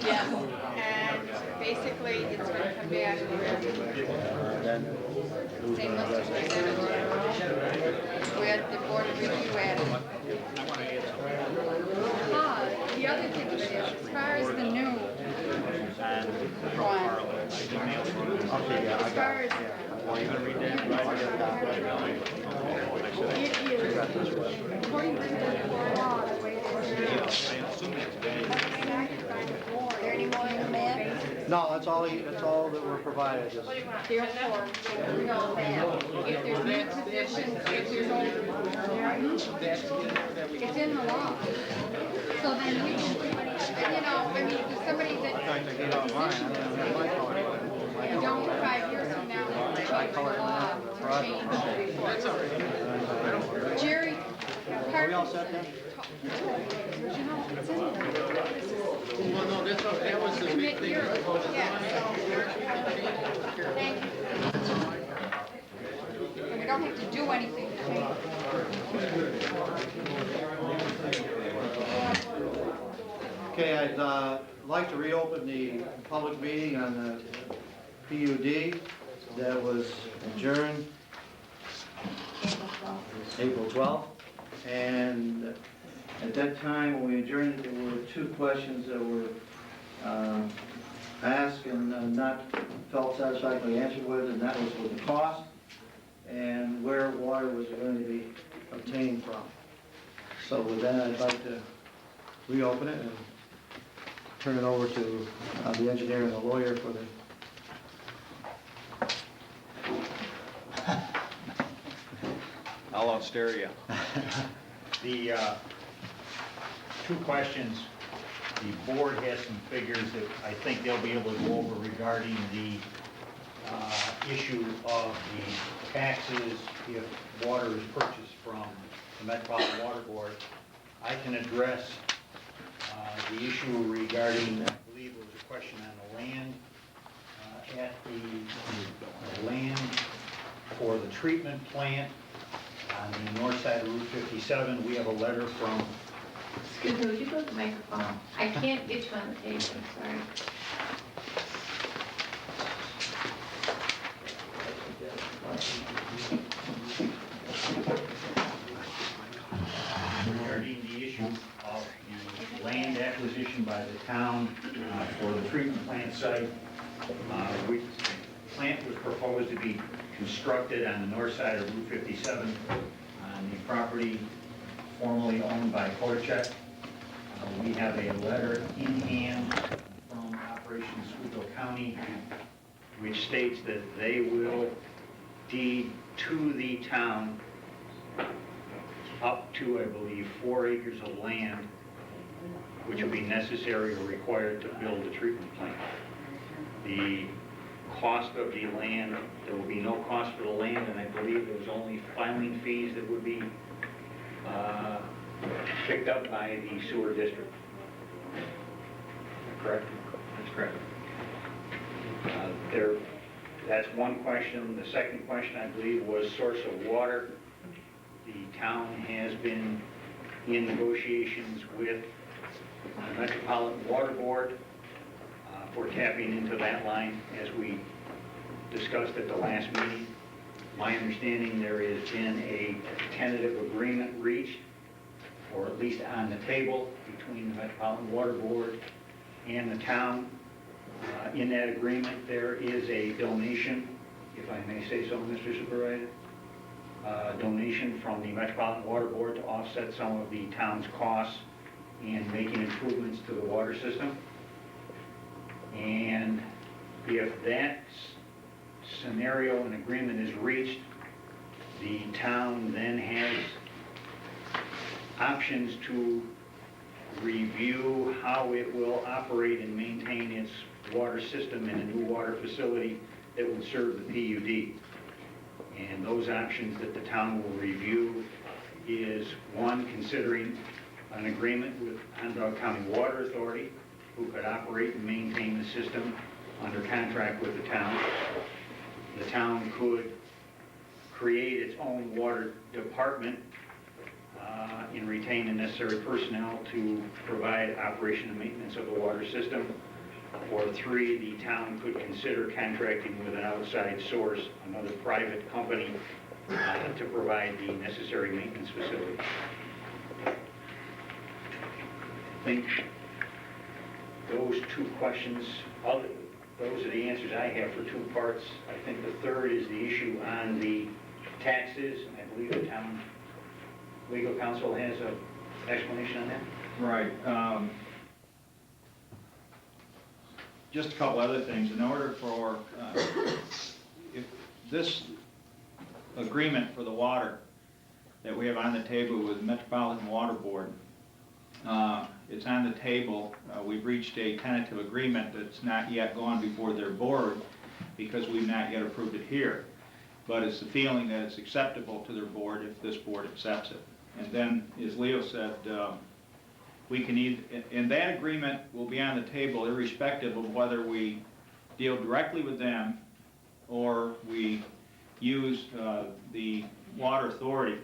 Yes, and basically it's going to come back same list as presented with the Board of Review added. The other thing is, as far as the new one, as far as it is, according to the law, the way it is. Are there any more in the map? No, that's all that we're provided. Just Therefore, if there's new positions, if there's old, it's in the law. So then we can, I mean, if somebody that you don't 5 years from now, change the law, change. Jerry, are we all set then? it's in there. Well, no, that was the big thing. Yeah, so, thank you. And we don't have to do anything to change it. Okay, I'd like to reopen the public meeting on the PUD that was adjourned April 12th. And at that time, when we adjourned it, there were two questions that were asked and not felt satisfactorily answered with, and that was with the cost and where water was going to be obtained from. So with that, I'd like to reopen it and turn it over to the engineer and the lawyer for the... I'll outstare you. The two questions, the board has some figures that I think they'll be able to go over regarding the issue of the taxes if water is purchased from the Metropolitan Water Board. I can address the issue regarding, I believe it was a question on the land, at the land for the treatment plant on the north side of Route 57. We have a letter from... Excuse me, would you go to the microphone? I can't get you on the tape, I'm sorry. regarding the issue of the land acquisition by the town for the treatment plant site. The plant was proposed to be constructed on the north side of Route 57 on the property formerly owned by Korchek. We have a letter in hand from Operations Schroeppel County which states that they will deed to the town up to, I believe, 4 acres of land, which will be necessary or required to build a treatment plant. The cost of the land, there will be no cost for the land, and I believe there's only filing fees that would be picked up by the sewer district. Correct? That's correct. That's one question. The second question, I believe, was source of water. The town has been in negotiations with the Metropolitan Water Board for tapping into that line, as we discussed at the last meeting. My understanding, there has been a tentative agreement reached, or at least on the table, between the Metropolitan Water Board and the town. In that agreement, there is a donation, if I may say so, Mr. Supervisor, donation from the Metropolitan Water Board to offset some of the town's costs in making improvements to the water system. And if that scenario and agreement is reached, the town then has options to review how it will operate and maintain its water system in a new water facility that would serve the PUD. And those options that the town will review is, one, considering an agreement with Onondaga County Water Authority, who could operate and maintain the system under contract with the town. The town could create its own water department and retain the necessary personnel to provide operation and maintenance of the water system. Or 3, the town could consider contracting with an outside source, another private company, to provide the necessary maintenance facility. I think those 2 questions, those are the answers I have for 2 parts. I think the third is the issue on the taxes. I believe the town legal counsel has an explanation on that. Right. Just a couple other things. In order for, if this agreement for the water that we have on the table with Metropolitan Water Board, it's on the table. We've reached a tentative agreement that's not yet gone before their board because we've not yet approved it here. But it's the feeling that it's acceptable to their board if this board accepts it. And then, as Leo said, we can either, and that agreement will be on the table irrespective of whether we deal directly with them or we use the water authority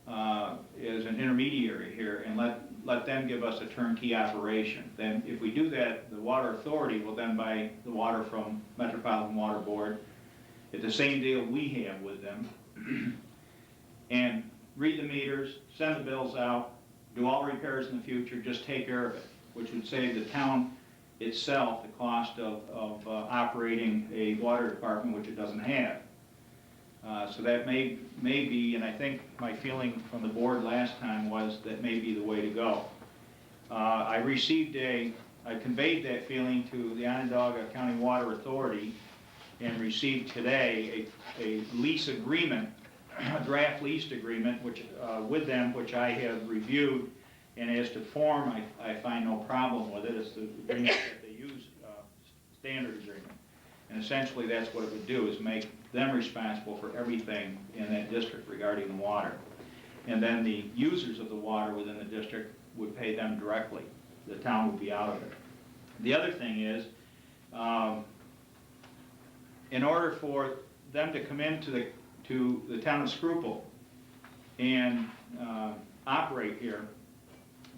as an intermediary here and let them give us a turnkey operation. Then if we do that, the water authority will then buy the water from Metropolitan Water Board at the same deal we have with them and read the meters, send the bills out, do all repairs in the future, just take care of it, which would save the town itself the cost of operating a water department, which it doesn't have. So that may be, and I think my feeling from the board last time was that may be the way to go. I conveyed that feeling to the Onondaga County Water Authority and received today a lease agreement, a draft lease agreement, which with them, which I have reviewed, and as to form, I find no problem with it. It's the agreement that they use, standard agreement. And essentially that's what it would do, is make them responsible for everything in that district regarding the water. And then the users of the water within the district would pay them directly. The town would be out of it. The other thing is, in order for them to come into the town of Schroeppel and operate here,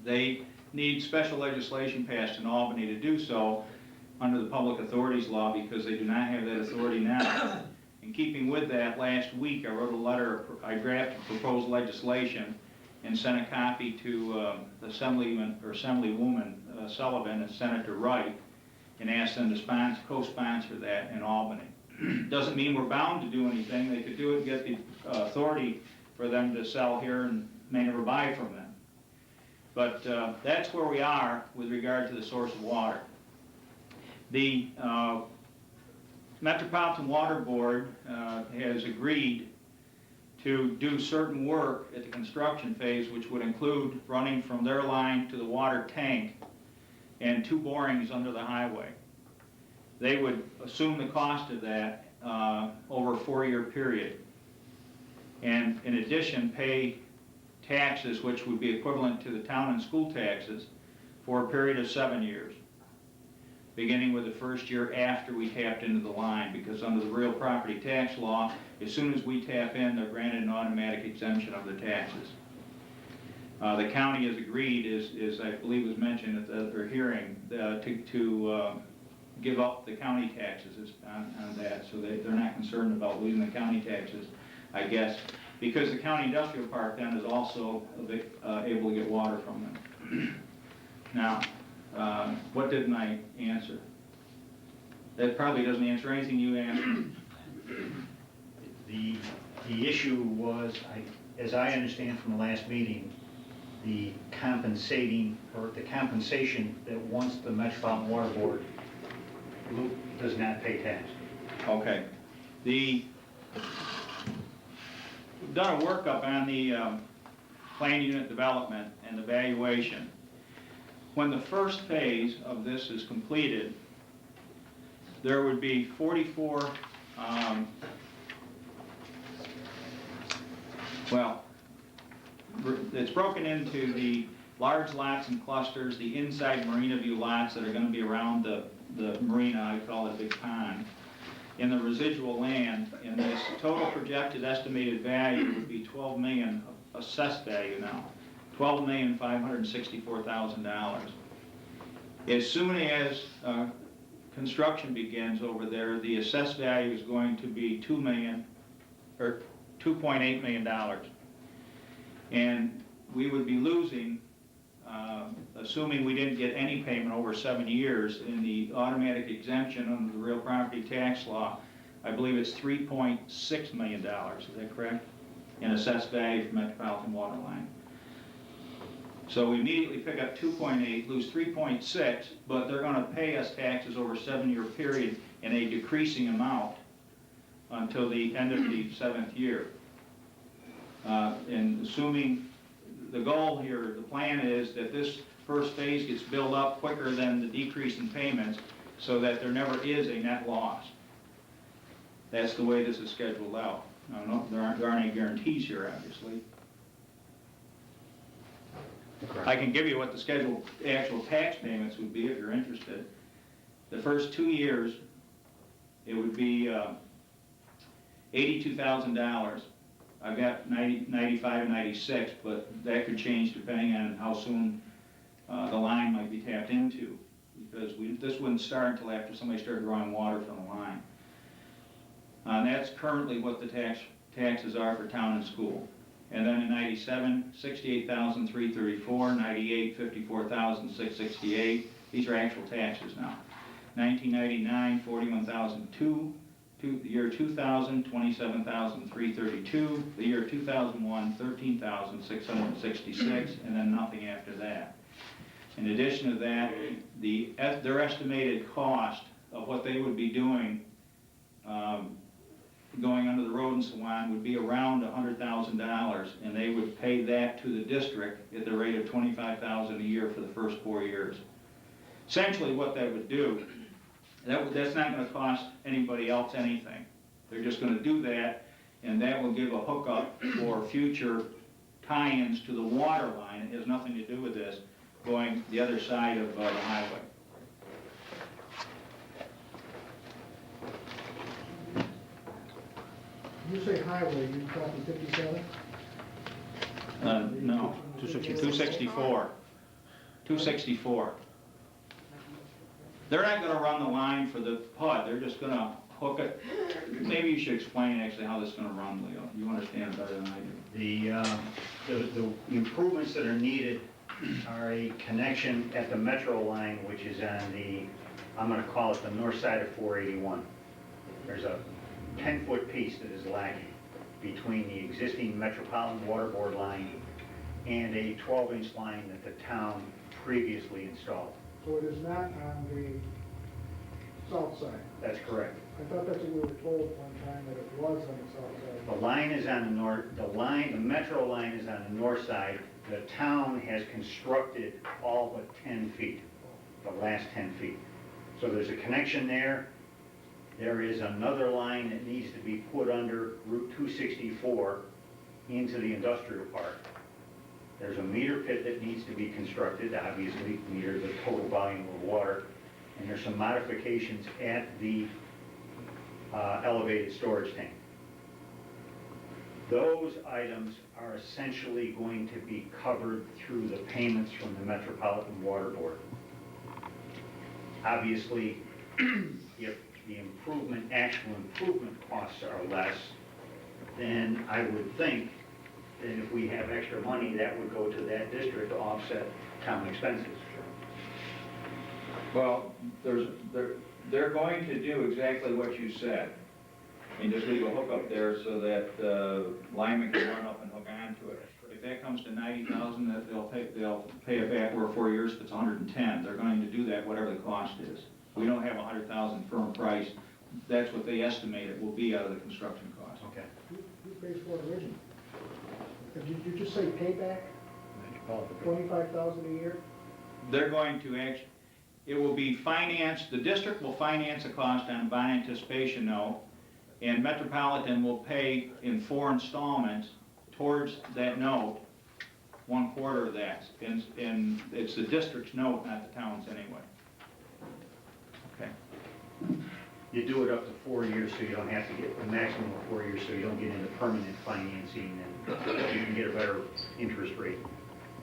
they need special legislation passed in Albany to do so under the Public Authorities Law because they do not have that authority now. In keeping with that, last week I wrote a letter, I drafted proposed legislation and sent a copy to Assemblywoman Sullivan and Senator Wright and asked them to co-sponsor that in Albany. Doesn't mean we're bound to do anything. They could do it and get the authority for them to sell here and may never buy from them. But that's where we are with regard to the source of water. The Metropolitan Water Board has agreed to do certain work at the construction phase, which would include running from their line to the water tank and 2 borings under the highway. They would assume the cost of that over a 4-year period. And in addition, pay taxes, which would be equivalent to the town and school taxes, for a period of 7 years, beginning with the first year after we tapped into the line, because under the real property tax law, as soon as we tap in, they're granted an automatic exemption of the taxes. The county has agreed, as I believe was mentioned at the other hearing, to give up the county taxes on that, so they're not concerned about losing the county taxes, I guess, because the county industrial park then is also able to get water from them. Now, what didn't I answer? That probably doesn't answer anything you answered. The issue was, as I understand from the last meeting, the compensation that once the Metropolitan Water Board does not pay tax. Okay. We've done a workup on the plan unit development and the valuation. When the first phase of this is completed, there would be 44, it's broken into the large lots and clusters, the inside marina view lots that are gonna be around the marina, I call it a big pond, in the residual land, and this total projected estimated value would be 12 million, assessed value now, $12,564,000. As soon as construction begins over there, the assessed value is going to be $2.8 million. And we would be losing, assuming we didn't get any payment over 7 years, in the automatic exemption under the real property tax law, I believe it's $3.6 million, is that correct? In assessed value for Metropolitan Water Line. So we immediately pick up 2.8, lose 3.6, but they're gonna pay us taxes over a 7-year period in a decreasing amount until the end of the 7th year. And assuming the goal here, the plan is that this first phase gets built up quicker than the decrease in payments so that there never is a net loss. That's the way this is scheduled out. Now, no, there aren't any guarantees here, obviously. I can give you what the scheduled actual tax payments would be if you're interested. The first 2 years, it would be $82,000. I've got 95 and 96, but that could change depending on how soon the line might be tapped into, because this wouldn't start until after somebody started drawing water from the line. And that's currently what the taxes are for town and school. And then in 97, 68,334, 98, 54,668. These are actual taxes now. 1999, 41,002. The year 2000, 27,332. The year 2001, 13,666, and then nothing after that. In addition to that, their estimated cost of what they would be doing going under the road and so on would be around $100,000, and they would pay that to the district at the rate of $25,000 a year for the first 4 years. Essentially what that would do, that's not going to cost anybody else anything. They're just going to do that, and that will give a hookup for future tie-ins to the water line. It has nothing to do with this, going the other side of the highway. You say highway, you talking 57? No, 264. 264. They're not going to run the line for the PUD. They're just going to hook it. Maybe you should explain actually how this is going to run, Leo. You understand it better than I do. The improvements that are needed are a connection at the metro line, which is on the, I'm going to call it the north side of 481. There's a 10-foot piece that is lacking between the existing Metropolitan Water Board line and a 12-inch line that the town previously installed. So it is not on the south side. That's correct. I thought that's what we were told one time, that it was on the south side. The line is on the north, the metro line is on the north side. The town has constructed all but 10 feet, the last 10 feet. So there's a connection there. There is another line that needs to be put under Route 264 into the industrial park. There's a meter pit that needs to be constructed, obviously, meter the total volume of water. And there's some modifications at the elevated storage tank. Those items are essentially going to be covered through the payments from the Metropolitan Water Board. Obviously, if the actual improvement costs are less, then I would think that if we have extra money, that would go to that district to offset town expenses. Well, they're going to do exactly what you said. And just leave a hook up there so that linemen can run up and hook onto it. If that comes to $90,000, that they'll pay it back over 4 years. If it's 110, they're going to do that whatever the cost is. We don't have $100,000 firm price. That's what they estimate it will be out of the construction cost. Okay. Who pays for it originally? Did you just say payback? 25,000 a year? They're going to it will be financed, the district will finance a cost on a bond anticipation note, and Metropolitan will pay in 4 installments towards that note 1/4 of that, and it's the district's note, not the town's anyway. Okay. You do it up to 4 years, so you don't have to get a maximum of 4 years, so you don't get into permanent financing, and you can get a better interest rate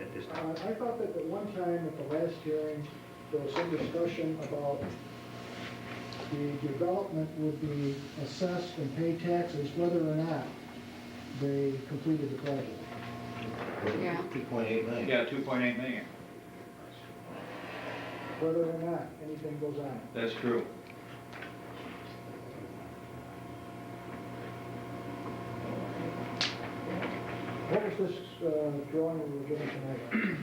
at this time. I thought that at one time at the last hearing, there was some discussion about the development would be assessed and pay taxes whether or not they completed the project. Yeah. 2.8 million. Yeah, 2.8 million, Whether or not anything goes on. that's true. What was this drawing we were given tonight?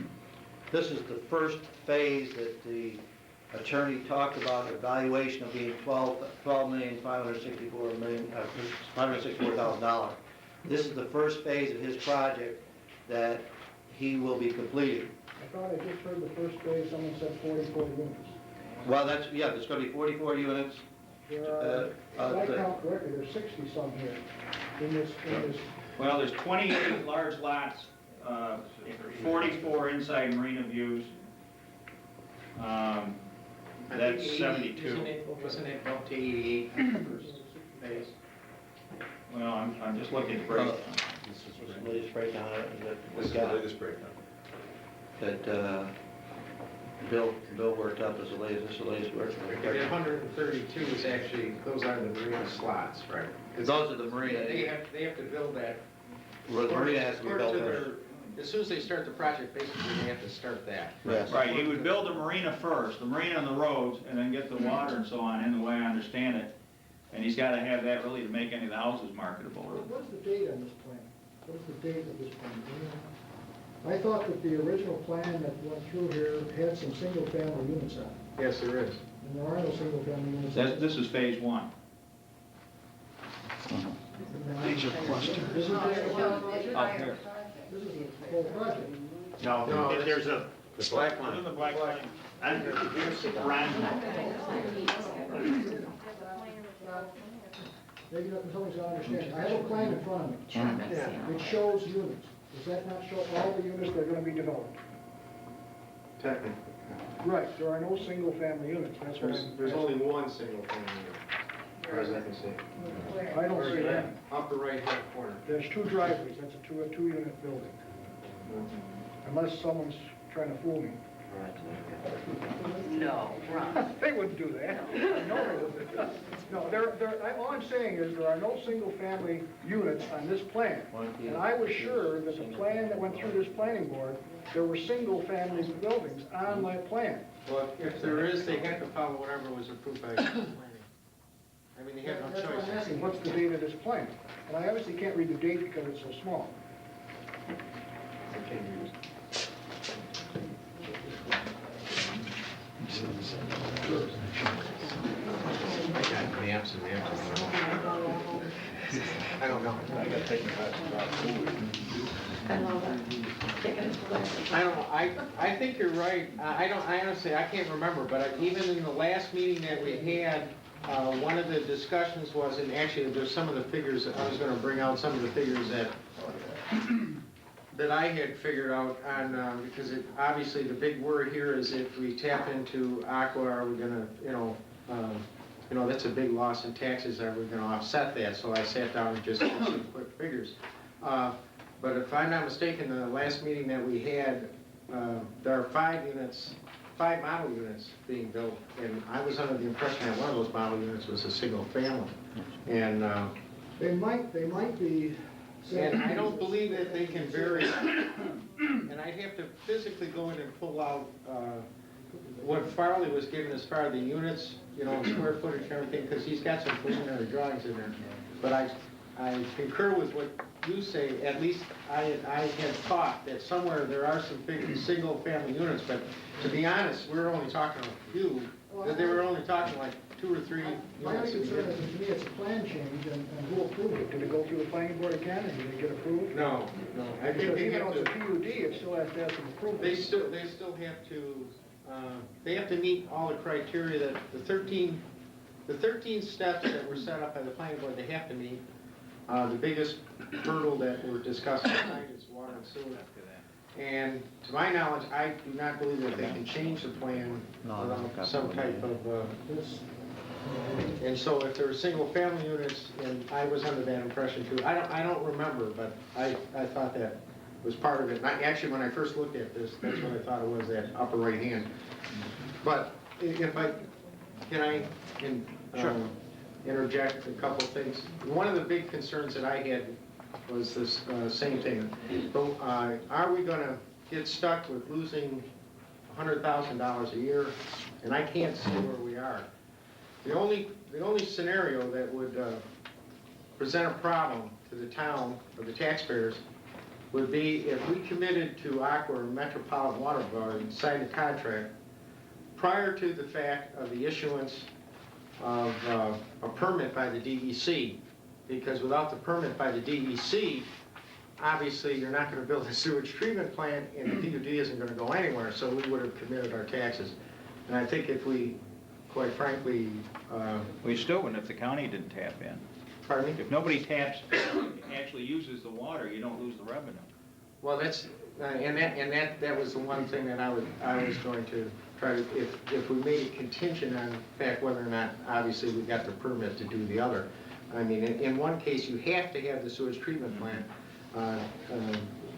This is the first phase that the attorney talked about, evaluation of being $564,000. This is the first phase of his project that he will be completing. I thought I just heard the first phase, someone said 44 units. Well, there's gonna be 44 units. There are, if I count correctly, there's 60-some here in this. Well, there's 28 large lots, 44 inside marina views. That's 72. Wasn't it up to 88 on the first phase? Well, I'm just looking at the breakdown. This is the latest breakdown that we This is the got, latest breakdown. that Bill worked up as the latest work. The 132 is actually, those are the marina slots, right? 'Cause Those are the marina. They have to build that. Well, the marina has to be built According to first. as soon as they start the project, basically they have to start that. Yes. Right, he would build the marina first, the marina and the roads, and then get the water and so on in, the way I understand it. And he's gotta have that really to make any of the houses marketable. What's the date on this plan? What is the date of this plan? Do you know? I thought that the original plan that went through here had some single-family units on it, Yes, there is. and there are no single-family units on it. This is phase 1. Major cluster. This is Oh, the Up here. This is the whole project. No, there's a The black Look at line. the black line. And here's around, Maybe someone's gonna understand. I have a plan in front of me. Trying to see. It shows units. Does that not show all the units that are gonna be developed? Technically. Right, there are no single-family units, that's what There's only one single family unit, as far as I can see. I don't see that. Upper right-hand corner. There's 2 driveways, that's a two-unit building. Unless someone's trying to fool me. No, Ron. They wouldn't do that. No, they wouldn't. No, all I'm saying is there are no single-family units on this plan. And I was sure that the plan that went through this planning board, there were single-family buildings on that plan. Well, if there is, they have to follow whatever was approved by the planning. I mean, they have no That's why I'm choice. asking, what's the date of this plan? And I obviously can't read the date because it's so small. I got maps and maps. I don't know. I love it. Taking it to the- I don't know, I think you're right, I honestly, I can't remember, but even in the last meeting that we had, one of the discussions was, and actually, there's some of the figures, I was gonna bring out some of the figures that I had figured out on, because obviously the big worry here is if we tap into Aqua, are we gonna, that's a big loss in taxes, are we gonna offset that? So I sat down and just did some quick figures. But if I'm not mistaken, the last meeting that we had, there are 5 model units being built, and I was under the impression that one of those model units was a single family. And, They might be. and I don't believe that they can vary, and I'd have to physically go in and pull out, what Farley was given as far as the units, square footage and everything, because he's got some preliminary drawings in there. But I concur with what you say, at least I had thought that somewhere there are some big single-family units, but to be honest, we're only talking a few, that they were only talking like 2 or 3 My only units. concern is, to me, it's a plan change, and who approved it? Did it go through the planning board again, and did it get approved? No, I think Because they even have though it's a to, PUD, it still has to have some approval. they still have to, they have to meet all the criteria that, the 13 steps that were set up by the planning board, they have to meet. The biggest hurdle that we're discussing tonight is water and sewer. And to my knowledge, I do not believe that they can change the plan without some type of, and so if there are single-family units, and I was under that impression too, I don't remember, but I thought that was part of it. And actually, when I first looked at this, that's what I thought it was, that upper right hand. But if I, can I interject a couple things? One of the big concerns that I had was this same thing. So, are we gonna get stuck with losing $100,000 a year? And I can't see where we are. The only scenario that would present a problem to the town or the taxpayers would be if we committed to Aqua or Metropolitan Water Board and signed a contract prior to the fact of the issuance of a permit by the DEC. Because without the permit by the DEC, obviously you're not going to build a sewage treatment plant and the DOD isn't going to go anywhere, so we would have committed our taxes. And I think if we, quite frankly... We still wouldn't if the county didn't tap in. Pardon me? If nobody actually uses the water, you don't lose the revenue. Well, that's, that was the one thing that I was going to try to, if we made it contingent on the fact whether or not, obviously, we got the permit to do the other. I mean, in one case, you have to have the sewage treatment plant.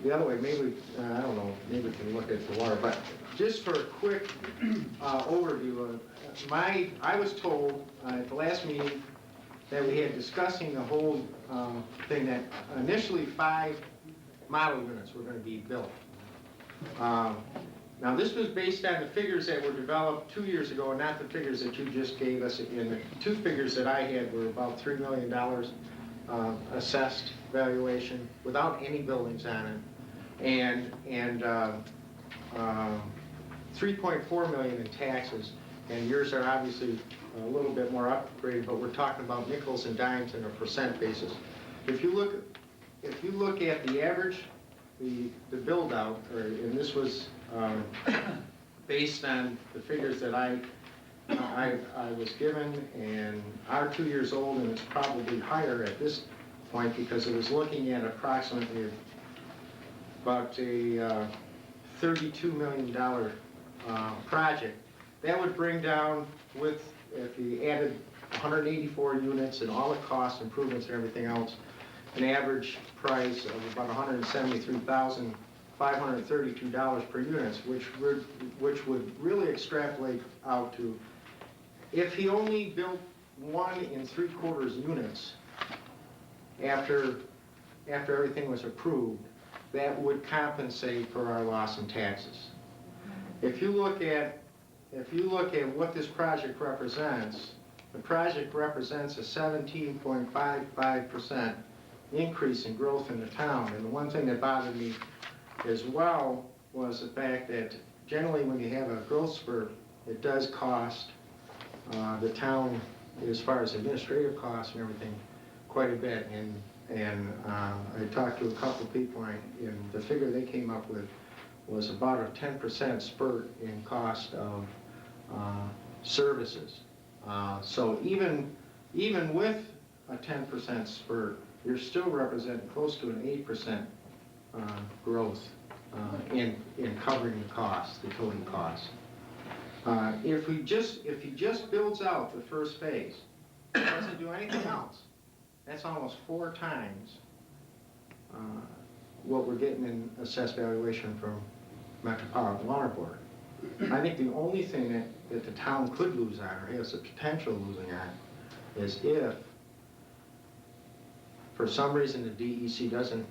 The other way, maybe, I don't know, maybe we can look at the water, but just for a quick overview, I was told at the last meeting that we had discussing the whole thing that initially 5 model units were going to be built. Now, this was based on the figures that were developed 2 years ago, and not the figures that you just gave us. And the 2 figures that I had were about $3 million assessed valuation without any buildings on it, and 3.4 million in taxes. And yours are obviously a little bit more upgraded, but we're talking about nickels and dimes on a percent basis. If you look at the average, the build out, and this was based on the figures that I was given, and are 2 years old, and it's probably higher at this point because it was looking at approximately about a $32 million project. That would bring down, if you added 184 units and all the cost improvements and everything else, an average price of about $173,532 per unit, which would really extrapolate out to, if he only built 1 3/4 units after everything was approved, that would compensate for our loss in taxes. If you look at what this project represents, the project represents a 17.55% increase in growth in the town. And the one thing that bothered me as well was the fact that generally when you have a growth spurt, it does cost the town, as far as administrative costs and everything, quite a bit. And I talked to a couple of people, and the figure they came up with was about a 10% spurt in cost of services. So even with a 10% spurt, you're still representing close to an 8% growth in covering the cost, the total cost. If he just builds out the first phase, doesn't do anything else, that's almost 4 times what we're getting in assessed valuation from Metropolitan Water Board. I think the only thing that the town could lose on, or has the potential of losing on, is if, for some reason, the DEC doesn't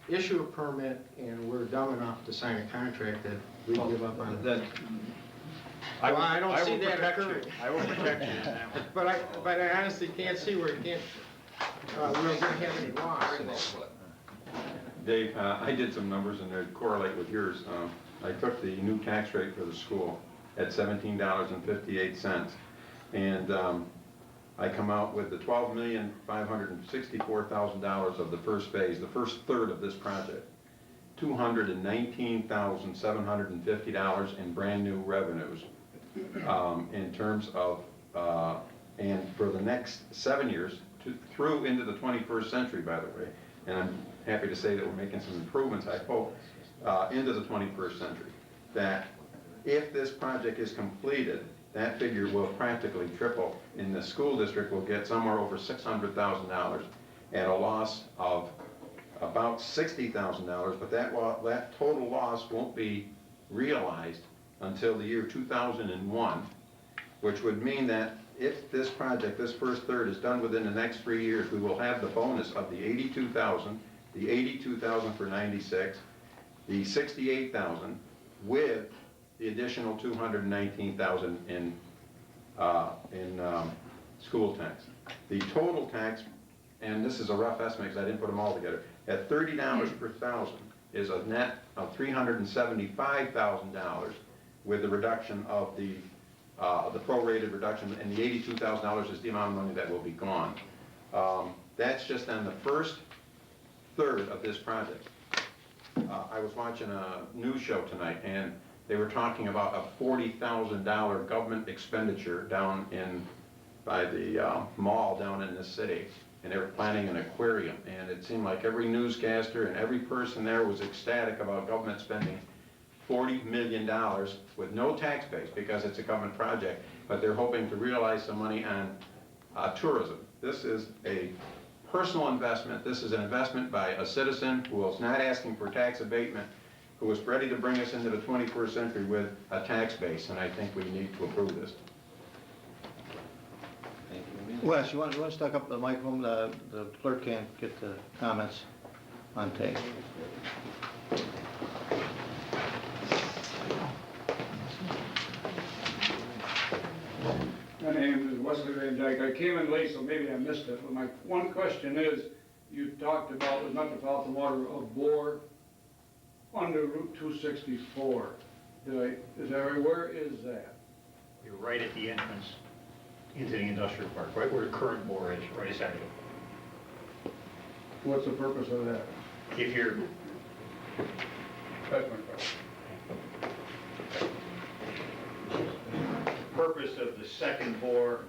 issue a permit and we're dumb enough to sign a contract that we give up on. I don't see that occurring. I will protect you in that one. But I honestly can't see where it can't, we're going to have any loss. Dave, I did some numbers and they correlate with yours. I took the new tax rate for the school at $17.58, and I come out with the $12,564,000 of the first phase, the first third of this project, $219,750 in brand new revenues. In terms of, and for the next 7 years, through into the 21st century, by the way, and happy to say that we're making some improvements, I hope, into the 21st century. That if this project is completed, that figure will practically triple, and the school district will get somewhere over $600,000 at a loss of about $60,000, but that total loss won't be realized until the year 2001, which would mean that if this project, this first third, is done within the next 3 years, we will have the bonus of the 82,000, the 82,000 for 96, the 68,000, with the additional 219,000 in school tax. The total tax, and this is a rough estimate because I didn't put them all together, at $30 per thousand is a net of $375,000 with the reduction of the prorated reduction, and the $82,000 is the amount of money that will be gone. That's just on the first third of this project. I was watching a news show tonight, and they were talking about a $40,000 government expenditure down by the mall down in this city, and they were planning an aquarium, and it seemed like every newscaster and every person there was ecstatic about government spending $40 million with no tax base because it's a government project, but they're hoping to realize some money on tourism. This is a personal investment. This is an investment by a citizen who is not asking for tax abatement, who is ready to bring us into the 21st century with a tax base, and I think we need to approve this. Wes, you want to stuck up the microphone? The clerk can't get the comments on tape. My name is Wesley Van Dyke. I came in late, so maybe I missed it, but my one question is, you talked about the Metropolitan Water Board under Route 264. Is that right? Where is that? You're right at the entrance into the industrial park, right where the current bore is, right beside it. What's the purpose of that? If you're, That's my question. the purpose of the second bore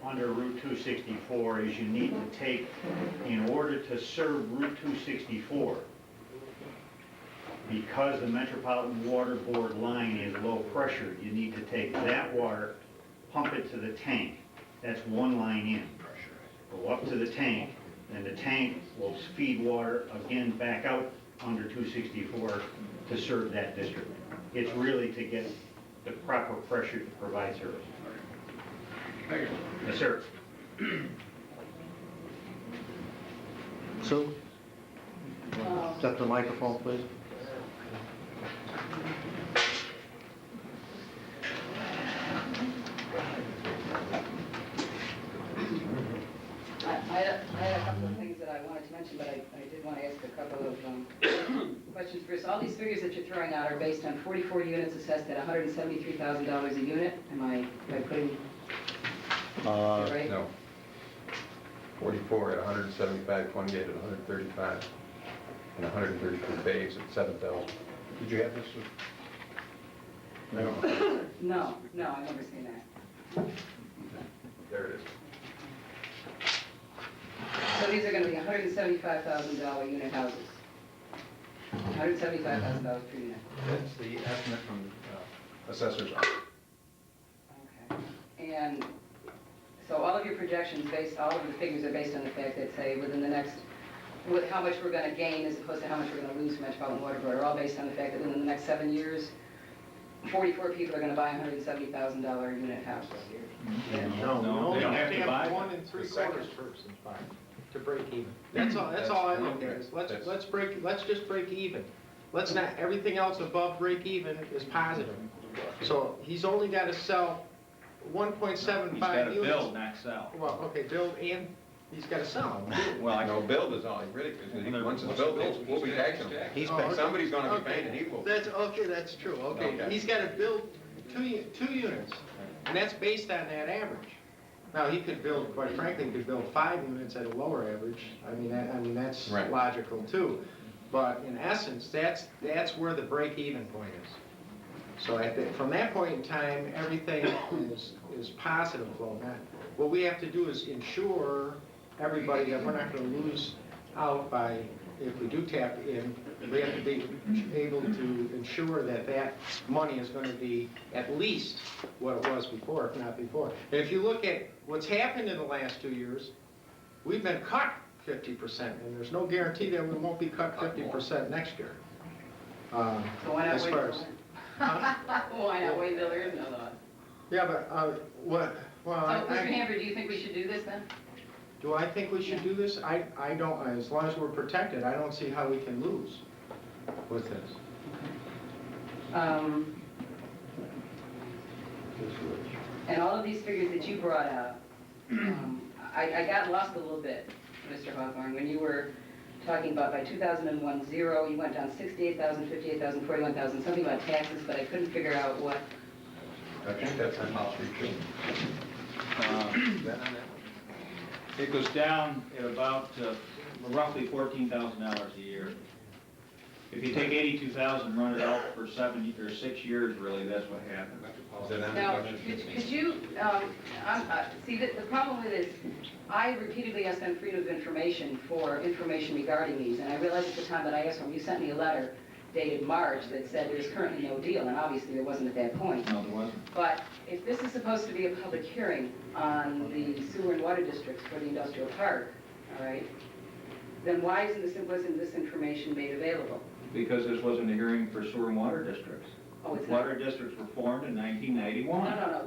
under Route 264 is you need to take, in order to serve Route 264, because the Metropolitan Water Board line is low pressure, you need to take that water, pump it to the tank. That's one line in. Go up to the tank, and the tank will feed water again back out under 264 to serve that district. It's really to get the proper pressure to provide service. Thank you. Yes, sir. Sue? Step to the microphone, please. I had a couple of things that I wanted to mention, but I did want to ask a couple of questions first. All these figures that you're throwing out are based on 44 units assessed at $173,000 a unit. Am I putting it right? No. 44 at 175, 28 at 135, and 133 bays at 7,000. Did you have this? No. No, I've never seen that. There it is. So these are going to be $175,000 unit houses. $175,000 per unit. That's the estimate from assessor's office. Okay. And so all of your projections all of the figures are based on the fact that, say, within the next, with how much we're going to gain as opposed to how much we're going to lose from Metropolitan Water Board, are all based on the fact that within the next 7 years, 44 people are going to buy a $170,000 unit house. No, they don't have to buy 1 3/4 person to break even. That's all I look at, is let's just break even. Let's not, everything else above break even is positive. So he's only got to sell 1.75 He's got to units. build, not sell. Well, okay, build and he's got to sell them. Well, I know build is all he really, because once it's built, we'll be taxing him. He's Oh, okay. Somebody's gonna be Okay. paying and he will. That's, okay, that's true, okay. Okay. He's got to build two units, and that's based on that average. Now, he could build, quite frankly, he could build 5 units at a lower average. I mean, that's Right. logical too. But in essence, that's where the break-even point is. So I think from that point in time, everything is positive flow. Now, what we have to do is ensure everybody that we're not going to lose out by if we do tap in, we have to be able to ensure that that money is going to be at least what it was before, if not before. And if you look at what's happened in the last 2 years, we've been cut 50%, and there's no guarantee that we won't be cut 50% next year. So why not As wait? far as- Why not wait until there is no law? Yeah, but what, well, So, Mr. Hamber, do you think we should do this then? do I think we should do this? I don't, as long as we're protected, I don't see how we can lose with this. And all of these figures that you brought out, I got lost a little bit, Mr. Hawthorne, when you were talking about by 2001, zero, you went down 68,000, 58,000, 41,000, something about taxes, but I couldn't figure out what. I think that's on House Street too. It goes down at about roughly $14,000 a year. If you take 82,000, run it out for 6 years, really, that's what happened. Is that on the Now, budget? could you, see, the problem with this, I repeatedly asked them freedom of information for information regarding these, and I realized at the time that I asked them, you sent me a letter dated March that said there's currently no deal, and obviously there wasn't at that point. No, there wasn't. But if this is supposed to be a public hearing on the sewer and water districts for the industrial park, all right, then why wasn't this information made available? Because this wasn't a hearing for sewer and water districts. Oh, it's not? Water districts were formed in 1991. No,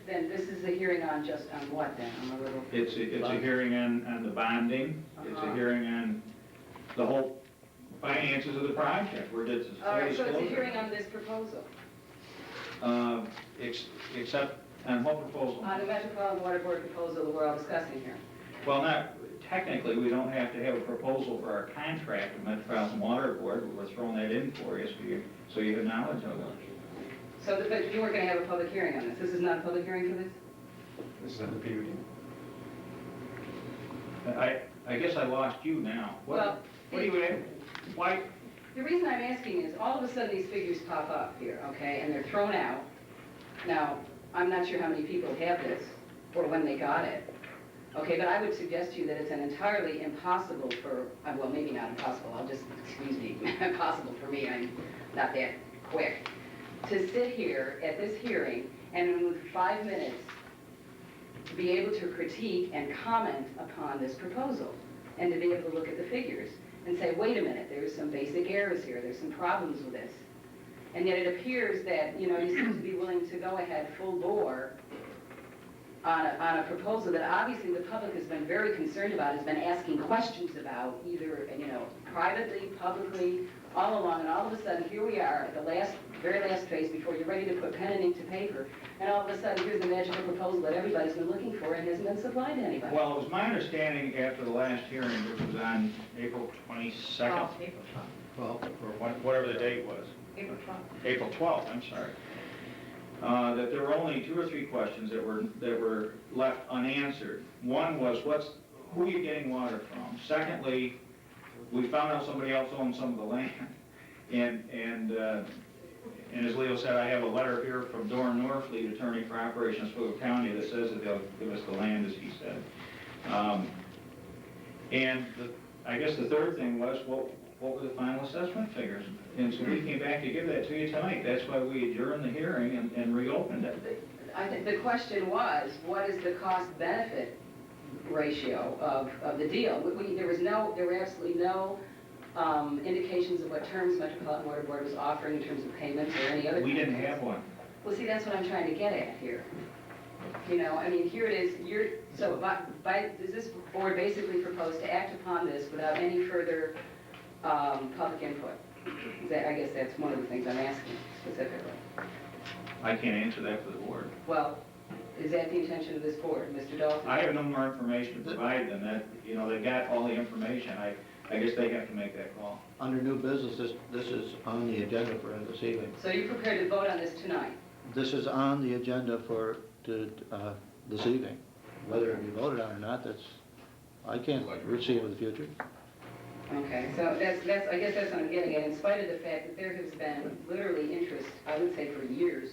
then this is a hearing on what then? I'm a little. It's a hearing on the bonding, it's a hearing on the whole finances of the project, where it's a All right, so it's a disclosure. hearing on this proposal, Except on what proposal? on the Metropolitan Water Board proposal that we're all discussing here. Well, not, technically, we don't have to have a proposal for our contract with Metropolitan Water Board, but we're throwing that in for you, so you have knowledge of it. So, but you weren't gonna have a public hearing on this? This is not a public hearing for this? This is on the PUD. I guess I lost you now. Well, What do you, why, the reason I'm asking is, all of a sudden, these figures pop up here, okay, and they're thrown out. Now, I'm not sure how many people have this, or when they got it, okay, but I would suggest to you that it's an entirely impossible for, well, maybe not impossible, excuse me, impossible for me, I'm not that quick, to sit here at this hearing and in 5 minutes be able to critique and comment upon this proposal, and to be able to look at the figures and say, wait a minute, there's some basic errors here, there's some problems with this. And yet it appears that, you seem to be willing to go ahead full bore on a proposal that obviously the public has been very concerned about, has been asking questions about, either, privately, publicly, all along, and all of a sudden, here we are at the very last phase before you're ready to put pen and ink to paper, and all of a sudden, here's the magical proposal that everybody's been looking for and hasn't been supplied to anybody. well, it was my understanding after the last hearing, which was on April 22nd, April or whatever the date was. 12th. April 12th. April 12th, I'm sorry. That there were only 2 or 3 questions that were left unanswered. One was, who are you getting water from? Secondly, we found out somebody else owned some of the land. And as Leo said, I have a letter here from Doran Norfleet, attorney for operations for the county, that says that they'll give us the land, as he said. I guess the third thing was, what were the final assessment figures? And so we came back to give that to you tonight. That's why we adjourned the hearing and reopened it. I think the question was, what is the cost-benefit ratio of the deal? There were absolutely no indications of what terms Metropolitan Water Board was offering in terms of payments or any other. We didn't have one. Well, see, that's what I'm trying to get at here. Here it is, so does this board basically propose to act upon this without any further public input? I guess that's one of the things I'm asking specifically. I can't answer that for the board. Well, is that the intention of this board, Mr. Dalton? I have no more information to provide them. They got all the information. I guess they have to make that call. Under new business, this is on the agenda for this evening. So you're prepared to vote on this tonight? This is on the agenda for this evening. Whether it be voted on or not, I can't see into the future. Okay, so I guess that's what I'm getting at, in spite of the fact that there has been literally interest, I would say for years,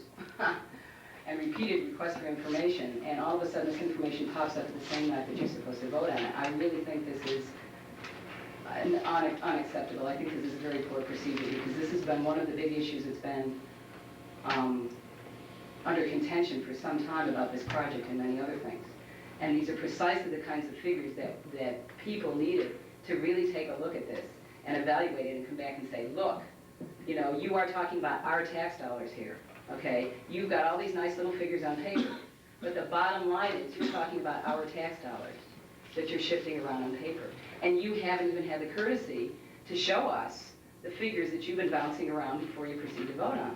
and repeated requests for information, and all of a sudden this information pops up at the same night that you're supposed to vote on it. I really think this is, unacceptable. I think this is a very poor procedure, because this has been one of the big issues that's been under contention for some time about this project and many other things. And these are precisely the kinds of figures that people needed to really take a look at this and evaluate it and come back and say, look, you know, you are talking about our tax dollars here, okay? You've got all these nice little figures on paper, but the bottom line is you're talking about our tax dollars that you're shifting around on paper. And you haven't even had the courtesy to show us the figures that you've been bouncing around before you proceed to vote on them.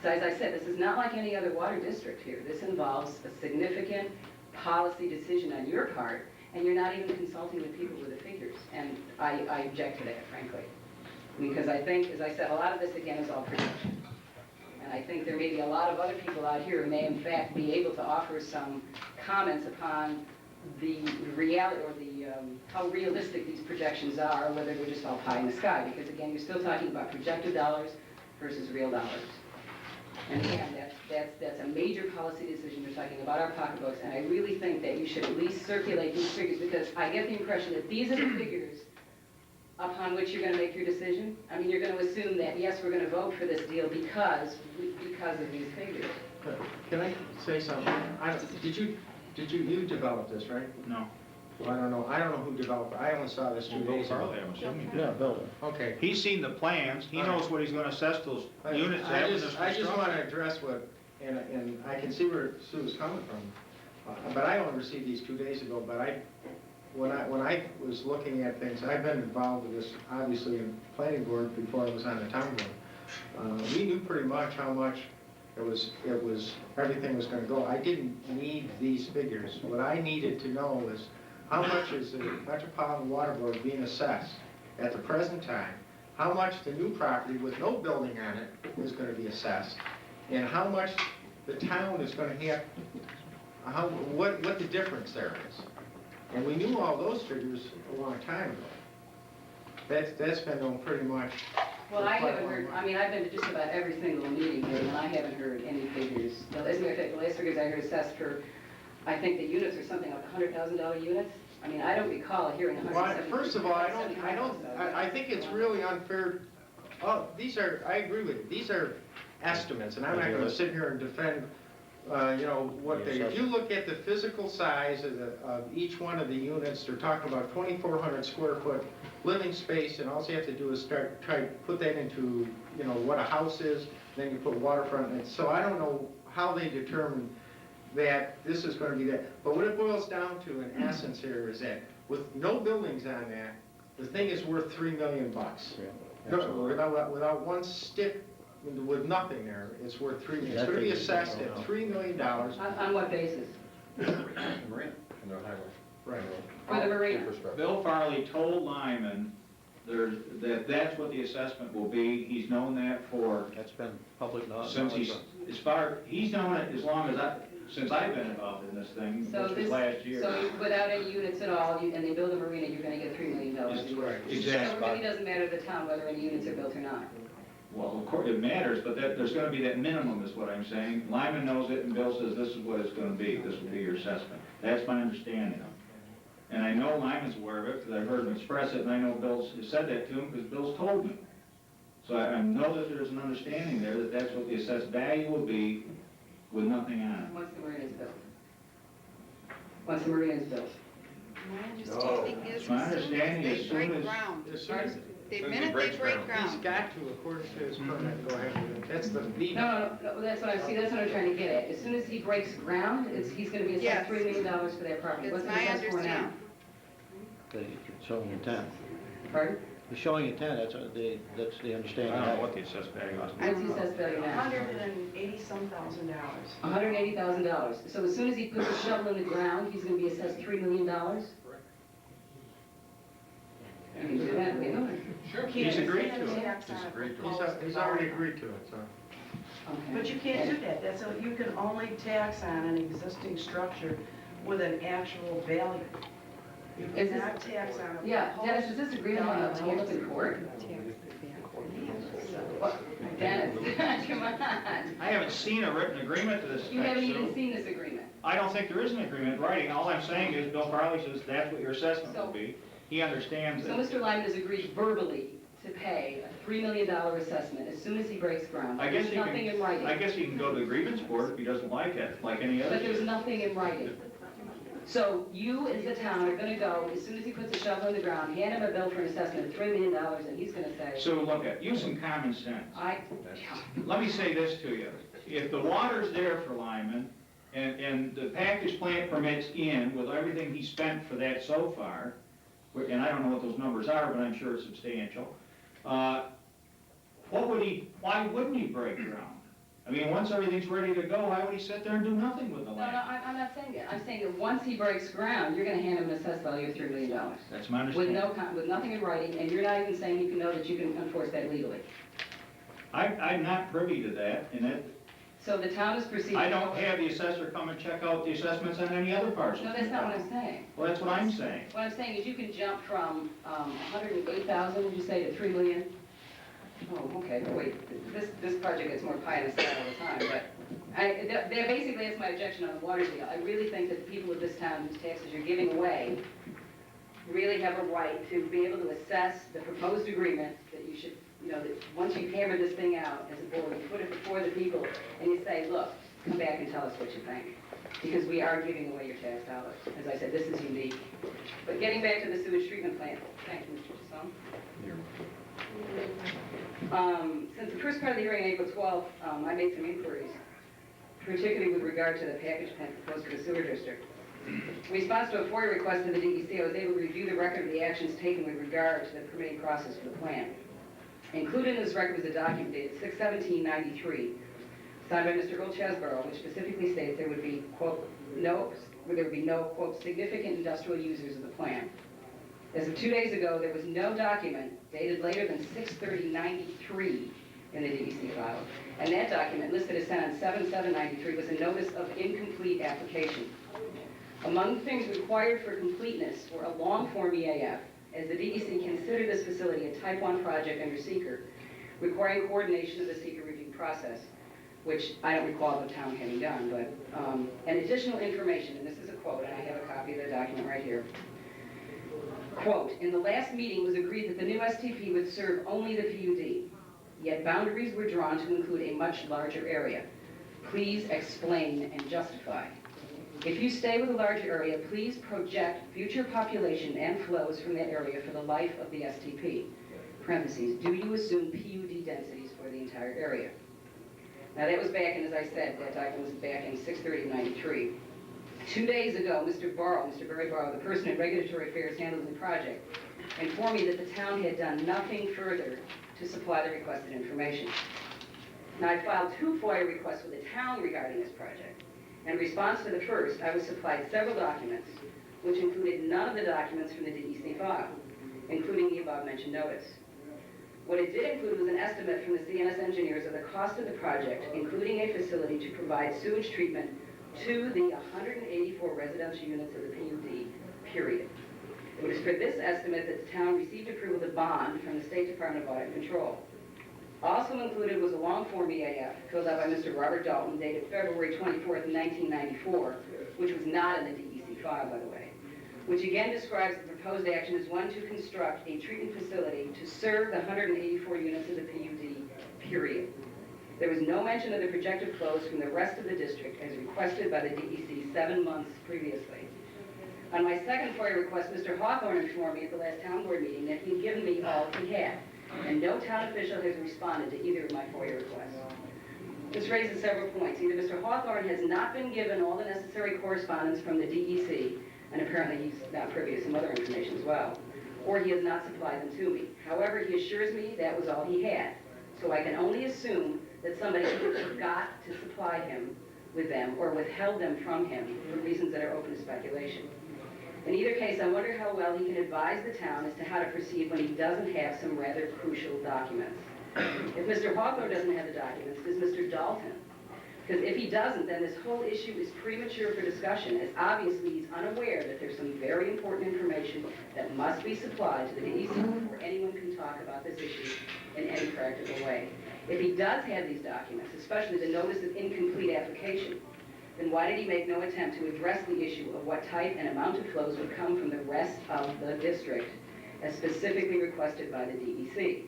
So as I said, this is not like any other water district here. This involves a significant policy decision on your part, and you're not even consulting the people with the figures. And I object to that, frankly. Because I think, as I said, a lot of this, again, is all projection. And I think there may be a lot of other people out here who may, in fact, be able to offer some comments upon the reality, or the how realistic these projections are, or whether they're just all pie in the sky. Because, again, you're still talking about projected dollars versus real dollars. And again, that's a major policy decision. You're talking about our pocketbooks, and I really think that you should at least circulate these figures, because I get the impression that these are the figures upon which you're going to make your decision. I mean, you're going to assume that, yes, we're going to vote for this deal because of these figures. Can I say something? Did you develop this, right? No. Well, I don't know who developed it. I only saw this 2 days ago. I'm assuming. Yeah, Bill. Okay. He's seen the plans, he knows what he's gonna assess those units at I when just there's want construction. to address what, and I can see where Sue's coming from, but I only received these 2 days ago, but when I was looking at things, I've been involved with this, obviously, in planning board before I was on the town board. We knew pretty much how much everything was going to go. I didn't need these figures. What I needed to know was how much is the Metropolitan Water Board being assessed at the present time, how much the new property with no building on it is going to be assessed, and how much the town is going to have, what the difference there is. And we knew all those figures a long time ago. That's been known pretty much. Well, I haven't heard, I mean, I've been to just about every single meeting here, and I haven't heard any figures. As a matter of fact, the last figures I heard assessed for, I think the units are something like $100,000 units. I mean, I don't recall hearing Well, first of all, I think it's really unfair. Oh, I agree with you. These are estimates, and I'm not gonna sit here and defend, if you look at the physical size of each one of the units, they're talking about 2,400 square foot living space, and all you have to do is try to put that into, what a house is, then you put waterfront in it. So I don't know how they determine that this is going to be that. But what it boils down to, in essence here, is that with no buildings on that, the thing is worth $3 million. Without one stick, with nothing there, it's worth $3 million. It's going to be assessed at $3 million. On what basis? Marina. And the highway. Right. For the marina? Bill Farley told Lyman that's what the assessment will be. He's known that for, That's been public knowledge. since he's known it as long as since I've been involved in this thing, So which was last year. So without any units at all, and they build a marina, you're going to get $3 million. Right. So it really doesn't matter to the town whether any units are built or not. Well, of course, it matters, but there's gonna be that minimum, is what I'm saying. Lyman knows it, and Bill says this is what it's gonna be, this will be your assessment. That's my understanding. And I know Lyman's aware of it, because I've heard him express it, and I know Bill's said that to him, because Bill's told me. So I know that there's an understanding there that that's what the assessed value will be with nothing on it. Once the marina is built. Once the marina is built. My understanding is My as soon understanding as is they break soon as- ground, Pardon? the minute they break He's ground, got to, according to his permit, go ahead with it. That's the lead. No, that's what I'm trying to get at. As soon as he breaks ground, he's going to be assessed Yes. $3 million for that property. it's What's it my assessed for now? understanding. Showing intent. Pardon? He's showing intent, that's the I understanding. don't know what the assessed value is. What's the assessed value now? $180-some thousand. $180,000. So as soon as he puts a shovel in the ground, he's going to be assessed $3 million? You can do that, we know it. He's agreed to it. He's already agreed to it, so. Okay. But you can't do that, you can only tax on an existing structure with an actual value. You Is this- cannot tax on a. Yeah, Dennis, is this agreement on the hold up in court? What? Dennis, come on. I haven't seen a written agreement to this effect, You haven't Sue. even seen this agreement. I don't think there is an agreement in writing. All I'm saying is Bill Farley says that's what your assessment will be. he understands So that. Mr. Lyman has agreed verbally to pay a $3 million assessment as soon as he breaks ground. I guess There's he nothing in can, writing. I guess he can go to the grievance board if he doesn't like it, like any other. But there's nothing in writing. So you, as the town, are gonna go, as soon as he puts a shovel in the ground, hand him a bill for an assessment of $3 million, and he's gonna say, So look at, use some common sense. I, Let me say this to you. If the water's there for Lyman, and the package plant permits in with everything he spent for that so far, and I don't know what those numbers are, but I'm sure it's substantial, why wouldn't he break ground? I mean, once everything's ready to go, why would he sit there and do nothing with the no, land? I'm not saying that. I'm saying that once he breaks ground, you're gonna hand him an assessed value of $3 million. That's my With understanding. with nothing in writing, and you're not even saying you can know that you can enforce that legally. I'm not privy to that, and that, So the town is proceeding. I don't have the assessor come and check out the assessments on any other parcels. No, that's not what I'm saying. Well, that's what I'm saying. What I'm saying is you can jump from 108,000, did you say, to 3 million? Oh, okay, wait, this project gets more pie in the sky all the time, but basically, that's my objection on the water deal. I really think that the people of this town whose taxes you're giving away really have a right to be able to assess the proposed agreement that you should, that once you hammer this thing out as a board, you put it before the people and you say, look, come back and tell us what you think. Because we are giving away your tax dollars. As I said, this is unique. But getting back to the sewage treatment plant, thank you, Mr. Song. Since the first part of the hearing on April 12th, I made some inquiries, particularly with regard to the package plant proposed for the sewer district. In response to a FOIA request to the DEC, I was able to review the record of the actions taken with regard to the permitting process for the plant. Included in this record was a document dated 6/17/93, signed by Mr. Earl Chesborough, which specifically states there would be, quote, no, quote, significant industrial users of the plant. As of 2 days ago, there was no document dated later than 6/30/93 in the DEC file. And that document, listed as sent on 7/7/93, was a notice of incomplete application. Among the things required for completeness were a long-form EAF, as the DEC considered this facility a Type 1 project under seeker, requiring coordination of the seeker review process, which I don't recall the town having done, but, and additional information, and this is a quote, and I have a copy of the document right here. Quote, in the last meeting it was agreed that the new STP would serve only the PUD, yet boundaries were drawn to include a much larger area. Please explain and justify. If you stay with a larger area, please project future population and flows from that area for the life of the STP. Parentheses, do you assume PUD densities for the entire area? Now that was back in, as I said, that document was back in 6/30/93. 2 days ago, Mr. Barry Barrow, the person in regulatory affairs handling the project, informed me that the town had done nothing further to supply the requested information. Now, I filed 2 FOIA requests with the town regarding this project. In response to the first, I was supplied several documents, which included none of the documents from the DEC file, including the above-mentioned notice. What it did include was an estimate from the CNS engineers of the cost of the project, including a facility to provide sewage treatment to the 184 residential units of the PUD, period. It was for this estimate that the town received approval of the bond from the State Department of Audit and Control. Also included was a long-form EAF filled out by Mr. Robert Dalton, dated February 24th, 1994, which was not in the DEC file, by the way, which again describes the proposed action as one to construct a treatment facility to serve the 184 units of the PUD, period. There was no mention of the projected flows from the rest of the district as requested by the DEC 7 months previously. On my second FOIA request, Mr. Hawthorne informed me at the last town board meeting that he had given me all he had, and no town official has responded to either of my FOIA requests. This raises several points. Either Mr. Hawthorne has not been given all the necessary correspondence from the DEC, and apparently he's not privy to some other information as well, or he has not supplied them to me. However, he assures me that was all he had. So I can only assume that somebody either forgot to supply him with them or withheld them from him for reasons that are open to speculation. In either case, I wonder how well he can advise the town as to how to proceed when he doesn't have some rather crucial documents. If Mr. Hawthorne doesn't have the documents, does Mr. Dalton? Because if he doesn't, then this whole issue is premature for discussion, as obviously he's unaware that there's some very important information that must be supplied to the DEC before anyone can talk about this issue in any practical way. If he does have these documents, especially the notice of incomplete application, then why did he make no attempt to address the issue of what type and amount of flows would come from the rest of the district, as specifically requested by the DEC?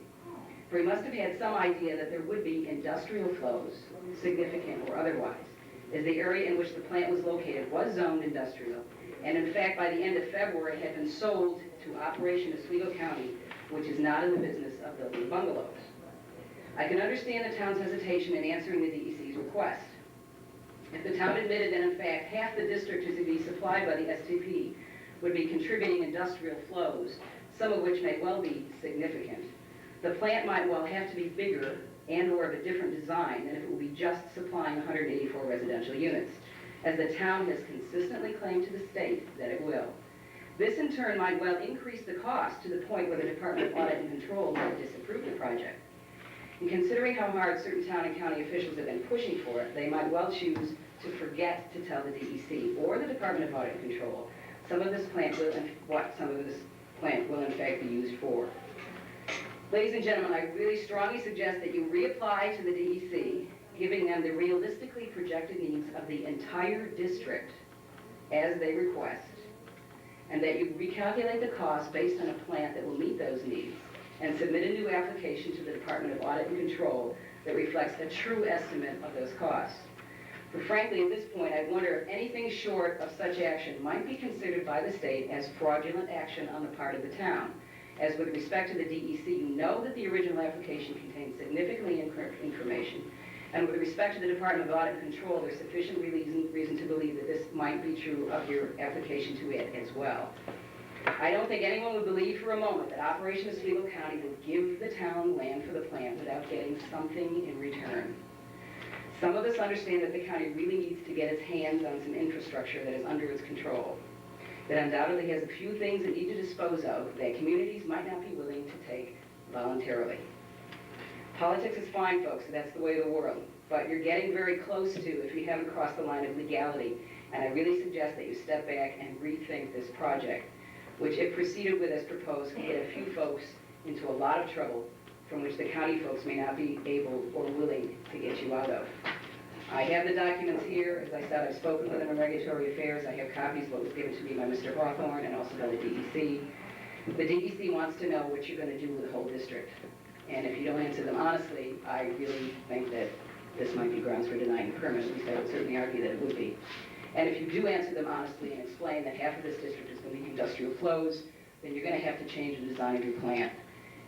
For he must have had some idea that there would be industrial flows, significant or otherwise, as the area in which the plant was located was zoned industrial, and in fact, by the end of February, had been sold to Operation Oswego County, which is not in the business of building bungalows. I can understand the town's hesitation in answering the DEC's request. If the town admitted that in fact half the district is to be supplied by the STP would be contributing industrial flows, some of which may well be significant, the plant might well have to be bigger and or of a different design than if it will be just supplying 184 residential units, as the town has consistently claimed to the state that it will. This in turn might well increase the cost to the point where the Department of Audit and Control might disapprove the project. And considering how hard certain town and county officials have been pushing for it, they might well choose to forget to tell the DEC or the Department of Audit and Control some of this plant will, what some of this plant will in fact be used for. Ladies and gentlemen, I really strongly suggest that you reapply to the DEC, giving them the realistically projected needs of the entire district as they request, and that you recalculate the cost based on a plant that will meet those needs, and submit a new application to the Department of Audit and Control that reflects a true estimate of those costs. For frankly, at this point, I wonder if anything short of such action might be considered by the state as fraudulent action on the part of the town. As with respect to the DEC, you know that the original application contained significantly incorrect information, and with respect to the Department of Audit and Control, there's sufficient reason to believe that this might be true of your application to it as well. I don't think anyone would believe for a moment that Operation Oswego County would give the town land for the plant without getting something in return. Some of us understand that the county really needs to get its hands on some infrastructure that is under its control, that undoubtedly has a few things it needs to dispose of that communities might not be willing to take voluntarily. Politics is fine, folks, that's the way of the world, but you're getting very close to if you haven't crossed the line of legality, and I really suggest that you step back and rethink this project, which if proceeded with as proposed can get a few folks into a lot of trouble from which the county folks may not be able or willing to get you out of. I have the documents here. As I said, I've spoken with them in regulatory affairs. I have copies of what was given to me by Mr. Hawthorne and also by the DEC. The DEC wants to know what you're going to do with the whole district. And if you don't answer them honestly, I really think that this might be grounds for denying the permit. At least I would certainly argue that it would be. And if you do answer them honestly and explain that half of this district is going to be industrial flows, then you're going to have to change the design of your plant,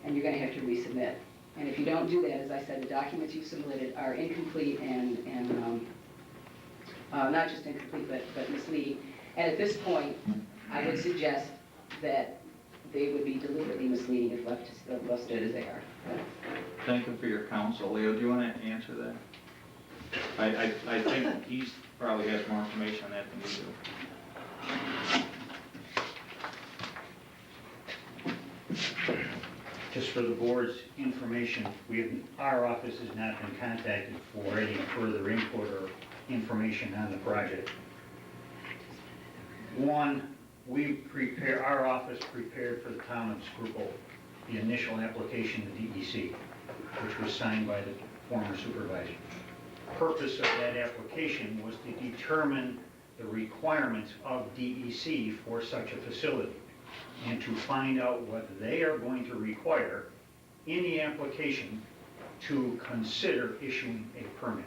and you're going to have to resubmit. And if you don't do that, as I said, the documents you've submitted are incomplete and not just incomplete, but misleading. And at this point, I would suggest that they would be deliberately misleading if left as they are. Thank you for your counsel. Leo, do you want to answer that? I think he's probably has more information on that than we do. Just for the board's information, our office has not been contacted for any further input or information on the project. One, our office prepared for the town of Schroeppel the initial application to DEC, which was signed by the former supervisor. The purpose of that application was to determine the requirements of DEC for such a facility, and to find out what they are going to require in the application to consider issuing a permit.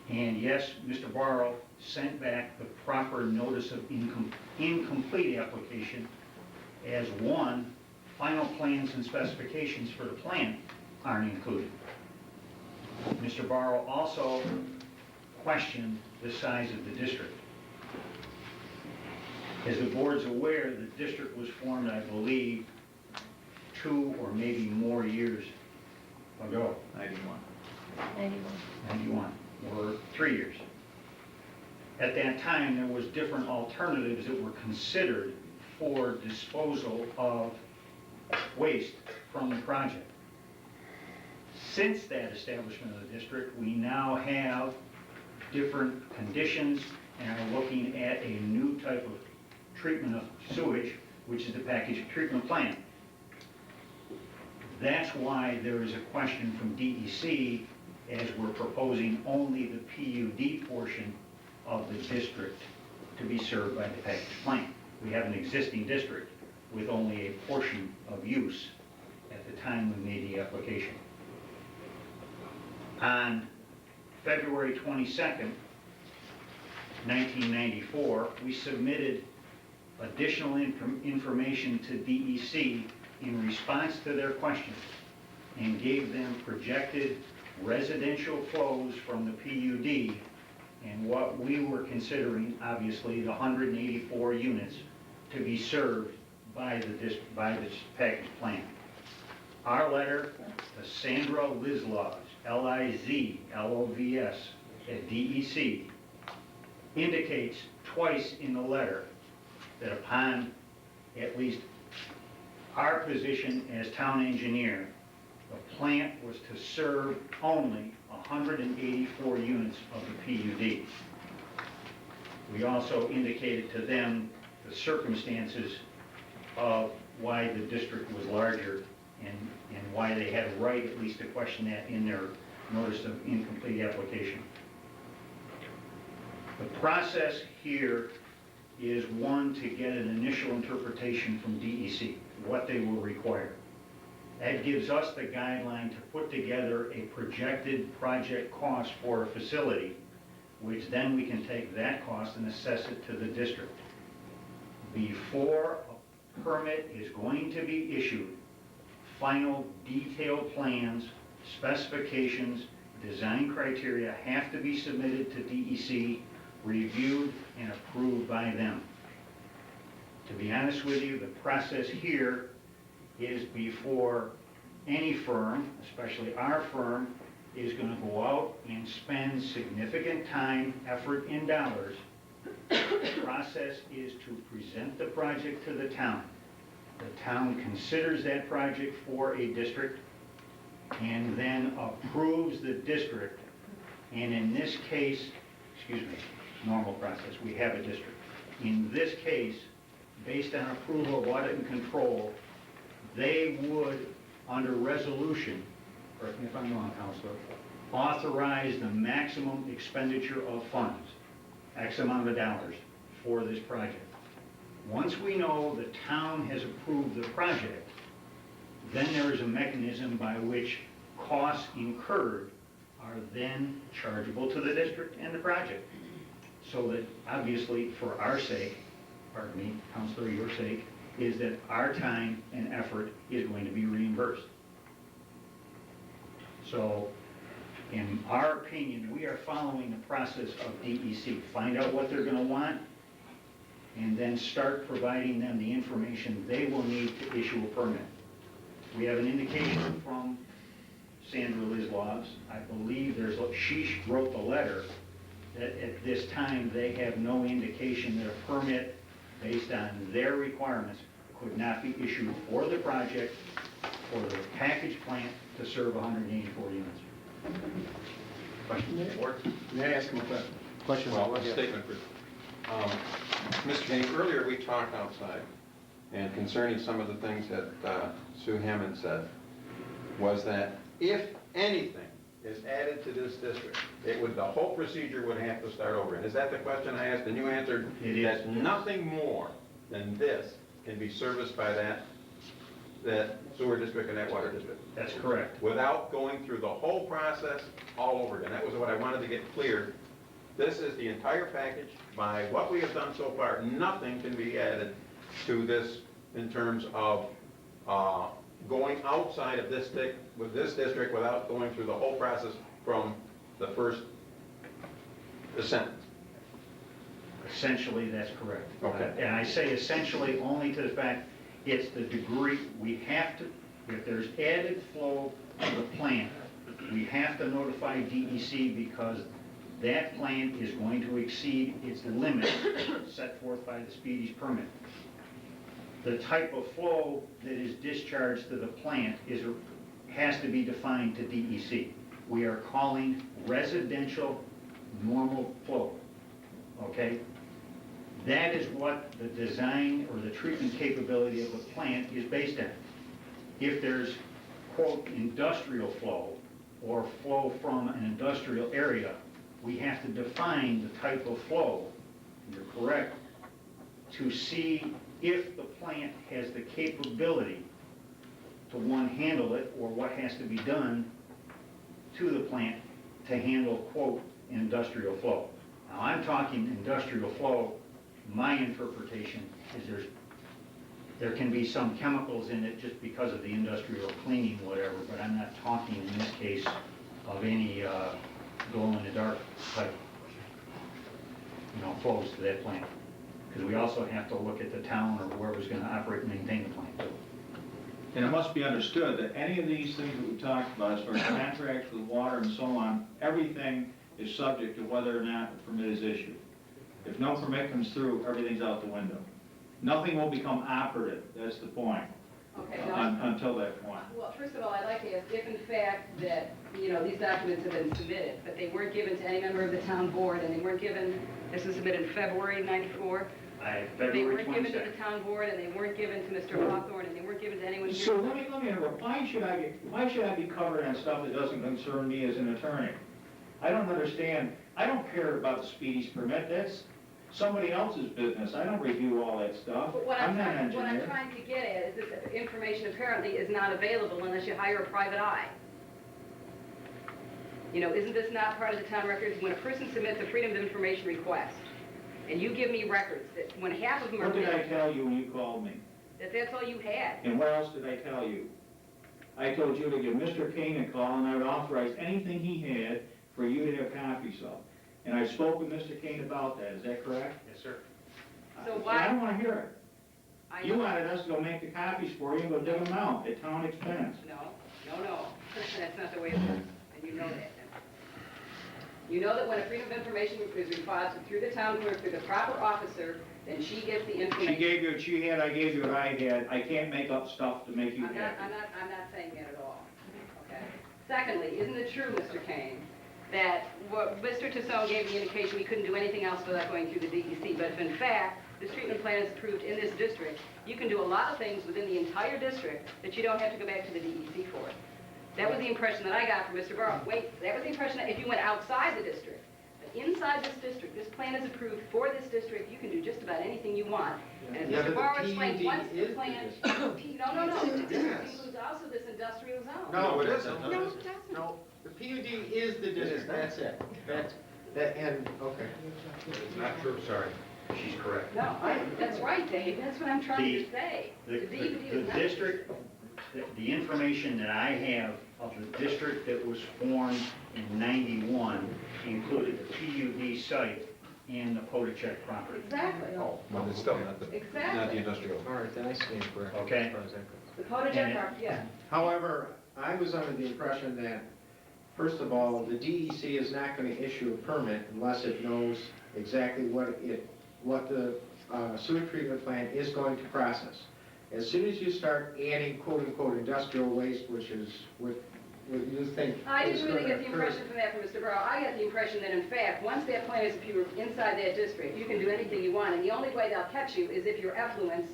And yes, Mr. Barrow sent back the proper notice of incomplete application as one, final plans and specifications for the plant aren't included. Mr. Barrow also questioned the size of the district. As the board's aware, the district was formed, I believe, 2 or maybe more years ago. 91, or 3 years. At that time, there was different alternatives that were considered for disposal of waste from the project. Since that establishment of the district, we now have different conditions and are looking at a new type of treatment of sewage, which is the package treatment plant. That's why there is a question from DEC as we're proposing only the PUD portion of the district to be served by the package plant. We have an existing district with only a portion of use at the time we made the application. On February 22nd, 1994, we submitted additional information to DEC in response to their questions and gave them projected residential flows from the PUD and what we were considering, obviously, the 184 units to be served by this package plant. Our letter to Sandra Lizlovs, Lizlovs, at DEC, indicates twice in the letter that upon at least our position as town engineer, the plant was to serve only 184 units of the PUD. We also indicated to them the circumstances of why the district was larger and why they had a right at least to question that in their notice of incomplete application. The process here is one to get an initial interpretation from DEC, what they will require. That gives us the guideline to put together a projected project cost for a facility, which then we can take that cost and assess it to the district. Before a permit is going to be issued, final detailed plans, specifications, design criteria have to be submitted to DEC, reviewed and approved by them. To be honest with you, the process here is before any firm, especially our firm, is going to go out and spend significant time, effort, and dollars. The process is to present the project to the town. The town considers that project for a district and then approves the district. And in this case, normal process, we have a district. In this case, based on approval of audit and control, they would, under resolution, correct me if I'm wrong, Counselor, authorize the maximum expenditure of funds, X amount of dollars, for this project. Once we know the town has approved the project, then there is a mechanism by which costs incurred are then chargeable to the district and the project. So that obviously for our sake, pardon me, Counselor, your sake, is that our time and effort is going to be reimbursed. So, in our opinion, we are following the process of DEC. Find out what they're going to want, and then start providing them the information they will need to issue a permit. We have an indication from Sandra Lizlovs. I believe she wrote the letter that at this time they have no indication that a permit based on their requirements could not be issued for the project for the package plant to serve 184 units. Question? May I ask him a question? Well, a statement for, Mr. Kenny, earlier we talked outside, and concerning some of the things that Sue Hammond said, was that if anything is added to this district, the whole procedure would have to start over. And is that the question I asked? And you answered that nothing more than this can be serviced by that sewer district and that water district. That's correct. Without going through the whole process all over again. That was what I wanted to get clear. This is the entire package. By what we have done so far, nothing can be added to this in terms of going outside of this district without going through the whole process from the first sentence. Essentially, that's correct. Okay. And I say essentially only to the fact it's the degree we have to, if there's added flow to the plant, we have to notify DEC because that plant is going to exceed its limit set forth by the Speedy's permit. The type of flow that is discharged to the plant has to be defined to DEC. We are calling residential normal flow, okay? That is what the design or the treatment capability of the plant is based on. If there's, quote, industrial flow or flow from an industrial area, we have to define the type of flow, you're correct, to see if the plant has the capability to, one, handle it, or what has to be done to the plant to handle, quote, industrial flow. Now, I'm talking industrial flow, my interpretation is there can be some chemicals in it just because of the industrial cleaning, whatever, but I'm not talking in this case of any glow-in-the-dark type, flows to that plant. Because we also have to look at the town or whoever's gonna operate and maintain the plant too. And it must be understood that any of these things that we talked about, as far as contracts with water and so on, everything is subject to whether or not a permit is issued. If no permit comes through, everything's out the window. Nothing will become operative, that's the point, Okay, until that point. well, first of all, I'd like to ask if in fact that, these documents have been submitted, but they weren't given to any member of the town board, and they weren't given, this was submitted in February '94. They February weren't given to 22nd. the town board, and they weren't given to Mr. Hawthorne, and they weren't given to anyone here. So let me interrupt. Why should I be covered on stuff that doesn't concern me as an attorney? I don't understand. I don't care about the Speedy's permit. That's somebody else's business. I don't review all that stuff. But I'm not an what I'm engineer. trying to get at is this information apparently is not available unless you hire a private eye. Isn't this not part of the town records? When a person submits a Freedom of Information request, and you give me records, that when half of them are What did I missing, tell you when you called me? that's all you had. And what else did I tell you? I told you to give Mr. Kane a call, and I would authorize anything he had for you to have copies of. And I spoke with Mr. Kane about that. Is that correct? Yes, sir. So I don't want to hear I it. You know- wanted us to go make the copies for you and go dig them out at town expense. No. That's not the way it works, and you know that. You know that when a Freedom of Information is requested through the town clerk, through the proper officer, then she gets the information. She gave you what she had, I gave you what I had. I can't make up stuff to make you I'm happy. not saying that at all, okay? Secondly, isn't it true, Mr. Kane, that what Mr. Tassone gave the indication we couldn't do anything else without going through the DEC, but if in fact this treatment plan is approved in this district, you can do a lot of things within the entire district that you don't have to go back to the DEC for. That was the impression that I got from Mr. Burrow. Wait, that was the impression that if you went outside the district, but inside this district, this plan is approved for this district, you can do just about anything you want. And as Yeah, Mr. but the Burrow explained, PUD once the is the plan, district. no, the district includes also this industrial zone. No, it isn't. No, it doesn't. No, the PUD is the district, that's it. And, okay. It's not true, sorry. She's correct. No, that's right, Dave, that's what I'm trying to The- say. The DEP is not- district, the information that I have of the district that was formed in '91 included the PUD site and the Potachek property, Exactly, But it's still not the exactly. industrial. All right, then I stand corrected. Okay. as far as that goes. The Potagek property, yeah. However, I was under the impression that, first of all, the DEC is not going to issue a permit unless it knows exactly what the sewer treatment plant is going to process. As soon as you start adding quote-unquote industrial waste, which is what you think I is didn't really going get to the occur. impression from that from Mr. Burrow. I got the impression that in fact, once that plant is approved inside that district, you can do anything you want, and the only way they'll catch you is if your effluents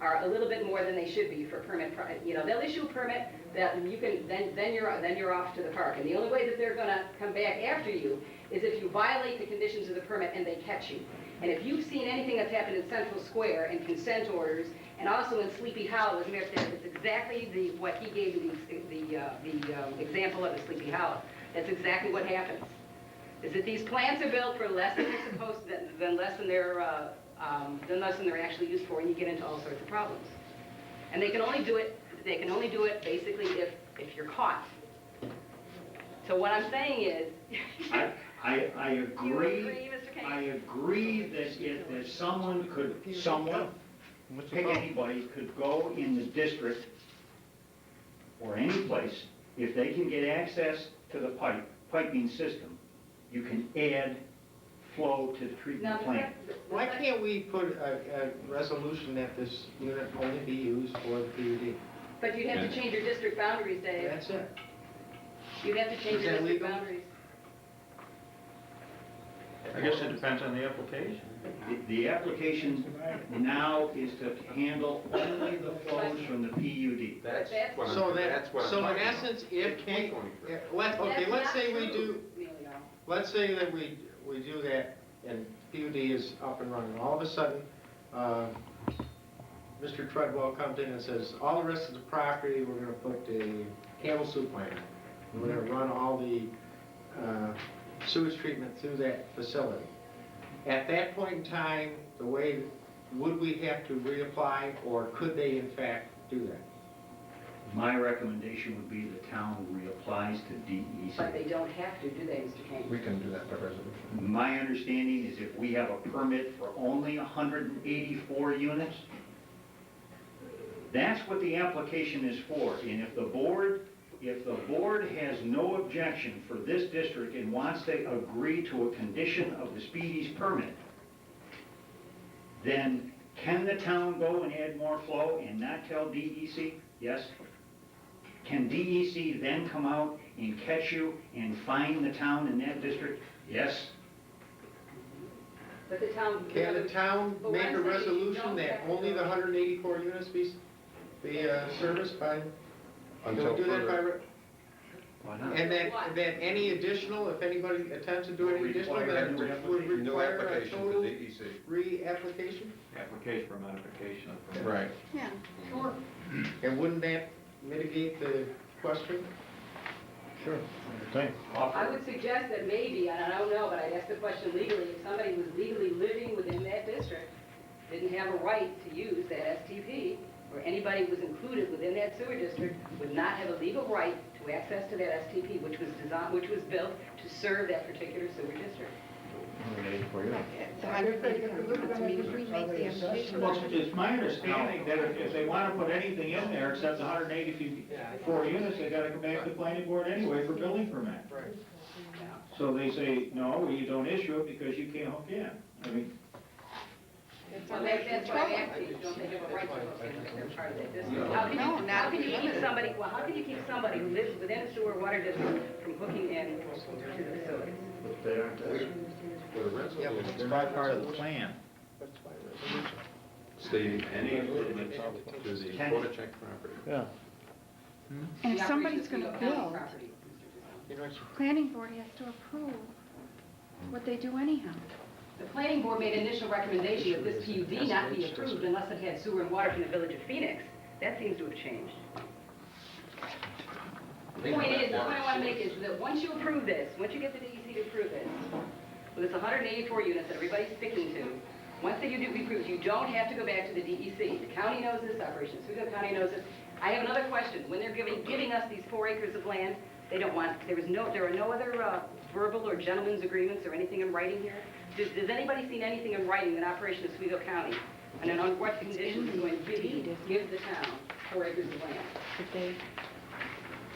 are a little bit more than they should be for permit, they'll issue a permit that you can, then you're off to the park. And the only way that they're gonna come back after you is if you violate the conditions of the permit and they catch you. And if you've seen anything that's happened in Central Square and consent orders, and also in Sleepy Hollow, as a matter of fact, it's exactly what he gave you the example of in Sleepy Hollow. That's exactly what happens. Is that these plants are built for less than they're supposed, than less than they're actually used for, and you get into all sorts of problems. And they can only do it basically if you're caught. So what I'm saying is, I you agree, agree, Mr. Kane? I agree that someone, pick anybody, could go in the district or any place, if they can get access to the piping system, you can add flow to the Now, treatment the plant. fact- Why can't we put a resolution that this unit only be used for the PUD? But you'd have to change your district boundaries, Dave. That's it. You'd have to change Is your that district legal? boundaries. I guess it depends on the application. The application now is to handle only the flows from the PUD. But that's. So in essence, if, let's say we do, let's say that we do that and PUD is up and running. All of a sudden, Mr. Treadwell comes in and says, all the rest of the property, we're gonna put a Campbell soup plant. We're gonna run all the sewage treatment through that facility. At that point in time, would we have to reapply, or could they in fact do that? My recommendation would be the town reapplies to But they DEC. don't have to, do they, Mr. Kane? We can do that by resolution. My understanding is if we have a permit for only 184 units, that's what the application is for. And if the board has no objection for this district and wants to agree to a condition of the Speedy's permit, then can the town go and add more flow and not tell DEC? Yes? Can DEC then come out and catch you and fine the town in that district? Yes? But the town. Can the town But make what a I'm saying is you resolution don't that have to only go- the 184 units be serviced by? Can Until we do that by, further- Why not? and that any additional, if anybody attempts to do any additional, then it would New require a application to total DEC. reapplication? Application for modification of permit. Right. Yeah. Sure. And wouldn't that mitigate the question? Sure, I I would suggest that maybe, and I don't know, but I'd ask the question legally, if somebody was legally living within that district, didn't have a right to use that STP, or anybody was included within that sewer district, would not have a legal right to access to that STP, which was built to serve that particular sewer district. So I don't think it's me to remake the application. Well, it's my understanding that if they want to put anything in there except 184 units, they got to come back to the planning board anyway for building permit. Right. So they say, no, you don't issue it because you can't hook in. I mean, Well, that's why I'm asking, you don't they have a right to hook in if they're part of that district? No, not How can you keep limited. somebody, well, how can you keep somebody who lives within a sewer water district from hooking in to the facilities? it's by part of the plan. Stating any improvements to the quota check property. Yeah. And if The somebody's operation gonna of Sweet County build, property. planning board has to approve what they do anyhow. The planning board made an initial recommendation that this PUD not be approved unless it had sewer and water from the village of Phoenix. That seems to have changed. The point I want to make is that once you approve this, once you get the DEC to approve this, with this 184 units that everybody's sticking to, once they do be approved, you don't have to go back to the DEC. The county knows this, Operation Oswego County knows this. I have another question. When they're giving us these 4 acres of land, they don't want, there are no other verbal or gentleman's agreements or anything in writing here? Does anybody seen anything in writing in Operation Oswego County? And then on what conditions is going to give the town 4 acres of land? If they,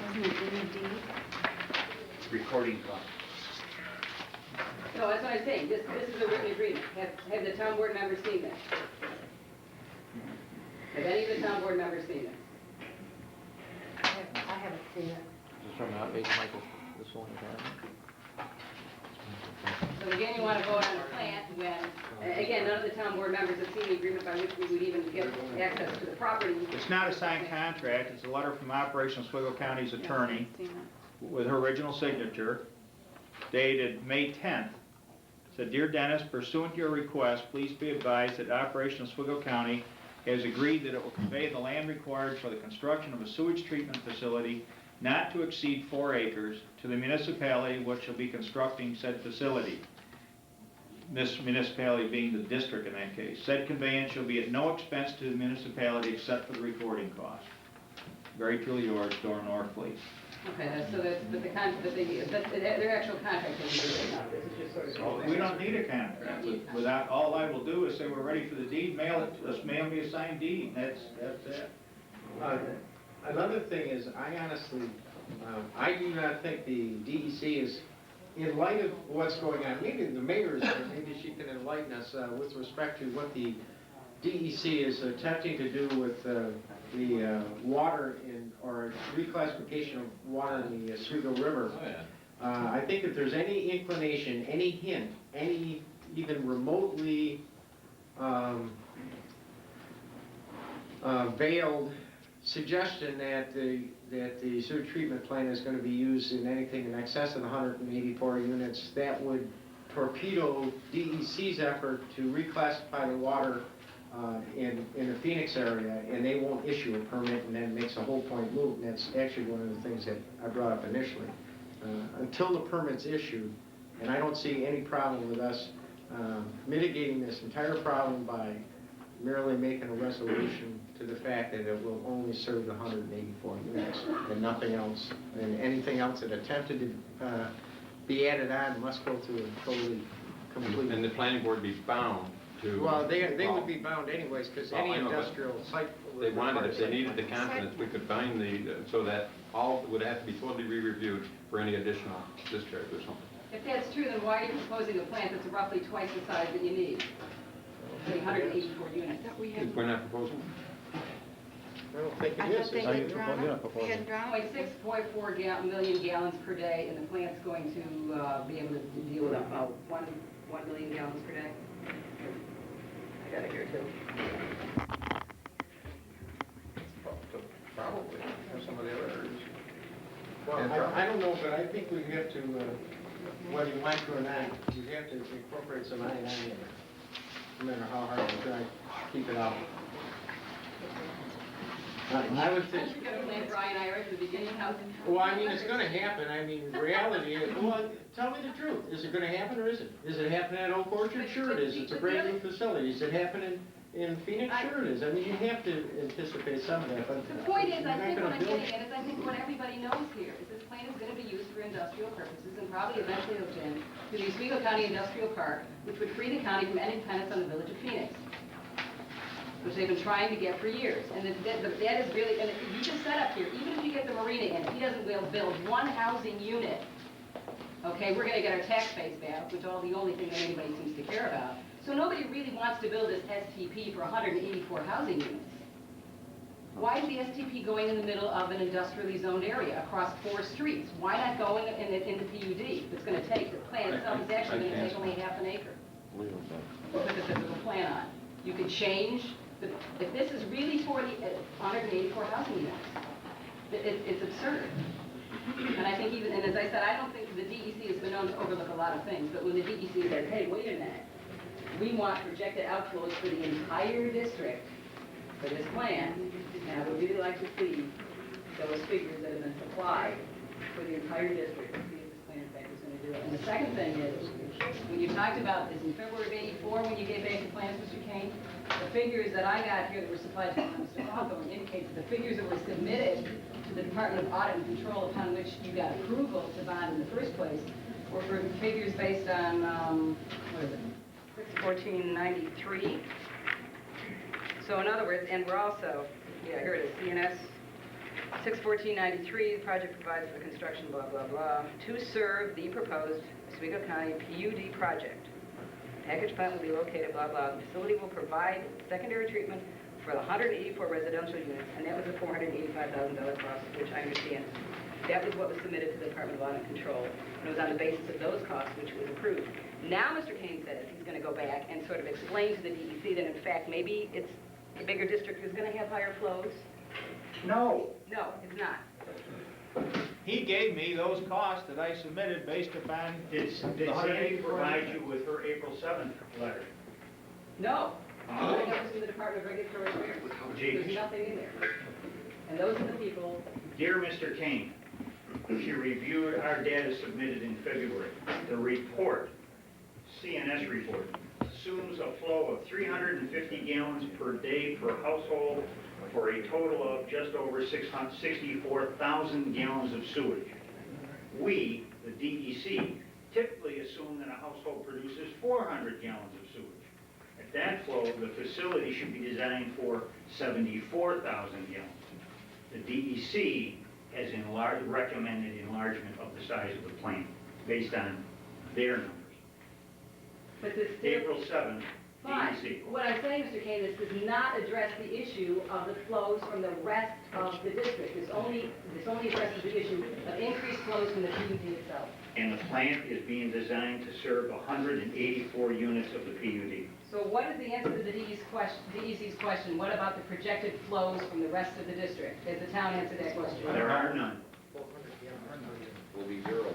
wasn't it in the deed? Recording costs. No, that's what I'm saying. This is a written agreement. Have the town board members seen this? Have any of the town board members seen this? I haven't seen it. So again, you want to vote on the plan when, again, none of the town board members have seen the agreement by which we would even get access to the property. It's not a signed contract, it's a letter from Operation Oswego County's attorney Seen it. with her original signature, dated May 10th. Said, "Dear Dennis, pursuant to your request, please be advised that Operation Oswego County has agreed that it will convey the land required for the construction of a sewage treatment facility not to exceed 4 acres to the municipality which shall be constructing said facility." This municipality being the district in that case. Said conveyance shall be at no expense to the municipality except for the recording cost. Very truly yours, Dora Norfleet. Okay, so that's, but their actual contract doesn't do that. This is just sort of. We don't need a contract. Without, all I will do is say we're ready for the deed, mail it, just mail me a signed deed, that's it. Another thing is, I honestly, I do not think the DEC is, in light of what's going on, maybe the mayor is there, maybe she can enlighten us with respect to what the DEC is attempting to do with the water or reclassification of water in the Oswego River. I think if there's any inclination, any hint, any even remotely veiled suggestion that the sewer treatment plant is gonna be used in anything in excess of the 184 units, that would torpedo DEC's effort to reclassify the water in the Phoenix area, and they won't issue a permit, and then makes the whole point moot, and that's actually one of the things that I brought up initially. Until the permit's issued, and I don't see any problem with us mitigating this entire problem by merely making a resolution to the fact that it will only serve the 184 units and nothing else. And anything else that attempted to be added on must go through a totally complete. And the planning board be bound to. Well, they would be bound anyways, because any I know, but industrial site. They wanted, if they needed the confidence, we could bind so that all would have to be totally re-reviewed for any additional discharge or something. If that's true, then why are you proposing a plant that's roughly twice the size that you need? 184 units. We're not proposing? I don't think I it thought is. they is had it? drawn up, had drawn up. 6.4 million gallons per day, and the plant's going to be able to deal with about 1 million gallons per day. I got it here too. Probably, or some of the other areas. Well, I don't know, but I think we have to, whether you like to or not, you have to incorporate some iodine in it, no matter how hard you try to keep it out. I would think, You're gonna plant Brian Ira at the beginning house. well, I mean, it's gonna happen, I mean, reality is, well, tell me the truth, is it gonna happen or is it? Is it happening at Oak Orchard? Sure it is, it's a brand new facility. Is it happening in Phoenix? Sure it is. I mean, you have to anticipate some of that, but. The point is, I you're not think gonna what I'm build- getting at is I think what everybody knows here is this plant is gonna be used for industrial purposes and probably eventually hooked in to the Oswego County Industrial Park, which would free the county from any dependence on the village of Phoenix, which they've been trying to get for years. And that is really, and you just set up here, even if you get the marina in, if he doesn't build one housing unit, okay, we're gonna get our tax base back, which is the only thing that anybody seems to care about. So nobody really wants to build this STP for 184 housing units. Why is the STP going in the middle of an industrially zoned area across 4 streets? Why not go in the PUD? It's gonna take, the plan itself is actually gonna take only half an acre. Put the physical plan on. You could change, if this is really for the 184 housing units, it's absurd. And I think even, and as I said, I don't think the DEC has been known to overlook a lot of things, but when the DEC said, hey, wait a minute, we want projected outflows for the entire district for this plan, and I would really like to see those figures that have been supplied for the entire district, to see if this plan in fact is going to do it. And the second thing is, when you talked about this in February of '84, when you gave back the plans, Mr. Kane, the figures that I got here that were supplied to Mr. Hawthorne indicate that the figures that were submitted to the Department of Audit and Control upon which you got approval to bond in the first place were for figures based on, what is it? 1493. So in other words, and we're also, yeah, here it is, CNS 61493, the project provides for construction, blah, blah, blah, to serve the proposed Oswego County PUD project. Package plant will be located, blah, blah. The facility will provide secondary treatment for the 184 residential units, and that was a $485,000 cost, which I understand. That was what was submitted to the Department of Audit and Control, and it was on the basis of those costs which was approved. Now Mr. Kane says he's going to go back and sort of explain to the DEC that in fact maybe it's a bigger district is going to have higher flows. No. No, it's not. He gave me those costs that I submitted based upon Did the Sandy 184 provide you with her April 7th letter? No. That was from the Department of Regulatory Affairs. There's Geez. nothing in there. And those are the people. Dear Mr. Kane, she reviewed our data submitted in February. The report, CNS report, assumes a flow of 350 gallons per day per household for a total of just over 64,000 gallons of sewage. We, the DEC, typically assume that a household produces 400 gallons of sewage. At that flow, the facility should be designed for 74,000 gallons. The DEC has recommended enlargement of the size of the plant based on their numbers. But this still, April 7th Fine. DEC. What I'm saying, Mr. Kane, is does not address the issue of the flows from the rest of the district. This only addresses the issue of increased flows from the PUD itself. And the plant is being designed to serve 184 units of the PUD. So what is the answer to the DEC's question? What about the projected flows from the rest of the district? Has the town answered that question? There are none. Will be zero.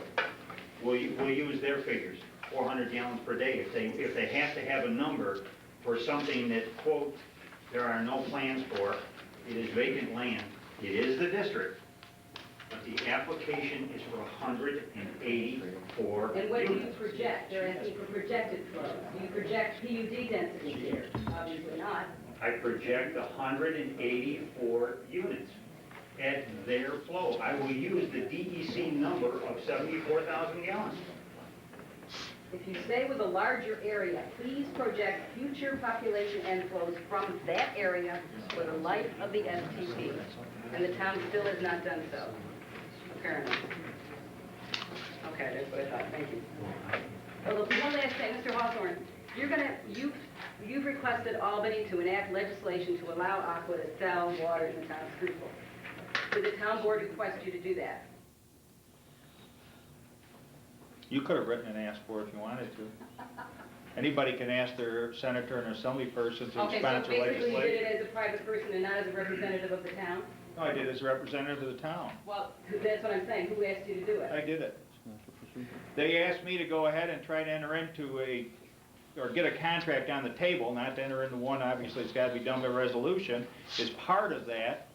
We'll use their figures, 400 gallons per day. If they have to have a number for something that, quote, there are no plans for, it is vacant land, it is the district, but the application is for 184 And what do you units. project? They're asking for projected flows. Do you project PUD density here? Obviously not. I project 184 units at their flow. I will use the DEC number of 74,000 gallons. If you stay with a larger area, please project future population inflows from that area for the life of the STP. And the town still has not done so, apparently. Okay, that's what I thought, thank you. Oh, look, one last thing, Mr. Hawthorne, you've requested Albany to enact legislation to allow Aqua to sell water in the town of Schroeppel. Did the town board request you to do that? You could have written and asked for it if you wanted to. Anybody can ask their senator and assembly person to Okay, so sponsor basically you did legislation. it as a private person and not as a representative of the town? No, I did as a representative of the town. Well, that's what I'm saying, who asked you to do I it? did it. They asked me to go ahead and try to enter into or get a contract on the table, not to enter into one, obviously it's gotta be done by resolution. As part of that,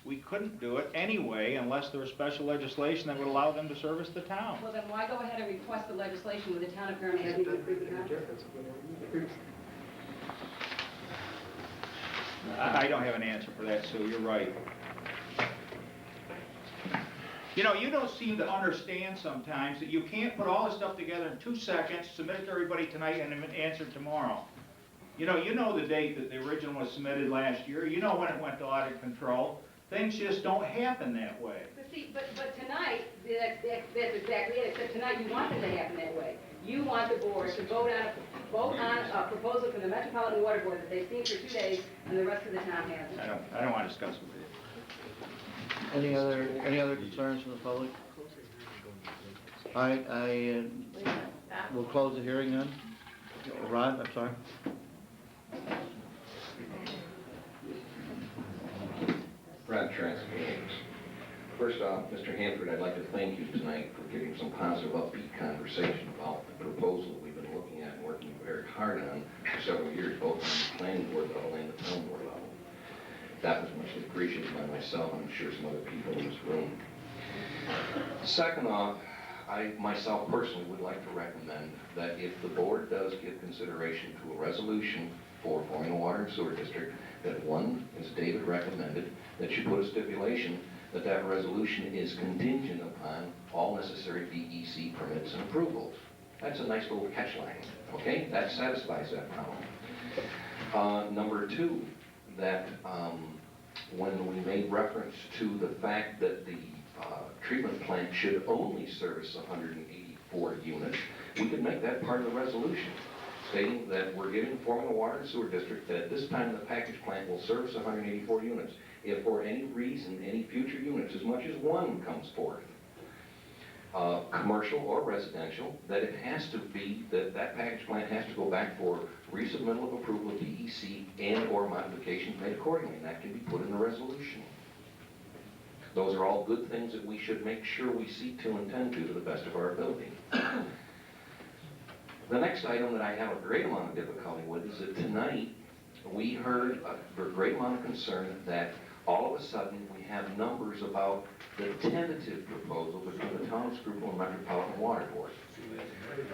we couldn't do it anyway unless there was special legislation that would allow them to service the town. Well, then why go ahead and request the legislation when the town apparently hasn't even approved the contract? I don't have an answer for that, Sue, you're right. You know, you don't seem to understand sometimes that you can't put all this stuff together in 2 seconds, submit it to everybody tonight, and then answer tomorrow. You know the date that the original was submitted last year, you know when it went to audit control. Things just don't happen that way. But see, but tonight, that's exactly it, except tonight you want it to happen that way. You want the board to vote on a proposal from the Metropolitan Water Board that they've seen for 2 days, and the rest of the town hasn't. I don't want to discuss it with you. Any other concerns from the public? All right, we'll close the hearing then. Rod, I'm sorry. Rod Trask. First off, Mr. Hanford, I'd like to thank you tonight for giving some positive, upbeat conversation about the proposal we've been looking at and working very hard on for several years, both on the planning board level and the town board level. That was much appreciated by myself, and I'm sure some other people in this room. Second off, I myself personally would like to recommend that if the board does give consideration to a resolution for forming a water and sewer district, that one, as David recommended, that you put a stipulation that that resolution is contingent upon all necessary DEC permits and approvals. That's a nice little catch line, okay? That satisfies that problem. Number two, that when we made reference to the fact that the treatment plant should only service 184 units, we could make that part of the resolution, stating that we're giving forming a water and sewer district that at this time the package plant will service 184 units. If for any reason, any future units, as much as one comes forth, commercial or residential, that it has to be, that package plant has to go back for resubmittal of approval of DEC and or modifications made accordingly, and that can be put in the resolution. Those are all good things that we should make sure we seek to and tend to the best of our ability. The next item that I have a great amount of difficulty with is that tonight we heard a great amount of concern that all of a sudden we have numbers about the tentative proposal between the town of Schroeppel and Metropolitan Water Board.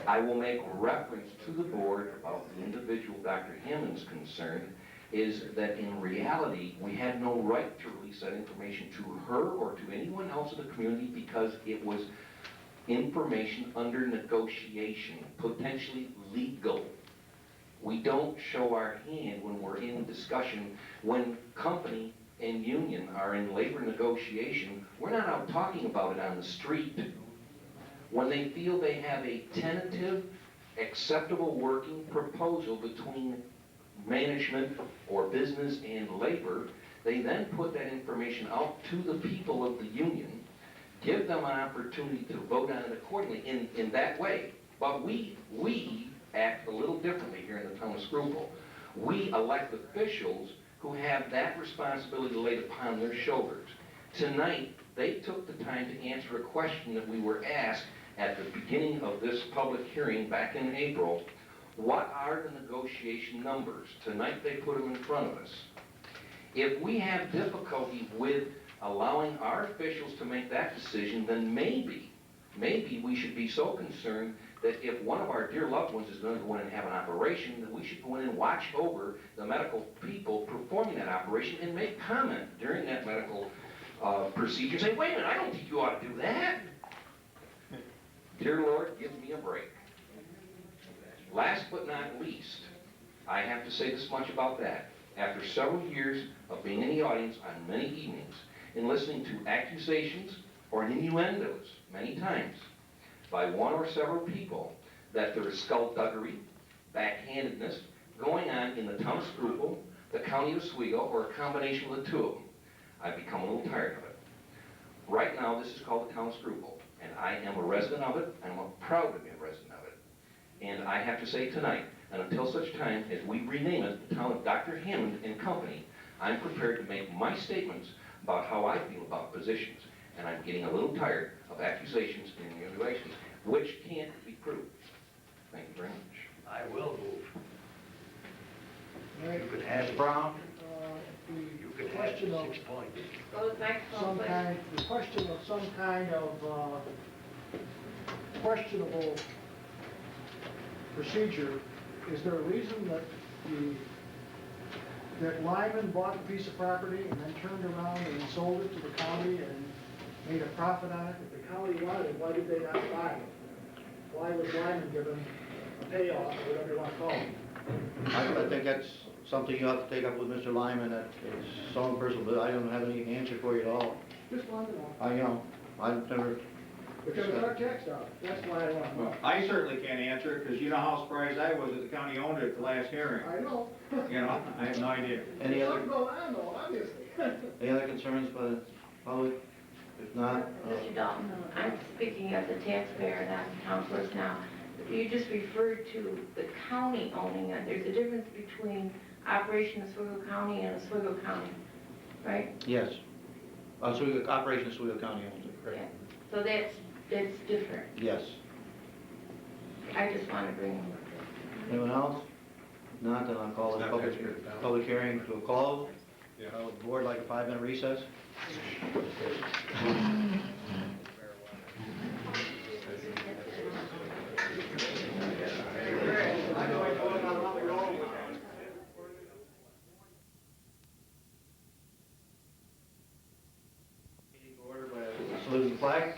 I will make reference to the board about the individual Dr. Hammond's concern is that in reality we had no right to release that information to her or to anyone else in the community because it was information under negotiation, potentially legal. We don't show our hand when we're in discussion. When company and union are in labor negotiation, we're not out talking about it on the street. When they feel they have a tentative acceptable working proposal between management or business and labor. They then put that information out to the people of the union, give them an opportunity to vote on it accordingly in that way. But we act a little differently here in the town of Schroeppel. We elect officials who have that responsibility laid upon their shoulders. Tonight, they took the time to answer a question that we were asked at the beginning of this public hearing back in April. What are the negotiation numbers? Tonight, they put them in front of us. If we have difficulty with allowing our officials to make that decision, then maybe we should be so concerned that if one of our dear loved ones is going to go in and have an operation, that we should go in and watch over the medical people performing that operation and make comment during that medical procedure. Say, wait a minute, I don't think you ought to do that. Dear Lord, give me a break. Last but not least, I have to say this much about that. After several years of being in the audience on many evenings and listening to accusations or innuendos many times by one or several people that there is skullduggery, backhandedness going on in the town of Schroeppel, the county of Oswego, or a combination of the two of them, I've become a little tired of it. Right now, this is called the town of Schroeppel, and I am a resident of it, and I'm proud to be a resident of it. And I have to say tonight, and until such time as we rename it the town of Dr. Hammond and Company, I'm prepared to make my statements about how I feel about positions. And I'm getting a little tired of accusations and insinuations, which can't be proved. Thank you very much. I will move. All right, You could have, Mr. Brown? you could have question of 6 points. Go with microphone, some please. kind, the question of some kind of questionable procedure, is there a reason that that Lyman bought the piece of property and then turned around and sold it to the county and made a profit on it? If the county wanted it, why did they not buy it? Why was Lyman given a payoff, or whatever you want to call it? I think that's something you have to take up with Mr. Lyman, that is his own personal, but I don't have any answer for you at all. Just wanted to know. I know, I've never, Because it's our tax dollars, that's why I want to know. Well, I certainly can't answer it, because you know how surprised I was that the county owned it at the last hearing. I know. You know, I have no idea. any There's other, something going on though, obviously. any other concerns by the public? If not, Mr. Dalton, I'm speaking as a taxpayer, not a councilor now. You just referred to the county owning it. There's a difference between Operation Oswego County and Oswego County, right? yes. Oswego, Operation Oswego County owns it, Yeah. correct? So that's different. Yes. I just want to bring. Anyone else? If not, then I'll call this public hearing to a close. Board like a 5-minute recess? Order by saluting the flag.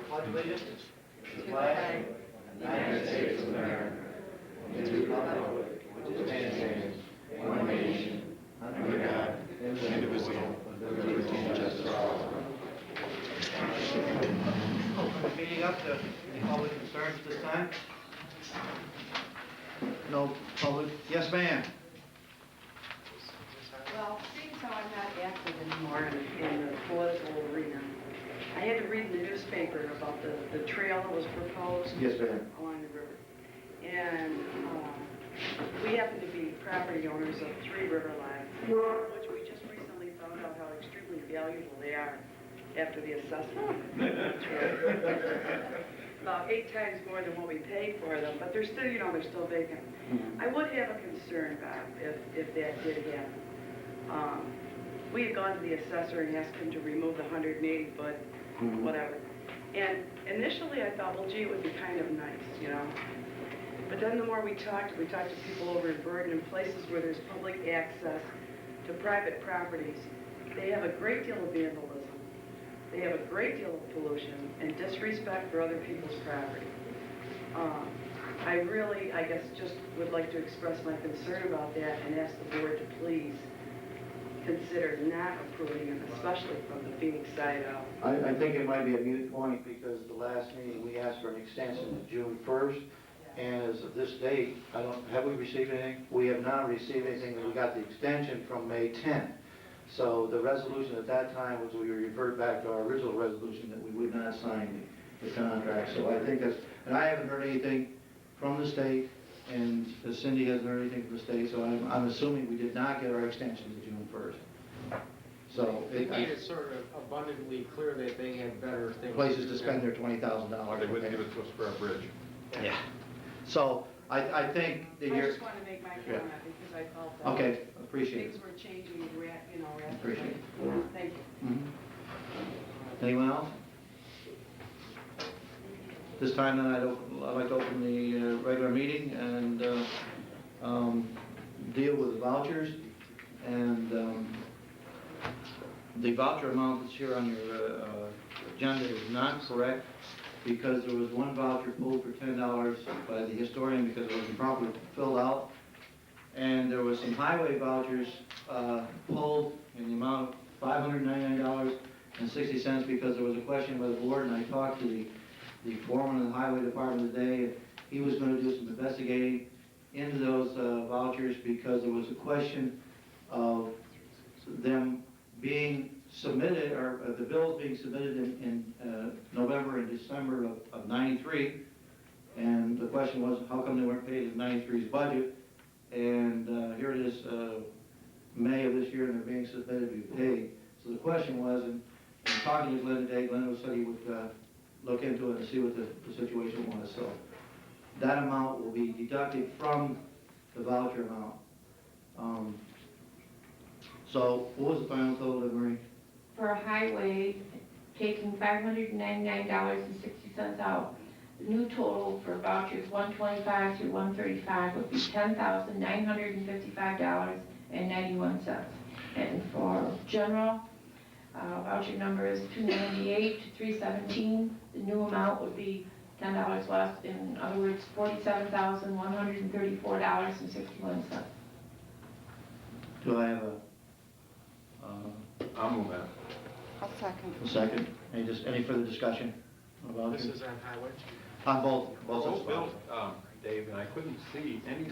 Pledge allegiance to the flag of the United States of America, and to the republic which stands one nation, under God, indivisible, with liberty and justice for all. Open the meeting up to any public concerns at this time? No public? Yes, ma'am. Well, seeing how I'm not active anymore in the political arena, I had to read in the newspaper about the trail that was proposed Yes, ma'am. along the river. And we happen to be property owners of 3 river lines, which we just recently found out how extremely valuable they are after the assessment. About 8 times more than what we paid for them, but they're still, they're still vacant. I would have a concern, Bob, if that did happen. We had gone to the assessor and asked him to remove the 180-foot, whatever. And initially I thought, well, gee, it would be kind of nice, But then the more we talked to people over in Bergen and places where there's public access to private properties, they have a great deal of vandalism. They have a great deal of pollution and disrespect for other people's property. I really, I guess, just would like to express my concern about that and ask the board to please consider not approving them, especially from the Phoenix side out. I think it might be a moot point because the last meeting, we asked for an extension to June 1st. And as of this date, have we received anything? We have not received anything, but we got the extension from May 10th. So the resolution at that time was we revert back to our original resolution that we would not sign the contract. So I think that's, and I haven't heard anything from the state, and Cindy hasn't heard anything from the state, so I'm assuming we did not get our extension to June 1st. So They made it sort of abundantly clear that they had better things. places to spend their $20,000. They wouldn't give it to us for a bridge. Yeah. So I think that I you're, just want to make my Yeah. comment because I felt that. okay, appreciate it. Things were changing, rapidly. Appreciate it. Thank you. Mhm. Anyone else? This time then I'd like to open the regular meeting and deal with the vouchers. And the voucher amount that's here on your agenda is not correct because there was one voucher pulled for $10 by the historian because it wasn't properly filled out. And there was some highway vouchers pulled in the amount of $599.60 because there was a question by the board, and I talked to the foreman of the highway department today, and he was going to do some investigating into those vouchers because there was a question of them being submitted, or the bills being submitted in November and December of '93, and the question was, how come they weren't paid in '93's budget? And here it is, May of this year, and they're being submitted to be paid. So the question was, and talking to Glenn today, Glenn said he would look into it and see what the situation was. So that amount will be deducted from the voucher amount. So what was the final total, Anne Marie? For a highway, taking $599.60 out, the new total for vouchers 125 through 135 would be $10,955.91. And for general, voucher number is 298 to 317. The new amount would be $10 less, in other words, $47,134.61. Do I have I'll move that. I'll second. a second? Any further discussion about This it? is on highway. On both Those sets of bills, vouchers. Dave, and I couldn't see any,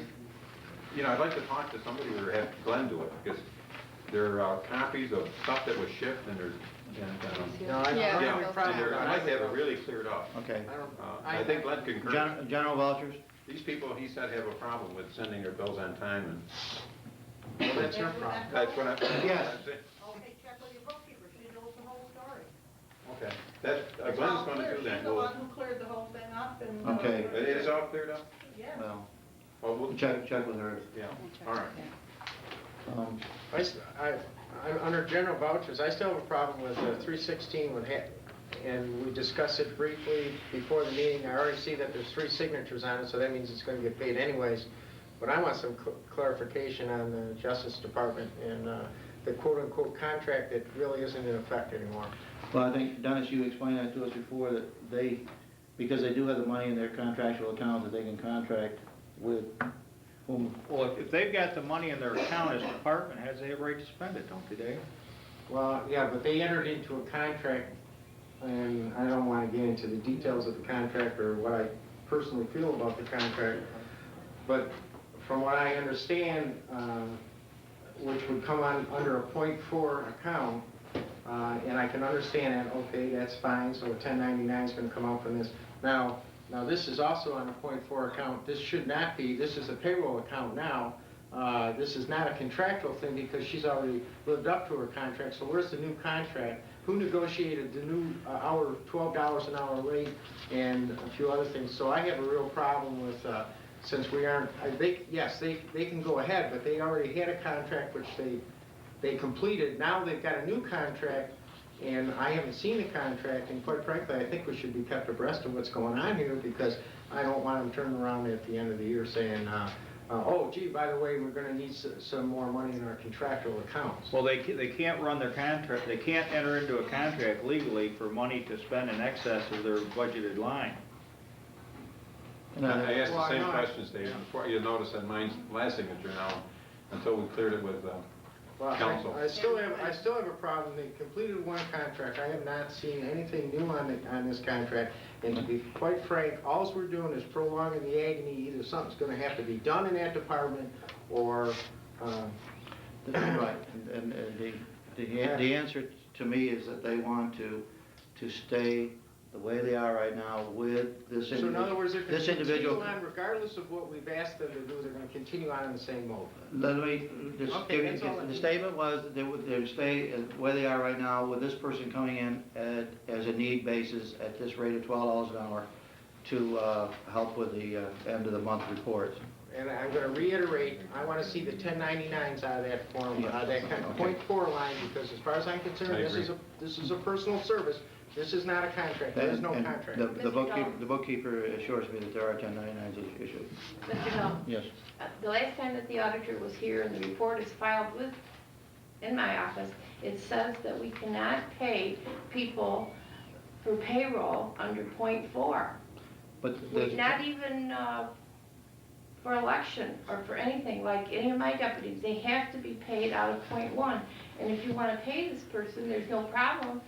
I'd like to talk to somebody or have Glenn do it, because there are copies of stuff that was shipped, and there's, No, I Yeah. don't yeah, have any problem with I'd like to have it really cleared up. Okay. I think Glenn concurs. General vouchers? These people, he said, have a problem with sending their bills on time, and Well, that's her problem. that's what I. Yes. Okay, check with your bookkeeper, she knows the whole story. Okay, that's, Glenn's gonna do that. She's the one who cleared the whole thing up and. Okay. It is all cleared up? Yeah. Well, Well, we'll check with her. Yeah, all right. Under general vouchers, I still have a problem with 316 and we discussed it briefly before the meeting. I already see that there's 3 signatures on it, so that means it's going to get paid anyways. But I want some clarification on the Justice Department and the quote-unquote contract that really isn't in effect anymore. Well, I think, Dennis, you explained that to us before, that because they do have the money in their contractual account, that they can contract with whom. Well, if they've got the money in their account as department heads, they have a right to spend it, don't they, Dave? Well, yeah, but they entered into a contract, and I don't want to get into the details of the contract or what I personally feel about the contract, but from what I understand, which would come under a .4 account, and I can understand that, okay, that's fine, so 1099 is going to come out from this. Now this is also on a .4 account. This should not be, this is a payroll account now. This is not a contractual thing because she's already lived up to her contract, so where's the new contract? Who negotiated the new $12 an hour rate and a few other things? So I have a real problem with, since we aren't, yes, they can go ahead, but they already had a contract which they completed. Now they've got a new contract, and I haven't seen the contract, and quite frankly, I think we should be kept abreast of what's going on here, because I don't want them turning around at the end of the year saying, oh, gee, by the way, we're gonna need some more money in our contractual accounts. Well, they can't run their contract, they can't enter into a contract legally for money to spend in excess of their budgeted line. I asked the same Well, questions, Dave, before you notice that mine's last signature now, until we cleared it with Well, Council. I still have a problem. They completed one contract. I have not seen anything new on this contract. And to be quite frank, all we're doing is prolonging the agony. Either something's gonna have to be done in that department, or, Right, and the answer to me is that they want to stay the way they are right now with this individual. so in other words, they're gonna This continue individual. on regardless of what we've asked them to do, they're gonna continue on in the same mode. Let me just Okay, give you, that's all I the need. statement was that they would stay where they are right now with this person coming in as a need basis at this rate of $12 an hour to help with the end of the month reports. And I'm gonna reiterate, I wanna see the 1099s out of that form, out of that kind of Okay. .4 line, because as far as I'm concerned, I this is a personal service. This is not a contract, there is no And contract. the bookkeeper assures me that there are 1099s issued. Mr. Hill, Yes. the last time that the auditor was here and the report is filed in my office, it says that we cannot pay people for payroll under .4. But Not even for election or for anything, like any of my deputies, they have to be paid out of .1. And if you want to pay this person, there's no problem,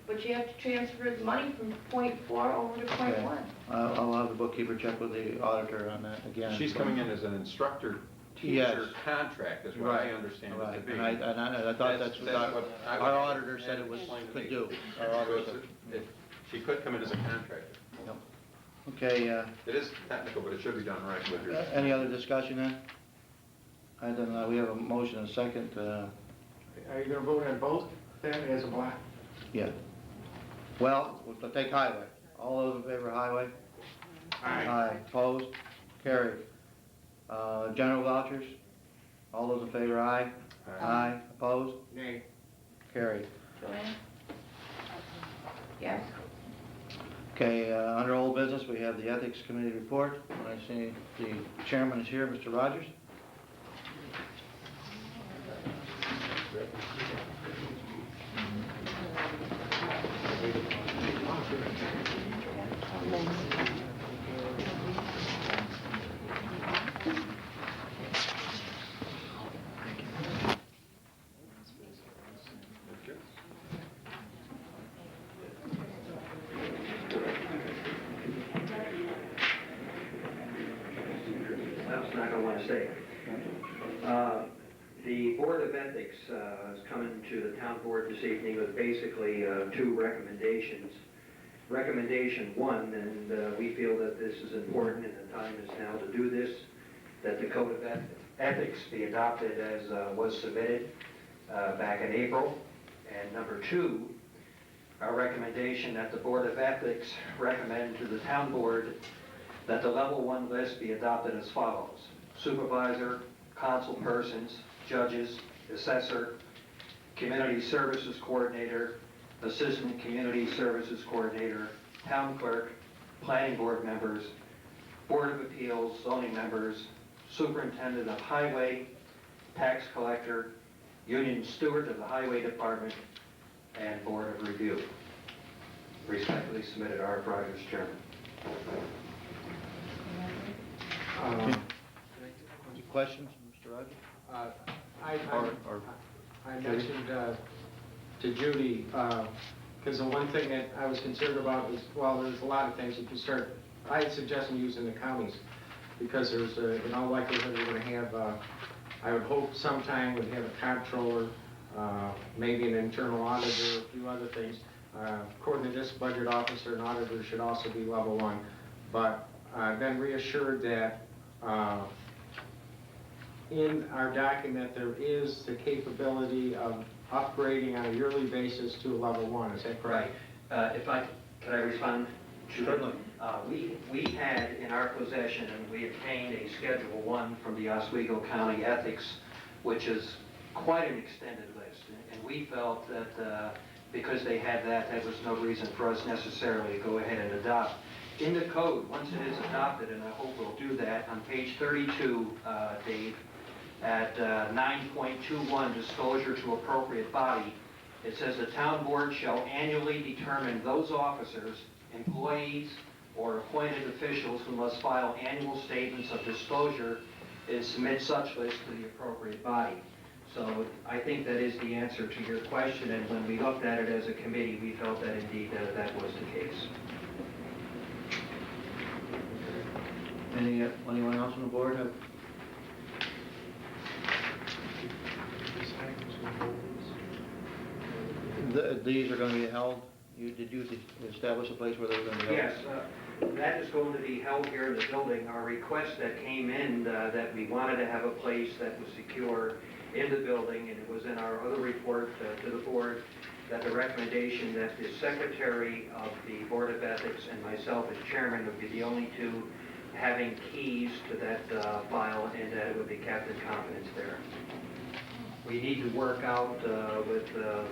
but you have to transfer the money from .4 over to Okay. .1. I'll have the bookkeeper check with the auditor on that again. She's coming in as an instructor Yes. teacher contract, is what I understand it to Right, be. and I thought that's what what I our would auditor said it explained to could me. do. Our So auditor it's said. she could come in as a contractor. Okay, It is technical, but it should be done right with your. any other discussion then? We have a motion and a second, Are you gonna vote on both then as a block? yeah. Well, we'll take highway. All those in favor of highway? Aye. Opposed? Carried. General vouchers? All those in favor, aye? Aye. Opposed? Nay. Carried. Joanne? Yes. Okay, under old business, we have the Ethics Committee report. And I see the chairman is here, Mr. Rogers. That's not I want to say. The Board of Ethics is coming to the town board this evening with basically two recommendations. Recommendation one, and we feel that this is important and the time is now to do this, that the Code of Ethics be adopted as was submitted back in April. And number two, our recommendation that the Board of Ethics recommend to the town board that the level 1 list be adopted as follows: supervisor, council persons, judges, assessor, community services coordinator, assistant community services coordinator, town clerk, planning board members, board of appeals, zoning members, superintendent of highway, tax collector, union steward of the highway department, and board of review. Respectfully submitted, R. Rogers, Chairman. Any questions, Mr. Rogers? I mentioned to Judy, because the one thing that I was concerned about is, well, there's a lot of things. If you start, I suggest using the counties, because there's, in all likelihood, we're going to have, I would hope sometime we'd have a comptroller, maybe an internal auditor, a few other things. According to this budget officer, an auditor should also be level 1. But I've been reassured that in our document there is the capability of upgrading on a yearly basis to a level 1. Is that correct? Right. Can I respond? Certainly. We had in our possession, and we obtained a Schedule 1 from the Oswego County Ethics, which is quite an extended list. And we felt that because they had that, there was no reason for us necessarily to go ahead and adopt. In the code, once it is adopted, and I hope we'll do that, on page 32, Dave, at 9.21, disclosure to appropriate body, it says the town board shall annually determine those officers, employees, or appointed officials who must file annual statements of disclosure and submit such list to the appropriate body. So I think that is the answer to your question, and when we looked at it as a committee, we felt that indeed that was the case. Anyone else on the board have? These are gonna be held, did you establish a place where they're gonna be held? Yes, that is going to be held here in the building. Our request that came in, that we wanted to have a place that was secure in the building, and it was in our other report to the board, that the recommendation that the secretary of the Board of Ethics and myself as chairman would be the only two having keys to that file, and that it would be kept in confidence there. We need to work out with the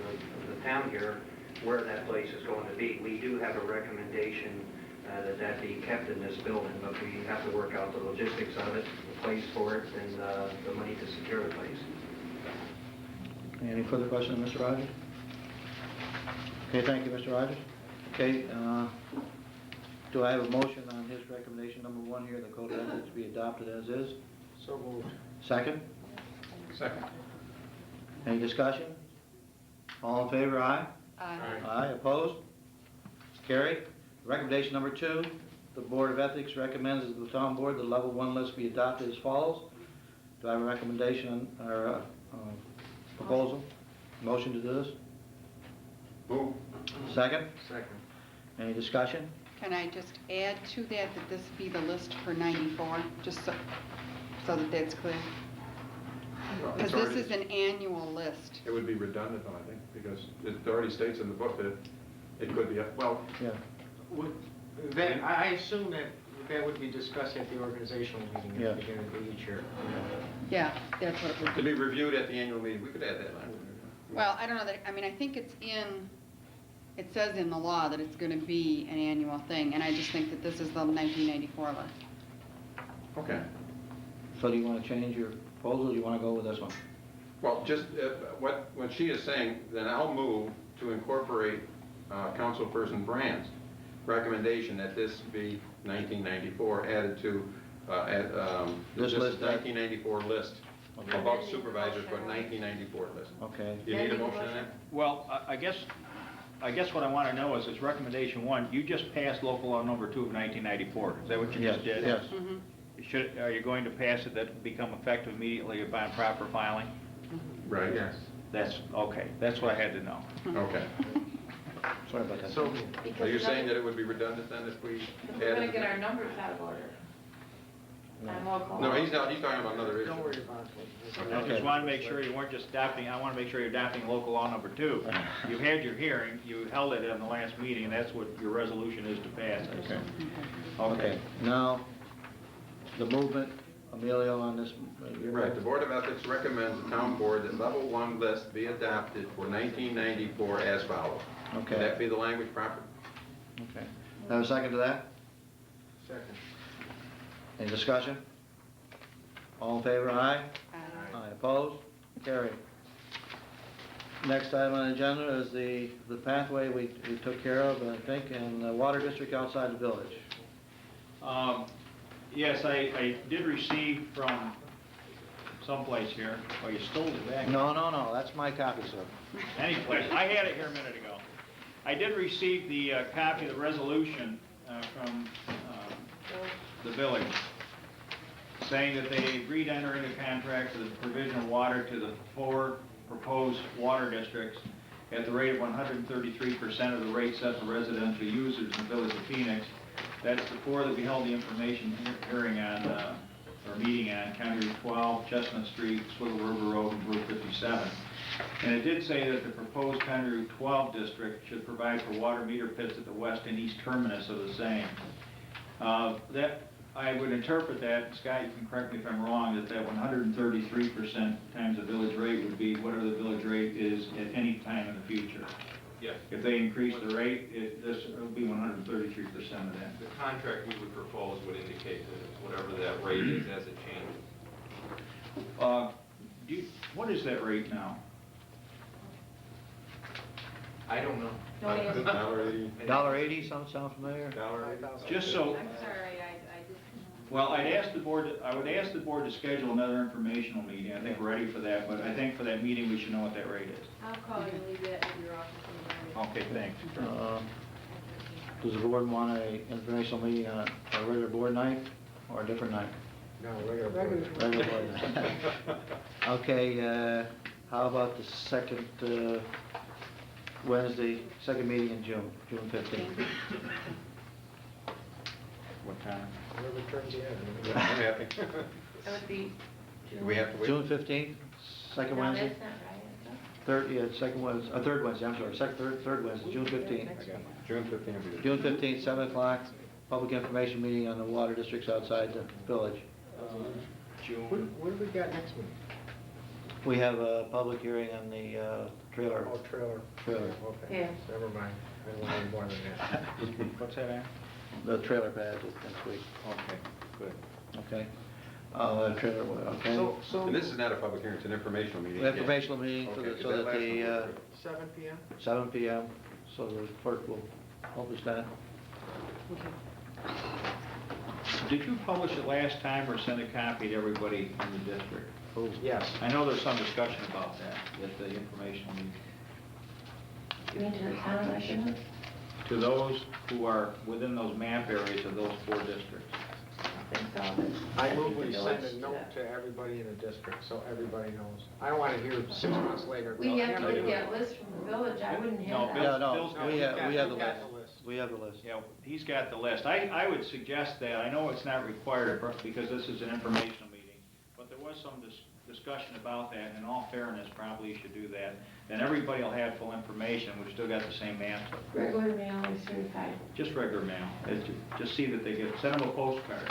town here where that place is going to be. We do have a recommendation that that be kept in this building, but we have to work out the logistics of it, the place for it, and the money to secure the place. Any further questions, Mr. Rogers? Okay, thank you, Mr. Rogers. Okay, do I have a motion on his recommendation number 1 here, the code of ethics be adopted as is? So moved. Second? Second. Any discussion? All in favor, aye? Aye. Aye, opposed? Carried. Recommendation number 2, the Board of Ethics recommends that the town board, the level 1 list be adopted as follows. Do I have a recommendation or a proposal? Motion to do this? Move. Second? Second. Any discussion? Can I just add to that this be the list for 94, just so that that's clear? Because this is an annual list. It would be redundant though, I think, because it already states in the book that it could be, well, Yeah. That, I assume that that would be discussed at the organizational meeting Yeah. at the beginning of each year. Yeah, that's what it would to be. be reviewed at the annual meeting. We could add that line. Well, I don't know that, I mean, I think it's in, it says in the law that it's gonna be an annual thing, and I just think that this is the 1994 list. Okay. So do you want to change your proposal, or do you want to go with this one? Well, just what she is saying, then I'll move to incorporate Councilperson Brand's recommendation that this be 1994 added to This list, 1994 list. Okay. Above supervisors, but 1994 list. Okay. Do you need a motion on that? Well, I guess what I want to know is recommendation 1, you just passed local law number 2 of 1994. Is that what you just did? Yes. Are you going to pass it that will become effective immediately upon proper filing? Right. Yes. That's, okay, that's what I had to know. Okay. Sorry about that. So, Are you saying that it would be redundant then if we We're gonna added? get our numbers out of order. On local No, law. he's talking about another issue. don't worry about it. I just want to make sure you weren't just adopting, I want to make sure you're adopting local law number 2. You had your hearing, you held it in the last meeting, and that's what your resolution is to pass. Okay. Okay. Okay, now, the movement, Emilio, on this. You're right. The Board of Ethics recommends the town board that level 1 list be adopted for 1994 as follows. Okay. Would that be the language proper? Okay. Have a second to that? Second. Any discussion? All in favor, aye? Aye, opposed? Carried. Next item on the agenda is the pathway we took care of, I think, and the water district outside the village. Yes, I did receive from someplace here, oh, you stole it back. No, that's my copy, sir. Anyway, I had it here a minute ago. I did receive the copy of the resolution from the village, saying that they agreed to enter into contract for the provision of water to the 4 proposed water districts at the rate of 133% of the rate set for residential users in the village of Phoenix. That's the 4 that we held the information hearing on, or meeting on, County Route 12, Chestnut Street, Swiggle River Road, and Route 57. And it did say that the proposed County Route 12 district should provide for water meter pits at the west and east terminus of the same. That, I would interpret that, Scott, you can correct me if I'm wrong, that 133% times the village rate would be whatever the village rate is at any time in the future. Yes. If they increase the rate, this will be 133% of that. The contract we would propose would indicate that whatever that rate is as it changes. What is that rate now? I don't know. $1.80, sound familiar? Just so, I'm sorry, I just. Well, I would ask the board to schedule another informational meeting. I think we're ready for that, but I think for that meeting, we should know what that rate is. I'll call you and leave that in your office in the morning. Okay, thanks. Does the board want a informational meeting on a regular board night or a different night? No, regular board. Regular board night. Okay, how about the second Wednesday, second meeting in June 15th? What time? Whatever turns you in. I'm happy. That would be June. We have to wait. June 15th, second No, Wednesday? that's not right, is it? Third Wednesday, I'm sorry, third Wednesday, June 15th. June 15th will be good. June 15th, 7 o'clock, public information meeting on the water districts outside the village. What do we got next week? We have a public hearing on the trailer. Oh, trailer. Trailer. Okay, Yeah. never mind. I don't need more than that. What's that, Ann? The trailer pad is next week, Okay, good. okay? Trailer, okay? And this is not a public hearing, it's an informational meeting. Informational meeting for Okay, the, 'cause so that that last one the, was 7 PM? 7 PM, so the clerk will publish that. Did you publish it last time or send a copy to everybody in the district? Yes. I know there's some discussion about that at the informational meeting. You mean to the town residents? To those who are within those map areas of those 4 districts. I think so, but I move we the send a village- note to everybody in the district, so everybody knows. I don't want to hear 6 months later. We have to "Oh, get that list from the village, I wouldn't No, have Bill- that. Yeah, no, Bill's got- we have the you've got list. the list. We have the list. Yeah, he's got the list. I would suggest that, I know it's not required because this is an informational meeting, but there was some discussion about that, and in all fairness, probably you should do that. Then everybody will have full information, we've still got the same answer. Regular mail is certified. Just regular mail. Just see that they get, send them a postcard.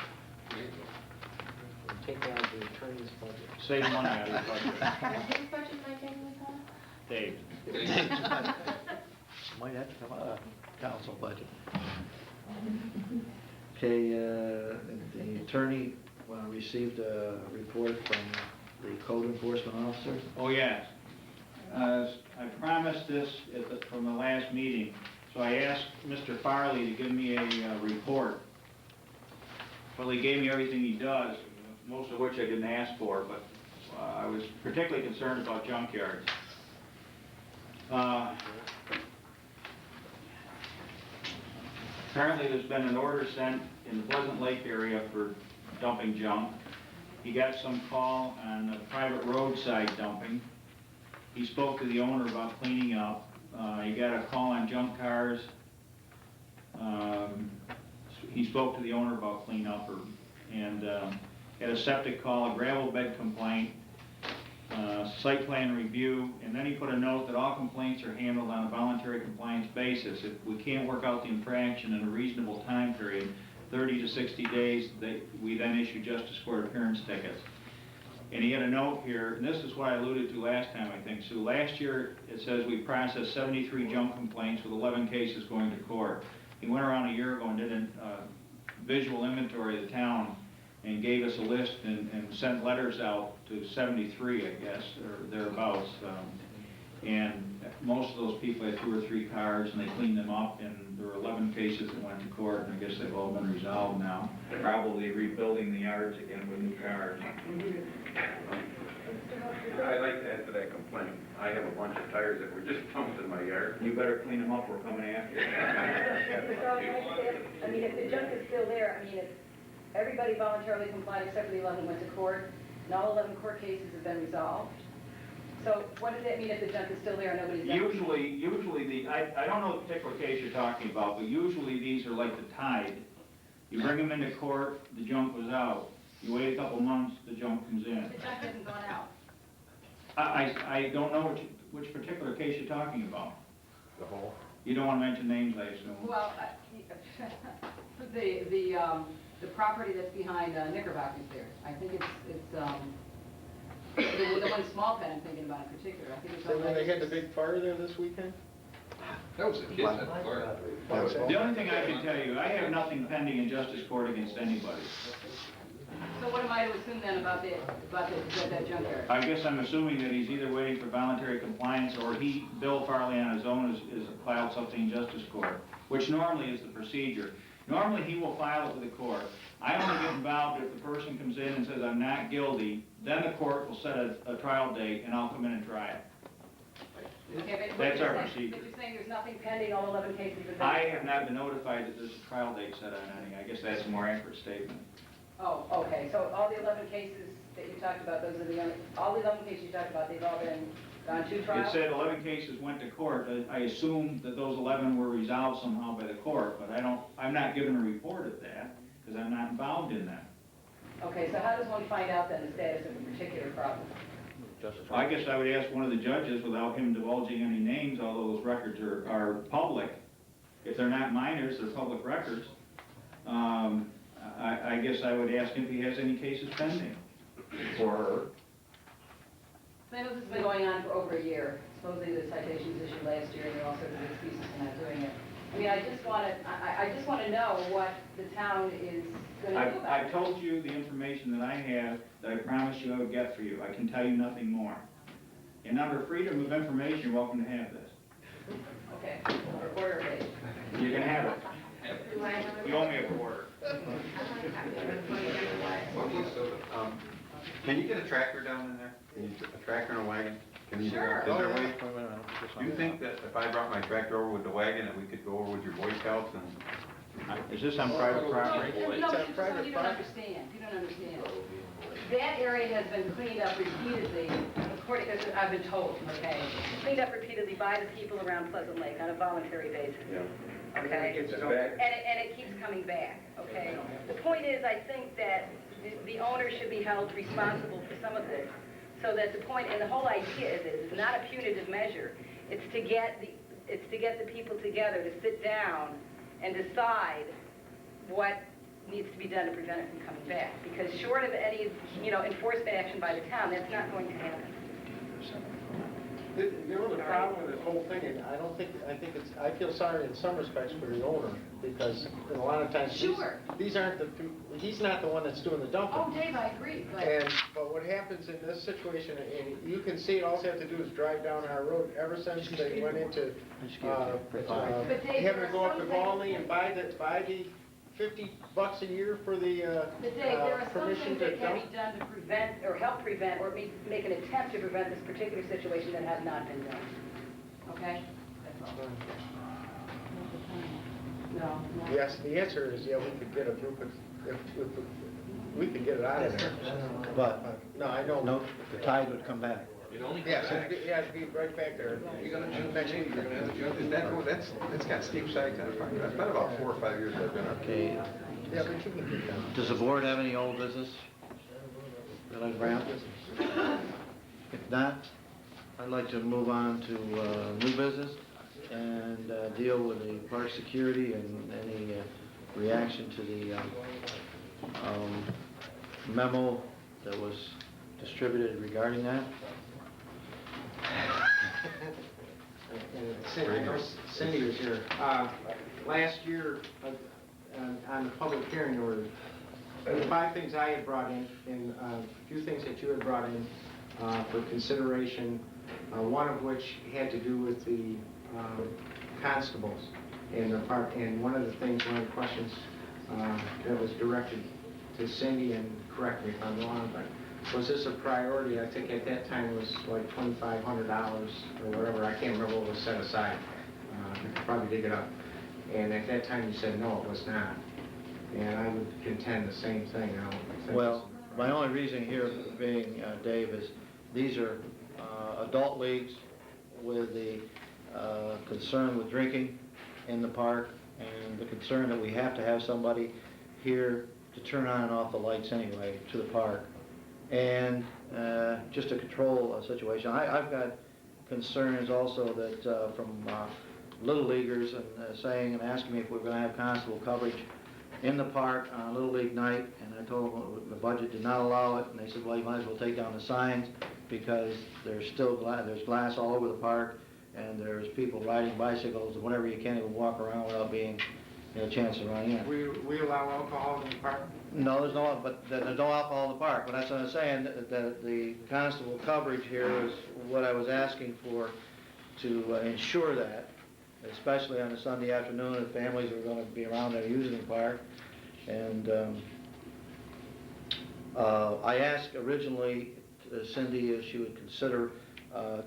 Take out the attorney's budget. Save money out of your budget. Whose budget am I taking this on? Dave. Might have to come out of council budget. Okay, the attorney received a report from the code enforcement officer. Oh, yes. I promised this from the last meeting, so I asked Mr. Farley to give me a report. Well, he gave me everything he does, most of which I didn't ask for, but I was particularly concerned about junkyards. Apparently, there's been an order sent in the Pleasant Lake area for dumping junk. He got some call on private roadside dumping. He spoke to the owner about cleaning up. He got a call on junk cars. He spoke to the owner about cleanup, and had a septic call, a gravel bed complaint, site plan review, and then he put a note that all complaints are handled on a voluntary compliance basis. If we can't work out the infraction in a reasonable time period, 30 to 60 days, we then issue justice court appearance tickets. And he had a note here, and this is what I alluded to last time, I think, Sue. Last year, it says we processed 73 junk complaints with 11 cases going to court. He went around a year ago and did a visual inventory of the town and gave us a list and sent letters out to 73, I guess, or thereabouts. And most of those people had 2 or 3 cars, and they cleaned them up, and there were 11 cases that went to court, and I guess they've all been resolved now. Probably rebuilding the yards again with new cars. I'd like to add to that complaint. I have a bunch of tires that were just dumped in my yard. You better clean them up, we're coming after you. I mean, if the junk is still there, I mean, if everybody voluntarily complied except for the 11 went to court, and all 11 court cases have been resolved. So what does that mean if the junk is still there and nobody's done it? Usually I don't know the particular case you're talking about, but usually these are like the tide. You bring them into court, the junk was out. You wait a couple months, the junk comes in. The junk hasn't gone out. I don't know which particular case you're talking about. The whole. You don't want to mention names, I assume. Well, the property that's behind Knickerbocker's there, I think it's the one small pen I'm thinking about in particular. I think it's So when they had the big fire there this weekend? That was the kids at the fire. The only thing I can tell you, I have nothing pending in justice court against anybody. So what am I to assume then about that junkyard? I guess I'm assuming that he's either waiting for voluntary compliance or Bill Farley on his own is filed something in justice court, which normally is the procedure. Normally he will file it with the court. I only get involved person comes in and says, I'm not guilty, then the court will set a trial date and I'll come in and try it. Okay, but That's you're our saying- procedure. But you're saying there's nothing pending, all 11 cases have been... I have not been notified that there's a trial date set on any. I guess that's a more accurate statement. Oh, okay, so all the 11 cases that you talked about, those are the only, all the 11 cases you talked about, they've all been gone to trial? It said 11 cases went to court. I assume that those 11 were resolved somehow by the court, but I'm not given a report of that because I'm not involved in that. Okay, so how does one find out then the status of a particular problem? I guess I would ask one of the judges without him divulging any names, although those records are public. If they're not minors, they're public records. I guess I would ask him if he has any cases pending. Or I know this has been going on for over a year. Supposedly the citations issued last year, and there are all sorts of excuses for not doing it. I mean, I just want to know what the town is going to do about it. I've told you the information that I have that I promised you I would get for you. I can tell you nothing more. And under freedom of information, you're welcome to have this. Okay, a quarter page. You can have it. You owe me a quarter. Can you get a tractor down in there? A tractor and a wagon? Can you? Sure. Is there a way? Do you think that if I brought my tractor over with the wagon, that we could go over with your Boy Scouts and? Is this on private property? No, you don't understand. You don't understand. That area has been cleaned up repeatedly, according as I've been told, okay? Cleaned up repeatedly by the people around Pleasant Lake on a voluntary basis. Yeah. Okay? It's back. And it keeps coming back, okay? The point is, I think that the owner should be held responsible for some of this, so that the point, and the whole idea is this, it's not a punitive measure. It's to get the people together to sit down and decide what needs to be done to prevent it from coming back. Because short of any, enforcement action by the town, that's not going to happen. You know, the problem with this whole thing, and I feel sorry in some respects for the owner, because in a lot of times, Sure. these aren't he's not the one that's doing the dumping. Oh, Dave, I agree, but... But what happens in this situation, and you can see, all you have to do is drive down our road, ever since they went into, But Dave, having to go up to there are some Volney and buy the $50 a year for the, But Dave, there are some permission things to that can dump. be done to prevent, or help prevent, or make an attempt to prevent this particular situation that have not been done. Okay? That's all. No. Yes, the answer is, yeah, we could get a group of, if we could get it out of there. But, No, I know. no, the tide would come back. Yes, it'd be right back there. You're gonna jump next week, you're gonna have to jump, is that, that's got steep sides on it, it's been about 4 or 5 years I've been up. Okay, Yeah, but you can get down. does the board have any old business that I've ramped? If not, I'd like to move on to new business and deal with the park security and any reaction to the memo that was distributed regarding that. And Cindy was here. Last year, on the public hearing, there were 5 things I had brought in, and a few things that you had brought in for consideration, one of which had to do with the constables in the park. And one of the the questions that was directed to Cindy, and correct me if I'm wrong, but was this a priority? I think at that time it was like $2,500 or whatever. I can't remember what was set aside. You could probably dig it up. And at that time you said, no, it was not. And I would contend the same thing. I don't think Well, my only reason here being, Dave, is these are adult leagues with the concern with drinking in the park and the concern that we have to have somebody here to turn on and off the lights anyway to the park. And just to control a situation. I've got concerns also that from Little Leaguers and saying and asking me if we're going to have constable coverage in the park on a Little League night, and I told them the budget did not allow it, and they said, well, you might as well take down the signs because there's still there's glass all over the park, and there's people riding bicycles, and whatever, you can't even walk around without being a chance to run in. we allow alcohol in the park? No, there's no, but there's no alcohol in the park. But that's what I'm saying, that the constable coverage here is what I was asking for to ensure that, especially on a Sunday afternoon, if families are going to be around there using the park. And I asked originally Cindy if she would consider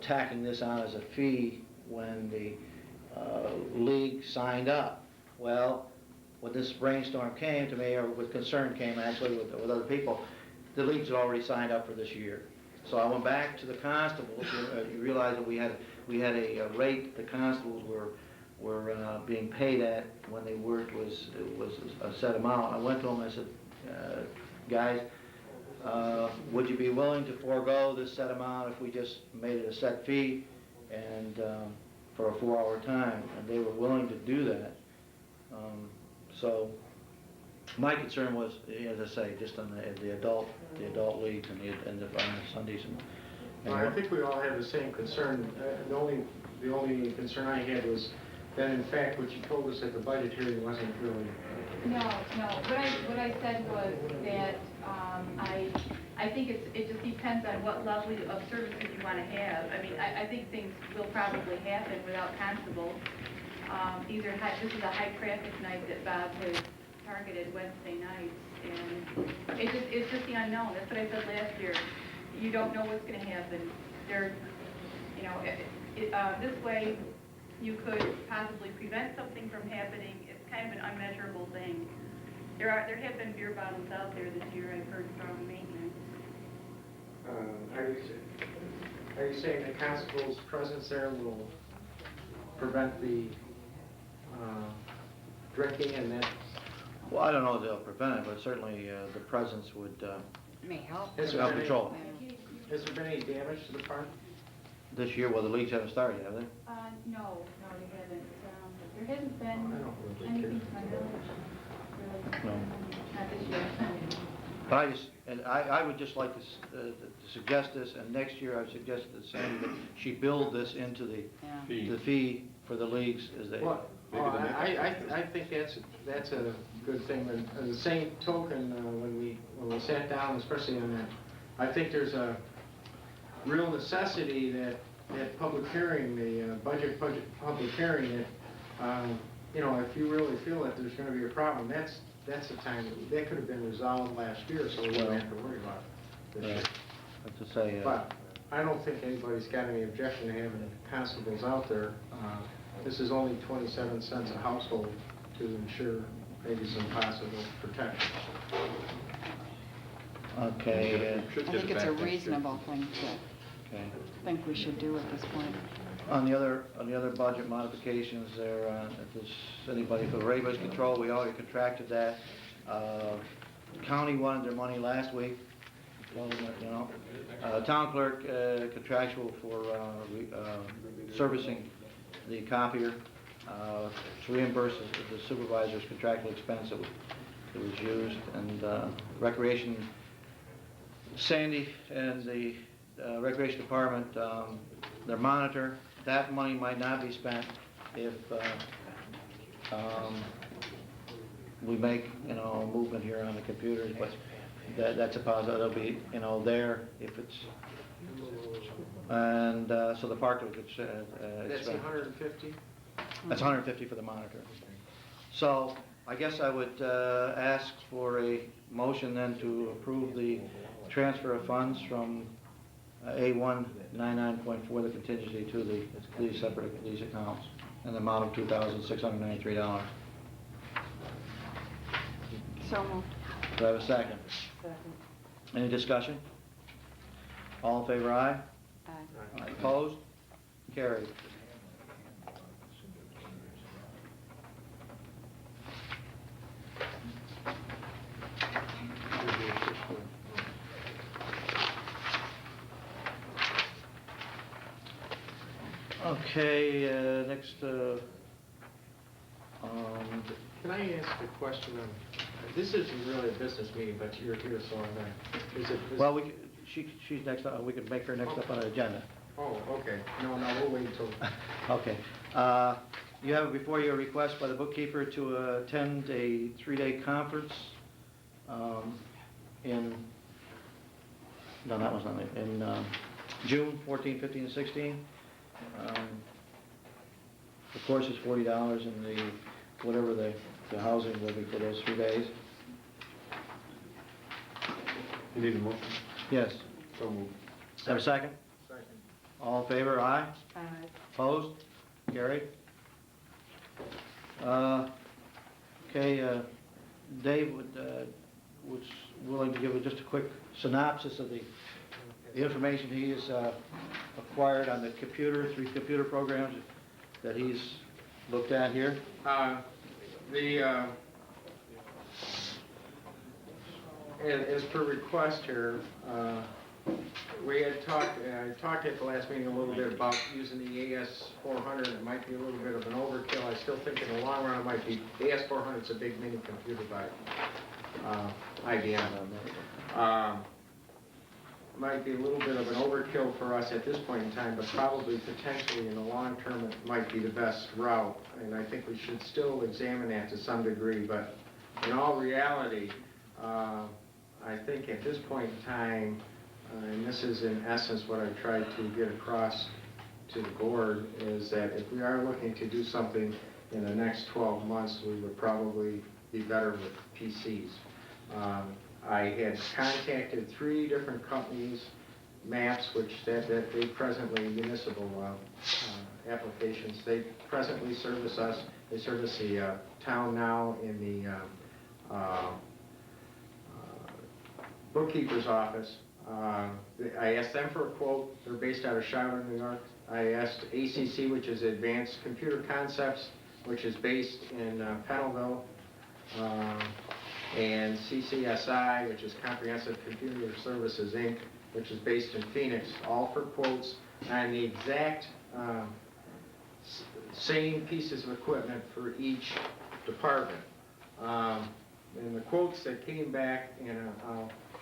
tacking this on as a fee when the league signed up. Well, when this brainstorm came to me, or with concern came actually with other people, the leagues had already signed up for this year. So I went back to the constables. You realize that we had a rate the constables were being paid at when they worked was a set amount. I went to them and I said, guys, would you be willing to forego this set amount if we just made it a set fee and for a 4-hour time? And they were willing to do that. So my concern was, as I say, just on the adult leagues and the on Sundays and Well, I think we all have the same concern. The only concern I had was that in fact what you told us at the budget hearing wasn't really. No. What I said was that I think it just depends on what level of services you want to have. I mean, I think things will probably happen without constables. This is a high traffic night that Bob has targeted Wednesday nights, and it's just the unknown. That's what I said last year. You don't know what's going to happen. This way you could possibly prevent something from happening. It's kind of an unmeasurable thing. There have been beer bottles out there this year, I've heard from maintenance. Are you saying the constable's presence there will prevent the drinking and that? well, I don't know if they'll prevent it, but certainly the presence would May help. help control. Has there been any damage to the park? This year, well, the leagues haven't started, have they? No, they haven't. There hasn't been I don't really anything care. to my knowledge, really. No. Not this year. But I would just like to suggest this, and next year I suggested that Sandy, that she build this into the fee for the leagues as they. Well, I think that's a good thing. And the same token, when we sat down, especially on that, I think there's a real necessity that public hearing, the budget public hearing, that if you really feel that there's going to be a problem, that's the time that could have been resolved last year, so we wouldn't have to worry about it this year. Have to say. But I don't think anybody's got any objection to having constables out there. This is only 27 cents a household to ensure maybe some possible protection. Okay. I think it's a reasonable thing to think we should do at this point. On the other budget modifications there, if there's anybody for rabies control, we already contracted that. County wanted their money last week. Town clerk contractual for servicing the copier to reimburse the supervisor's contractual expense that was used, and recreation. Sandy and the recreation department, their monitor. That money might not be spent if we make movement here on the computers, but that's a positive. It'll be there if it's, and so the park will get. That's 150. That's 150 for the monitor. So I guess I would ask for a motion then to approve the transfer of funds from A199.4, the contingency, to these separate these accounts, in the amount of $2,693. So moved. Do I have a second? Second. Any discussion? All in favor, aye? Aye. Aye. Opposed? Carried. Okay, next, Can I ask a question on, this isn't really a business meeting, but you're here, so I'm going to, well, she's next up, we can make her next up on the agenda. Oh, okay. No, we'll wait until. Okay. You have before you a request by the bookkeeper to attend a 3-day conference in June 14, 15, and 16. The course is $40, and whatever the housing will be for those 3 days. You need a motion? Yes. So moved. Have a second? Second. All in favor, aye? Aye. Opposed? Carried. Okay, Dave was willing to give just a quick synopsis of the information he has acquired on the computer, 3 computer programs that he's looked at here. As per request here, we had talked, I talked at the last meeting a little bit about using the AS400. It might be a little bit of an overkill. I still think in the long run it might be, the AS400 is a big mini computer by IBM. Might be a little bit of an overkill for us at this point in time, but probably potentially in the long term it might be the best route. And I think we should still examine that to some degree, but in all reality, I think at this point in time, and this is in essence what I tried to get across to the board, is that if we are looking to do something in the next 12 months, we would probably be better with PCs. I had contacted 3 different companies, MAPS, which said that they presently, municipal applications, they presently service us. They service the town now in the bookkeeper's office. I asked them for a quote. They're based out of Charlotte, New York. I asked ACC, which is Advanced Computer Concepts, which is based in Pennellville, and CCSI, which is Comprehensive Computer Services, Inc., which is based in Phoenix, all for quotes on the exact same pieces of equipment for each department. And the quotes that came back,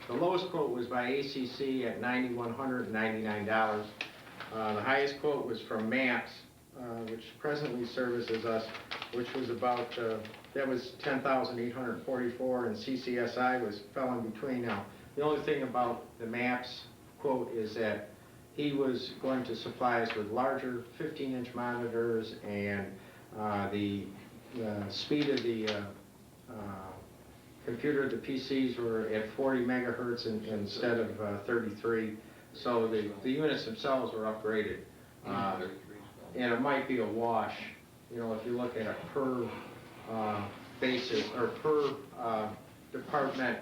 the lowest quote was by ACC at $9,199. The highest quote was from MAPS, which presently services us, which was about, that was $10,844, and CCSI fell in between. Now, the only thing about the MAPS quote is that he was going to supply us with larger 15-inch monitors, and the speed of the computer, the PCs were at 40 megahertz instead of 33, so the units themselves were upgraded. And it might be a wash, you know, if you look at a per basis or per department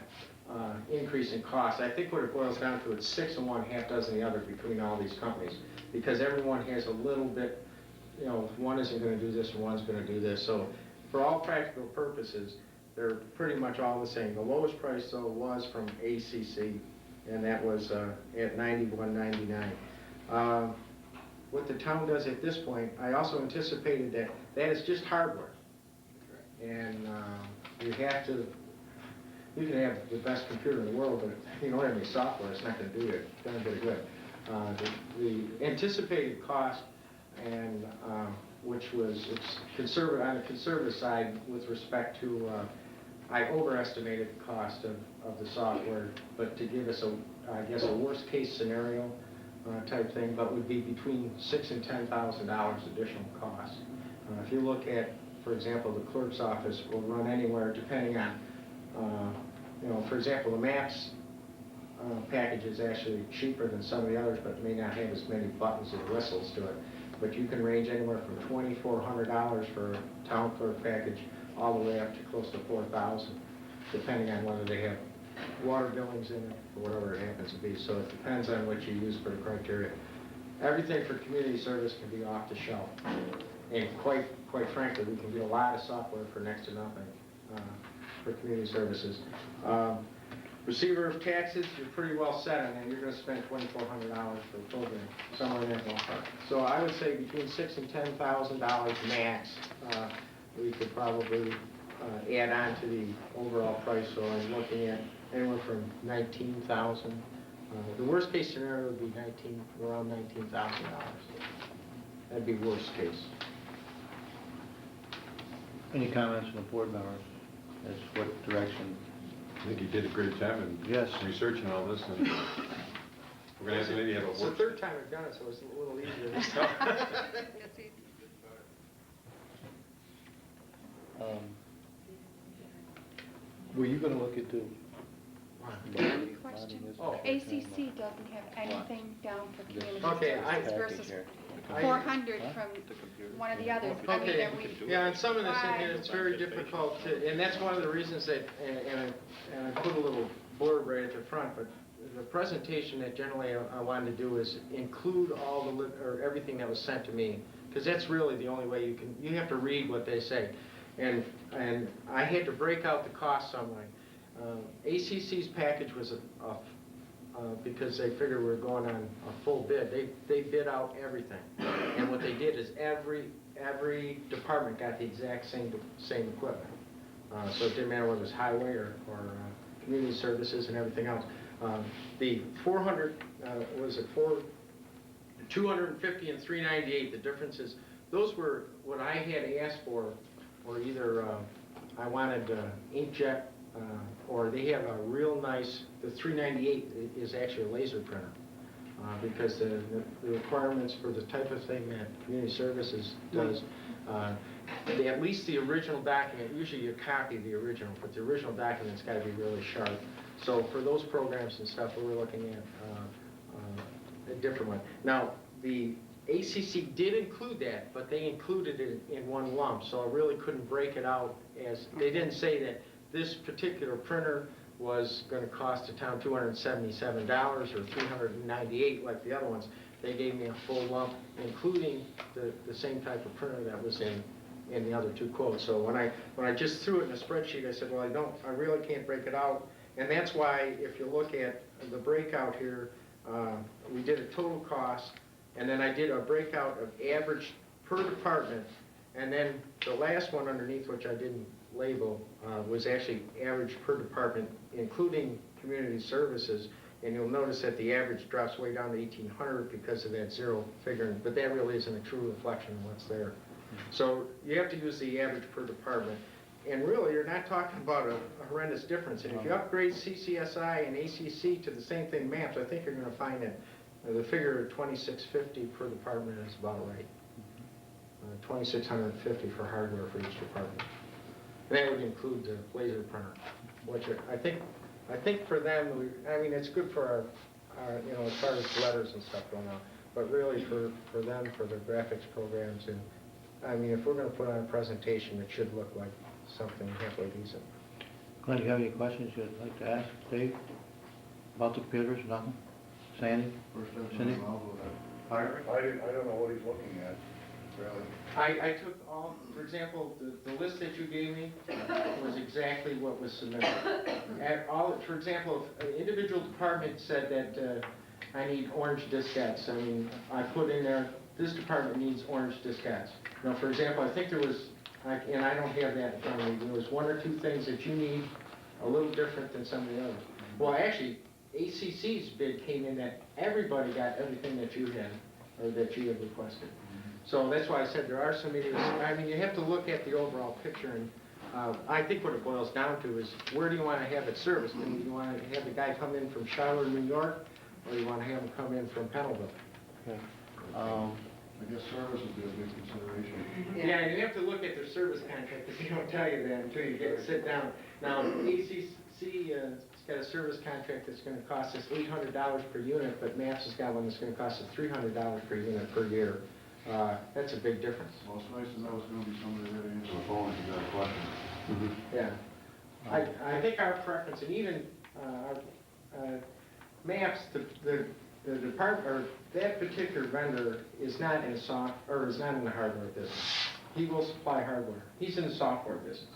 increase in cost. I think what it boils down to, it's 6 and 1, half dozen the other between all these companies, because everyone has a little bit, you know, one isn't going to do this and one's going to do this. So for all practical purposes, they're pretty much all the same. The lowest price, though, was from ACC, and that was at $91.99. What the town does at this point, I also anticipated that is just hardware. And you can have the best computer in the world, but if you don't have any software, it's not going to do it. It's going to do good. The anticipated cost, and which was on the conservative side with respect to, I overestimated the cost of the software, but to give us I guess a worst case scenario type thing, but would be between $6,000 and $10,000 additional cost. If you look at, for example, the clerk's office will run anywhere depending on, you know, for example, the MAPS package is actually cheaper than some of the others, but may not have as many buttons and whistles to it. But you can range anywhere from $2,400 for a town clerk package all the way up to close to $4,000, depending on whether they have water billings in it or whatever it happens to be. So it depends on what you use for the criteria. Everything for community service can be off the shelf. And quite frankly, we can get a lot of software for next to nothing for community services. Receiver of taxes, you're pretty well set on that. You're going to spend $2,400 for the program, somewhere in that ballpark. So I would say between $6,000 and $10,000 max, we could probably add on to the overall price. So I'm looking at anywhere from $19,000. The worst case scenario would be around $19,000. That'd be worst case. Any comments from the board members as to what direction? I think you did a great job in researching all this, and we're going to have to maybe have a It's the workshop. third time I've done it, so it's a little easier this time. Were you going to look into Question. Oh. ACC doesn't have anything down for community Okay, services versus 400 from one of the others. I mean, Okay, are we? yeah, and some of this in Why? here, it's very difficult to, and that's one of the reasons that, and I put a little blurb right at the front, but the presentation that generally I wanted to do is include all the, or everything that was sent to me, because that's really the only way you have to read what they say. And I had to break out the cost somewhere. ACC's package was because they figured we were going on a full bid, they bid out everything. And what they did is every department got the exact same equipment. So it didn't matter whether it was highway or community services and everything else. The 400, was it 250 and 398, the difference is, those were what I had asked for, or either I wanted inkjet, or they have a real nice, the 398 is actually a laser printer, because the requirements for the type of thing that community services does, at least the original document, usually you copy the original, but the original document's got to be really sharp. So for those programs and stuff, we were looking at a different one. Now, the ACC did include that, but they included it in one lump, so I really couldn't break it out as, they didn't say that this particular printer was going to cost the town $277 or $398 like the other ones. They gave me a full lump, including the same type of printer that was in the other two quotes. So when I just threw it in a spreadsheet, I said, well, I really can't break it out. And that's why, if you look at the breakout here, we did a total cost, and then I did a breakout of average per department, and then the last one underneath, which I didn't label, was actually average per department, including community services. And you'll notice that the average drops way down to 1,800 because of that zero figure, but that really isn't a true reflection of what's there. So you have to use the average per department. And really, you're not talking about a horrendous difference. And if you upgrade CCSI and ACC to the same thing, maps, I think you're going to find that the figure of $2,650 per department is about right. $2,650 for hardware for each department. And that would include the laser printer, which I think for them, I mean, it's good for our as far as letters and stuff going on, but really for them, for their graphics programs, and I mean, if we're going to put on a presentation, it should look like something halfway decent. Glenn, do you have any questions you'd like to ask Dave about the computers? Nothing? Sandy? Cindy? I don't know what he's looking at, really. I took all, for example, the list that you gave me was exactly what was submitted. For example, if an individual department said that I need orange diskettes, I mean, I put in there, this department needs orange diskettes. Now, for example, I think there was, and I don't have that in front of me, there was one or two things that you need a little different than some of the others. Well, actually, ACC's bid came in that everybody got everything that you had, or that you had requested. So that's why I said there are some areas, I mean, you have to look at the overall picture, and I think what it boils down to is, where do you want to have it serviced? And do you want to have the guy come in from Charlotte, New York, or do you want to have him come in from Pennellville? Okay. I guess service would be a big consideration. Yeah, and you have to look at their service contract, because they don't tell you that until you get to sit down. Now, ACC has got a service contract that's going to cost us $800 per unit, but MAPS has got one that's going to cost us $300 per unit per year. That's a big difference. Well, it's nice to know it's gonna be somebody that answers the phone if you got a question. Yeah. I think our preference, and even MAPS, the department, or that particular vendor is not in is not in the hardware business. He will supply hardware. He's in the software business.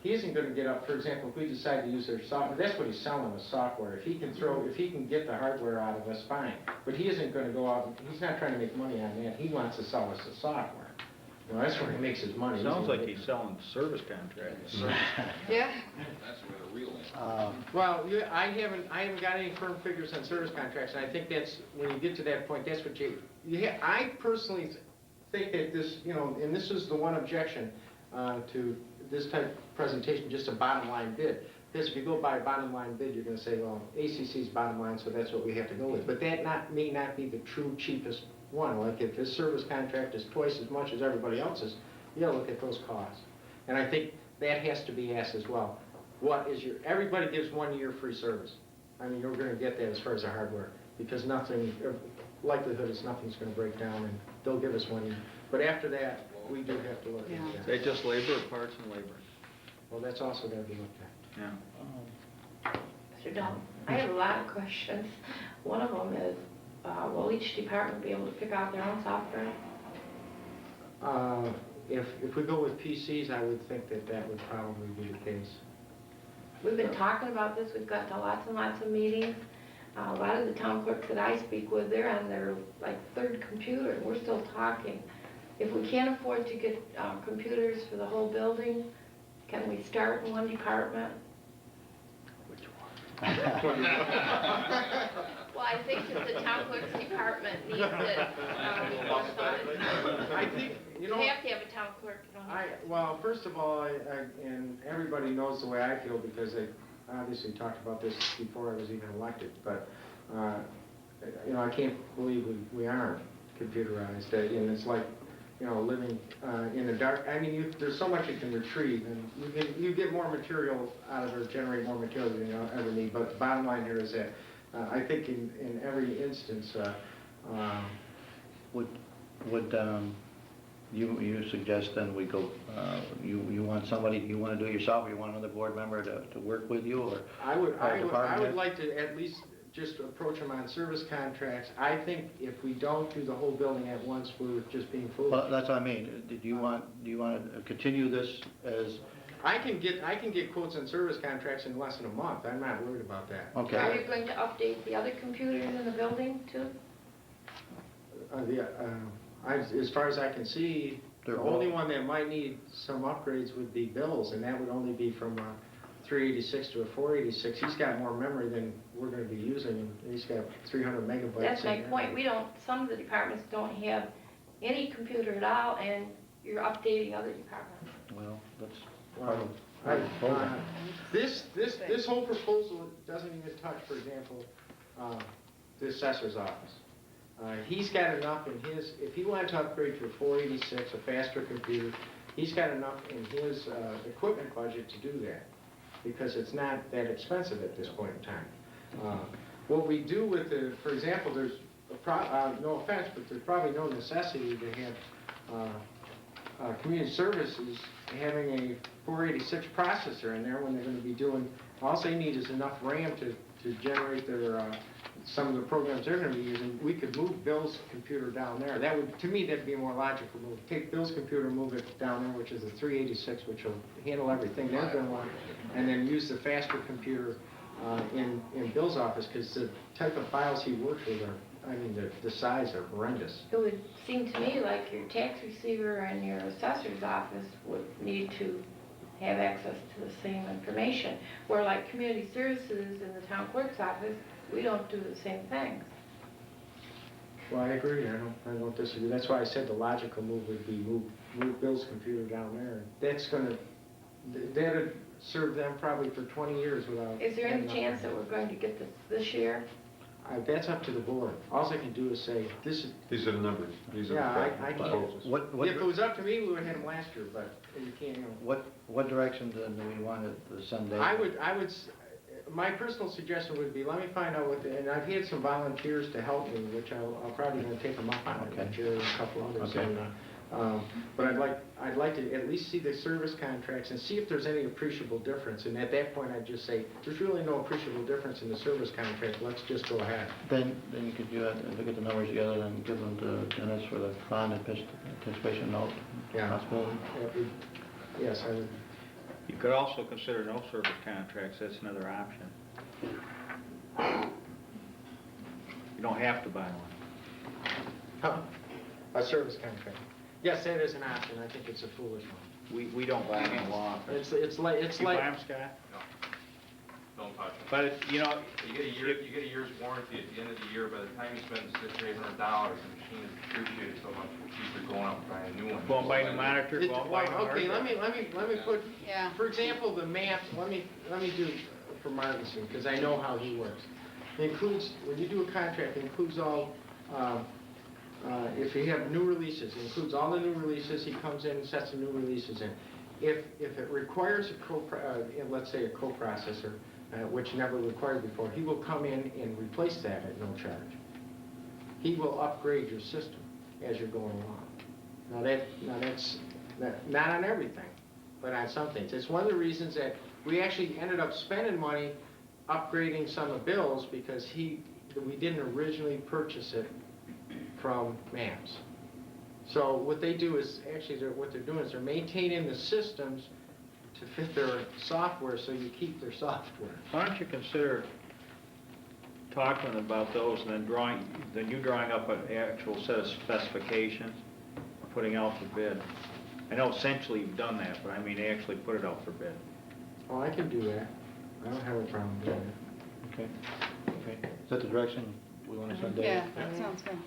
He isn't going to get up, for example, if we decide to use their software, that's what he's selling, is software. If he can get the hardware out of us, fine. But he isn't going to go out, he's not trying to make money on that. He wants to sell us the software. You know, that's where he makes his money. Sounds like he's selling service contracts. Yeah. That's where the real is. Well, I haven't got any firm figures on service contracts, and I think that's, when you get to that point, that's what I personally think that this, and this is the one objection to this type of presentation, just a bottom line bid. Because if you go by a bottom line bid, you're going to say, well, ACC's bottom line, so that's what we have to go with. But that may not be the true cheapest one. Like if this service contract is twice as much as everybody else's, you got to look at those costs. And I think that has to be asked as well. everybody gives 1 year free service. I mean, you're gonna get that as far as the hardware, because likelihood is nothing's gonna break down, and they'll give us 1 year. But after that, we do have to look into that. They just labor or parts and labor? Well, that's also gotta be looked at. Yeah. Mr. Dunn, I have a lot of questions. One of them is, will each department be able to pick out their own software? If we go with PCs, I would think that would probably be the case. We've been talking about this, we've got to lots and lots of meetings. A lot of the town clerks that I speak with, they're on their third computer, and we're still talking. If we can't afford to get computers for the whole building, can we start in one department? Well, I think that the town clerk's department needs it. I think, You have to have a town clerk. You don't well, first of all, and everybody knows the way I feel, because they obviously talked about this before I was even elected, but, I can't believe we aren't computerized, and it's like, living in the dark. I mean, there's so much you can retrieve, and you get more material out of it, or generate more material than you ever need, but the bottom line here is that I think in every instance, Would you suggest then we go, you want somebody, you want to do it yourself, or you want another board member to work with you, or? I would department like to at least just approach them on service contracts. I think if we don't do the whole building at once, we're just being foolish. Well, that's what I mean. Do you want to continue this as? I can get quotes on service contracts in less than a month. I'm not worried about that. Okay. Are you going to update the other computers in the building too? As far as I can see, the only one that might need some upgrades would be Bill's, and that would only be from a 386 to a 486. He's got more memory than we're going to be using, and he's got 300 megabytes. That's my point. Some of the departments don't have any computer at all, and you're updating other departments. Well, that's part of the program. This whole proposal doesn't even touch, for example, the assessor's office. He's got enough in his, if he wanted to upgrade to a 486, a faster computer, he's got enough in his equipment budget to do that, because it's not that expensive at this point in time. What we do with for example, there's, no offense, but there's probably no necessity to have community services having a 486 processor in there when they're going to be doing, all they need is enough RAM to generate their some of the programs they're going to be using. We could move Bill's computer down there. That would, to me, that'd be a more logical move. Take Bill's computer, move it down there, which is a 386, which will handle everything they're going to want, and then use the faster computer in Bill's office, because the type of files he works with are, I mean, the size are horrendous. It would seem to me like your tax receiver and your assessor's office would need to have access to the same information, where like community services in the town clerk's office, we don't do the same things. Well, I agree. I don't disagree. That's why I said the logical move would be move Bill's computer down there. That's that'd serve them probably for 20 years without. Is there any chance that we're going to get this year? That's up to the board. All I can do is say, this is... These are the numbers. These are I the can't. proposals. If it was up to me, we would have had them last year, but you can't. What direction then do we want to send Dave? My personal suggestion would be, let me find out and I've had some volunteers to help me, which I'll probably going to take them up on, Jerry and a couple others. Okay. But I'd like to at least see the service contracts and see if there's any appreciable difference. And at that point, I'd just say, there's really no appreciable difference in the service contract. Let's just go ahead. Then you could look at the numbers together and give them to Dennis for the bond anticipation note possibility. Yes, I would. You could also consider no service contracts, that's another option. You don't have to buy one. A service contract. Yes, that is an option. I think it's a foolish one. We don't buy them in law. It's You like. buy them, Scott? No, don't touch them. But, you get a year's warranty at the end of the year. By the time you spend $600 or $800, the machine is depreciated so much, it's cheaper going out and buying a new one. Go and buy a new monitor, go and buy a new hard Okay, drive. let me put, for example, the math, let me do for Martinson, because I know how he works. It includes, when you do a contract, it includes all, if you have new releases, it includes all the new releases. He comes in and sets the new releases in. if it requires let's say a coprocessor, which never required before, he will come in and replace that at no charge. He will upgrade your system as you're going along. Now that's not on everything, but on some things. It's one of the reasons that we actually ended up spending money upgrading some of Bill's because we didn't originally purchase it from MAPS. So what they do is, actually what they're doing is they're maintaining the systems to fit their software so you keep their software. Why don't you consider talking about those and then drawing up an actual set of specifications, putting out for bid? I know essentially you've done that, but I mean actually put it out for bid. Oh, I can do that. I don't have a problem doing that. Okay. Okay. Is that the direction we want to send Dave? Yeah, that sounds good.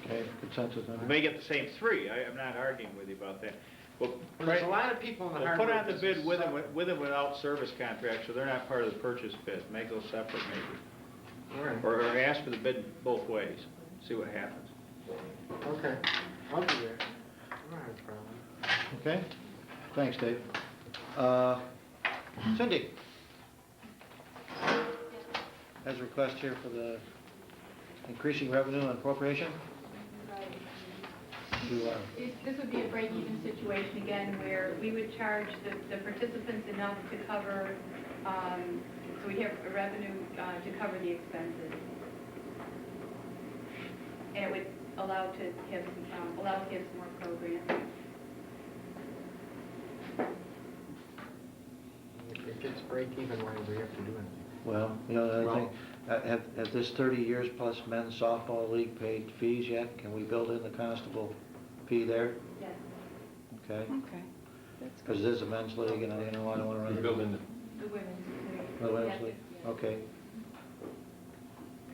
Okay, consensus on You that? may get the same three, I'm not arguing with you about that. Well, There's a lot of people in the Well, hardware put on the business bid with and without service contract, so they're not part of the purchase bid. Make those separate maybe. All right. Or ask for the bid both ways, see what happens. Okay, I'll do that. I don't have a problem. Okay, thanks, Dave. Cindy? Has a request here for the increasing revenue and appropriation? This would be a break-even situation again, where we would charge the participants enough to cover, so we have a revenue to cover the expenses. And it would allow to have some more programs. If it's break even, why do we have to do anything? Well, you know, the other thing, have this 30 years plus men's softball league paid fees yet? Can we build in the constable fee there? Yes. Okay? Okay, that's good. Because this is a men's league and I don't want to run You it. build in The women's. The women's league? Okay.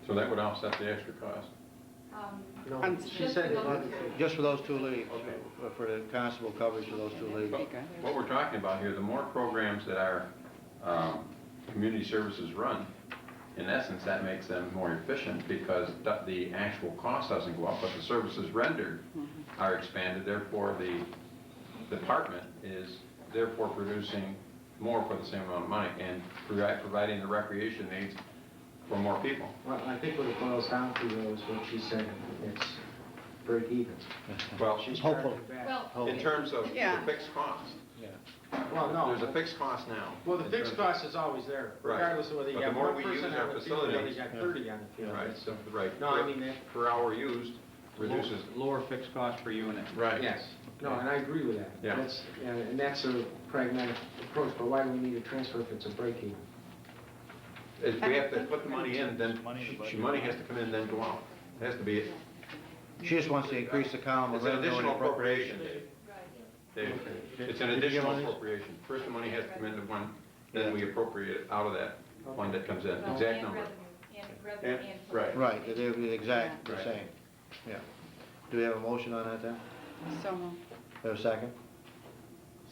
so that would offset the extra cost. No, Um, she said it wasn't. Just for those two leagues, for the constable coverage for those two leagues. That'd be good. What we're talking about here, the more programs that our community services run, in essence, that makes them more efficient because the actual cost doesn't go up, but the services rendered are expanded. Therefore, the department is therefore producing more for the same amount of money and providing the recreation needs for more people. Well, I think what it boils down to though is what she said, it's break even. Well, She's Hopefully. charging back. Well, in terms of the Yeah. fixed cost, Well, no. there's a fixed cost now. Well, the fixed cost is always there, Right. regardless of whether you But the have more one we person use on our the field or whether you facilities- got 30 on the field. Right, That's- so, right. No, I mean that. Per hour used reduces. Lower fixed cost per unit. Right. Yes, no, and I agree with that. Yeah. And that's a pragmatic approach, but why do we need a transfer if it's a break even? If we have to put the money in, then Money in the budget. money has to come in, then go out. It has to be, She just wants to increase the column of it's an revenue and additional appropriation. appropriation, Dave. Dave, it's an additional appropriation. First, the money has to come into one, then we appropriate it out of that fund that comes in, well, exact and number. revenue and Right. Right, they're the exact, the Right. same. Yeah. Do we have a motion on that then? So moved. Have a second?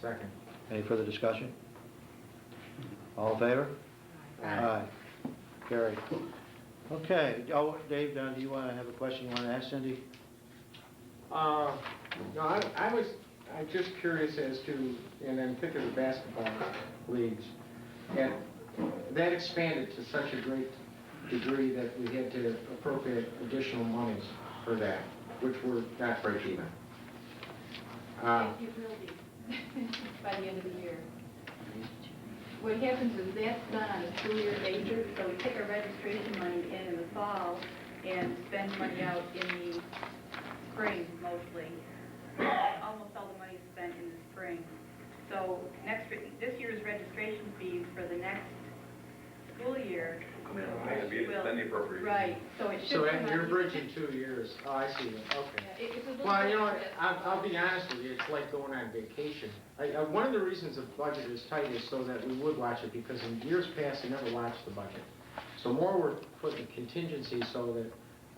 Second. Any further discussion? All in favor? Aye. Carried. Okay, Dave, do you want to have a question you want to ask Cindy? No, I'm just curious as to, and then think of the basketball leagues, and that expanded to such a great degree that we had to appropriate additional monies for that, which were not break even. It will be by the end of the year. What happens is that's done on a school year basis, so we take our registration money in the fall and spend money out in the spring mostly. Almost all the money is spent in the spring. So this year's registration fees for the next school year will, Then the appropriation. right, so it should. So come out you're the- bridging 2 years. Oh, I see, Yeah, okay. it's a little Well, you know, bit- I'll be honest with you, it's like going on vacation. One of the reasons the budget is tight is so that we would watch it, because in years past, we never watched the budget. So more we're putting contingency so that,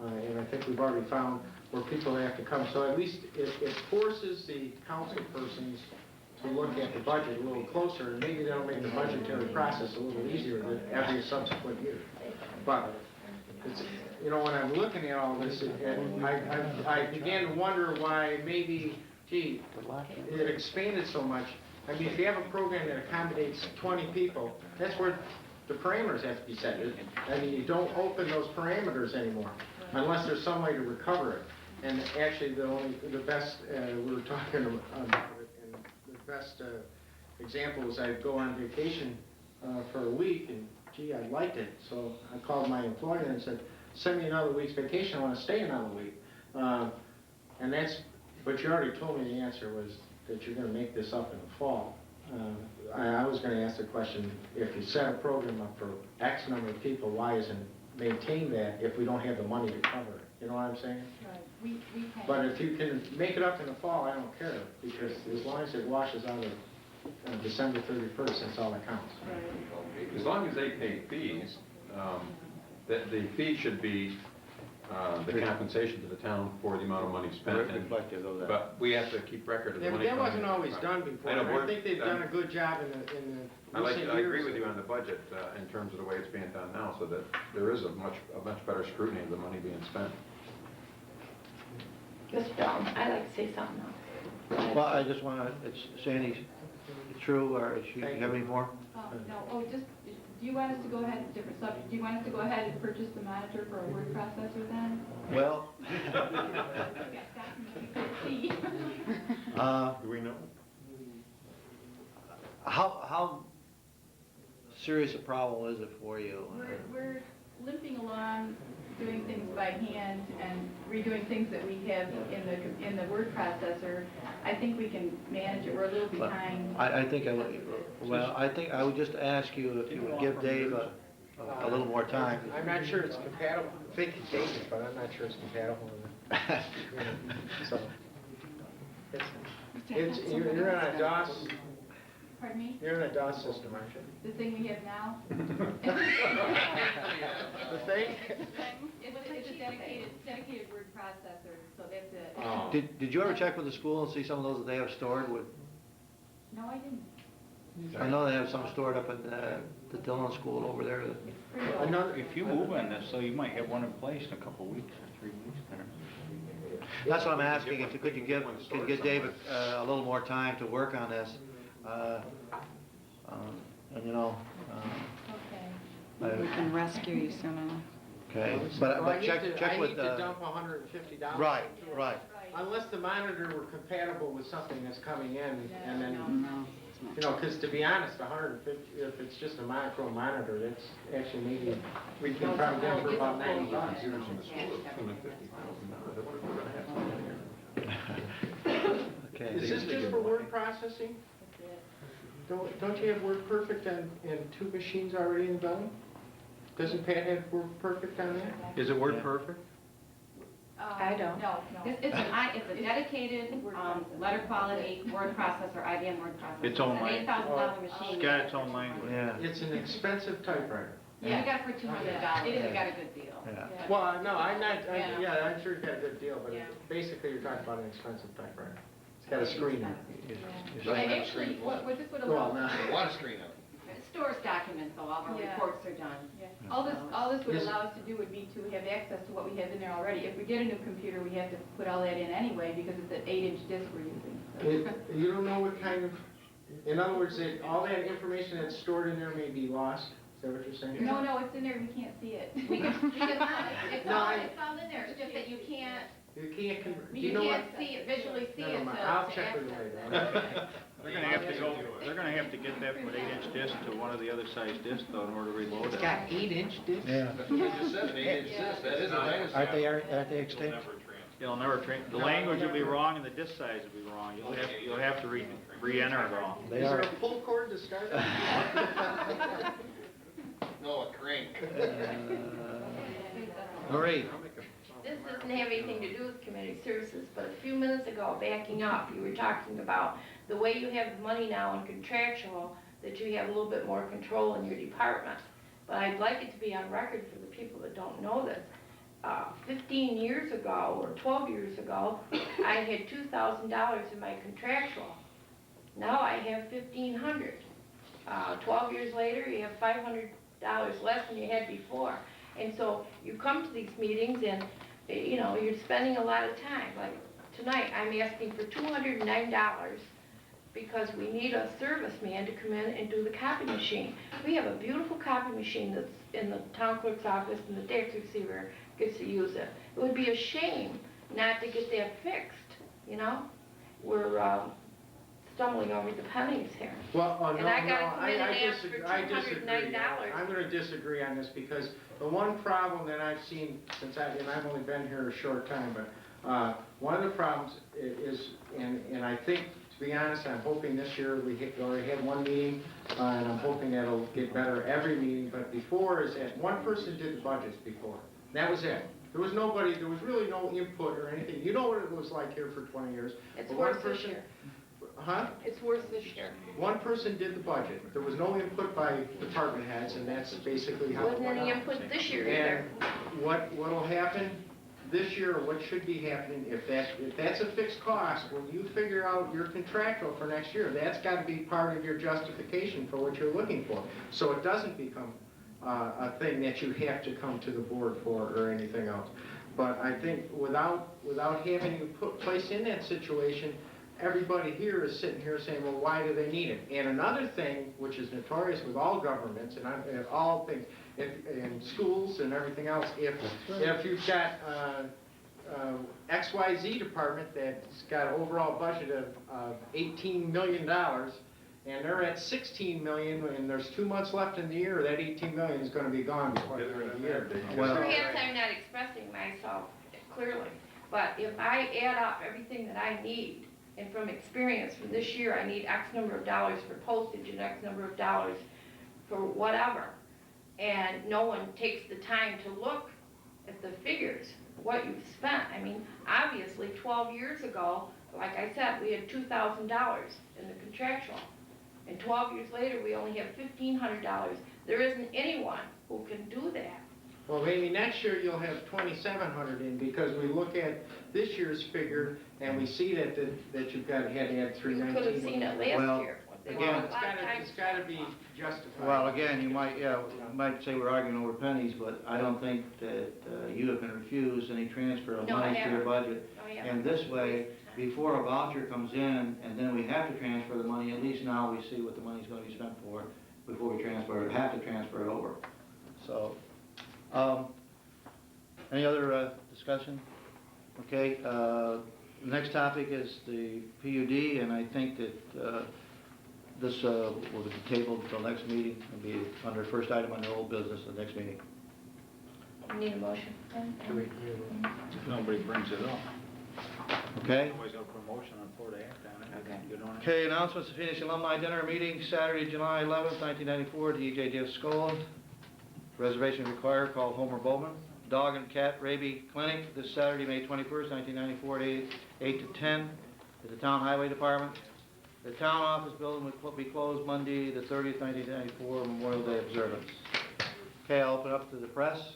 and I think we've already found where people have to come, so at least it forces the council persons to look at the budget a little closer, and maybe that'll make the budgetary process a little easier than every subsequent year. But, it's, you know, when I'm looking at all this, I began to wonder why maybe, gee, it expanded so much, I mean, if you have a program that accommodates 20 people, that's where the parameters have to be set. I mean, you don't open those parameters anymore unless there's some way to recover it. And actually, the best, we were talking about it, and the best example was I'd go on vacation for a week, and gee, I liked it. So I called my employer and said, send me another week's vacation, I want to stay another week. And that's, but you already told me the answer was that you're going to make this up in the fall. I was going to ask the question, if you set a program up for X number of people, why isn't maintain that if we don't have the money to cover it? You know what I'm saying? Right. We can. But if you can make it up in the fall, I don't care, because as long as it washes out of December 31st, that's all that counts. Right. As long as they pay fees, the fee should be the compensation to the town for the amount of money spent. Reflective of that. But we have to keep record of the Yeah, but money. that coming wasn't in. always done before. I know, And I think they've done a good job in the recent years. I agree with you on the budget in terms of the way it's being done now, so that there is a much better scrutiny of the money being spent. Mr. Dalton, I'd like to say something now. Well, I just want to, it's Sandy, true, or do you have any more? No, just, do you want us to go ahead, different subject, do you want us to go ahead and purchase the monitor for a word processor then? Well, Do we know? how serious a problem is it for you? We're limping along, doing things by hand and redoing things that we have in the word processor. I think we can manage it, we're a little behind. I think I would just ask you if you would give Dave a little more time. I'm not sure it's compatible. I think it's David, but I'm not sure it's compatible with it. So, you're on a DOS, Pardon me? you're in a DOS system, aren't you? The thing we have now? The thing? It's a dedicated word processor, so that's it. Oh. Did you ever check with the school and see some of those that they have stored with? No, I didn't. I know they have some stored up in the Dillon School over there. If you move on this, so you might have one in place in a couple of weeks or 3 weeks. I don't know. That's what I'm asking, if you could you give David a little more time to work on this? And you know, Okay. We can rescue you soon enough. okay, Well, but check I with, need to dump $150. right, right. Unless the monitor were compatible with something that's coming in, and then, No. you know, because to be honest, 150, if it's just a micro monitor, that's actually maybe, we can probably get it for about $90. Okay. Is this just for word processing? Don't you have Word Perfect and two machines already in the building? Doesn't Pat have Word Perfect on there? Is it Word Perfect? I don't. No. It's a dedicated, letter quality word processor, IBM word processor. Its own It's an $8,000 machine. It's got its own language. Yeah. It's an expensive typewriter. Yeah, we got it for $200. It got a good deal. Yeah. Well, no, I'm not, Yeah. yeah, I'm sure you got a good deal, but Yeah. basically you're talking about an expensive typewriter. It's got a screen in it. And actually, what this would Well, allow, no. A lot of screen on it. It stores documents, though, all our Yeah. reports are done. all this would Yes. allow us to do would be to have access to what we have in there already. If we get a new computer, we have to put all that in anyway, because it's an 8-inch disc we're using. You don't know what kind of, in other words, all that information that's stored in there may be lost? Is that what you're saying? No, it's in there, we can't see it. We can, it's No, all, I- it's all in there, it's just that you can't, You can't, do you you know what? can't see it, visually see Never it mind, to I'll to check with access you it. later. They're gonna have to get that from an 8-inch disc to one of the other size discs though in order to reload It's it. got 8-inch discs? Yeah. That's what I just said, an 8-inch disc, that is a dinosaur. Aren't they extinct? It'll never the language will be wrong and the disc size will be wrong. You'll have to re-enter it all. They Is are. there a pull cord to start it? No, a crank. Marie, This doesn't have anything to do with community services, but a few minutes ago, backing up, you were talking about the way you have the money now in contractual, that you have a little bit more control in your department. But I'd like it to be on record for the people that don't know this. 15 years ago, or 12 years ago, I had $2,000 in my contractual. Now I have $1,500. 12 years later, you have $500 less than you had before. And so you come to these meetings and, you know, you're spending a lot of time. Like tonight, I'm asking for $209 because we need a serviceman to come in and do the copy machine. We have a beautiful copy machine that's in the town clerk's office, and the tax receiver gets to use it. It would be a shame not to get that fixed, you know? We're stumbling over the pennies here. Well, no, And I gotta no, come in and ask for I disagree. $209. I'm gonna disagree on this, because the one problem that I've seen since and I've only been here a short time, but, one of the problems is, and I think, to be honest, I'm hoping this year, we already had one meeting, and I'm hoping that'll get better every meeting, but before is that one person did the budgets before. That was it. There was nobody, there was really no input or anything. You know what it was like here for 20 years. It's But one worse this person- year. Huh? It's worse this year. One person did the budget. There was no input by department heads, and that's basically how it Wasn't went any out. input this year either. And what'll happen this year, or what should be happening, if that's a fixed cost, when you figure out your contractual for next year, that's gotta be part of your justification for what you're looking for. So it doesn't become a thing that you have to come to the board for or anything else. But I think without having you placed in that situation, everybody here is sitting here saying, well, why do they need it? And another thing, which is notorious with all governments, and all things, in schools and everything else, if you've got XYZ department that's got an overall budget of $18 million, and they're at 16 million, and there's 2 months left in the year, that 18 million is gonna be gone before the end of the year. Perhaps I'm not expressing myself clearly, but if I add up everything that I need, and from experience from this year, I need X number of dollars for postage and X number of dollars for whatever, and no one takes the time to look at the figures, what you've spent. I mean, obviously, 12 years ago, like I said, we had $2,000 in the contractual. And 12 years later, we only have $1,500. There isn't anyone who can do that. Well, maybe next year you'll have 2,700 in, because we look at this year's figure, and we see that you've had to add 319. You could have seen it last year. again- It's gotta be justified. Well, again, you might say we're arguing over pennies, but I don't think that you have been refused any transfer of No, I money to your haven't. budget. Oh, yeah. And this way, before a voucher comes in, and then we have to transfer the money, at least now we see what the money's gonna be spent for before we have to transfer it over. So, any other discussion? Okay, the next topic is the PUD, and I think that this will be tabled until next meeting, and be under first item on the old business, the next meeting. You need a motion? If nobody brings it up. Okay? Nobody's got a promotion on the floor to act on it. Okay. You don't have- Okay, announcements of Phoenix Alumni Dinner Meeting, Saturday, July 11th, 1994, DJ Dave Scola. Reservation required, call Homer Bowman. Dog and Cat Rabies Clinic, this Saturday, May 21st, 1994, at 8 to 10, at the Town Highway Department. The town office building will be closed Monday, the 30th, 1994, Memorial Day observance. Okay, I'll open up to the press.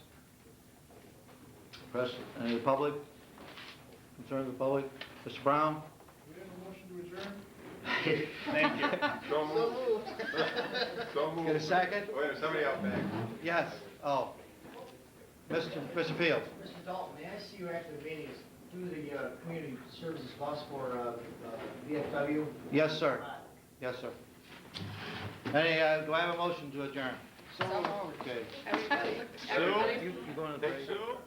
Press, any of the public? Concerns of the public? Mr. Brown? We have a motion to adjourn? Thank you. So moved. So moved. Get a second? Wait, somebody out back. Yes, oh. Mr. Fields? Mr. Dalton, may I see you after the meeting do the community services bus for VFW? Yes, sir. Yes, sir. Any, do I have a motion to adjourn? So moved. Okay. Everybody, Sue? everybody. You going to the Hey, break? Sue?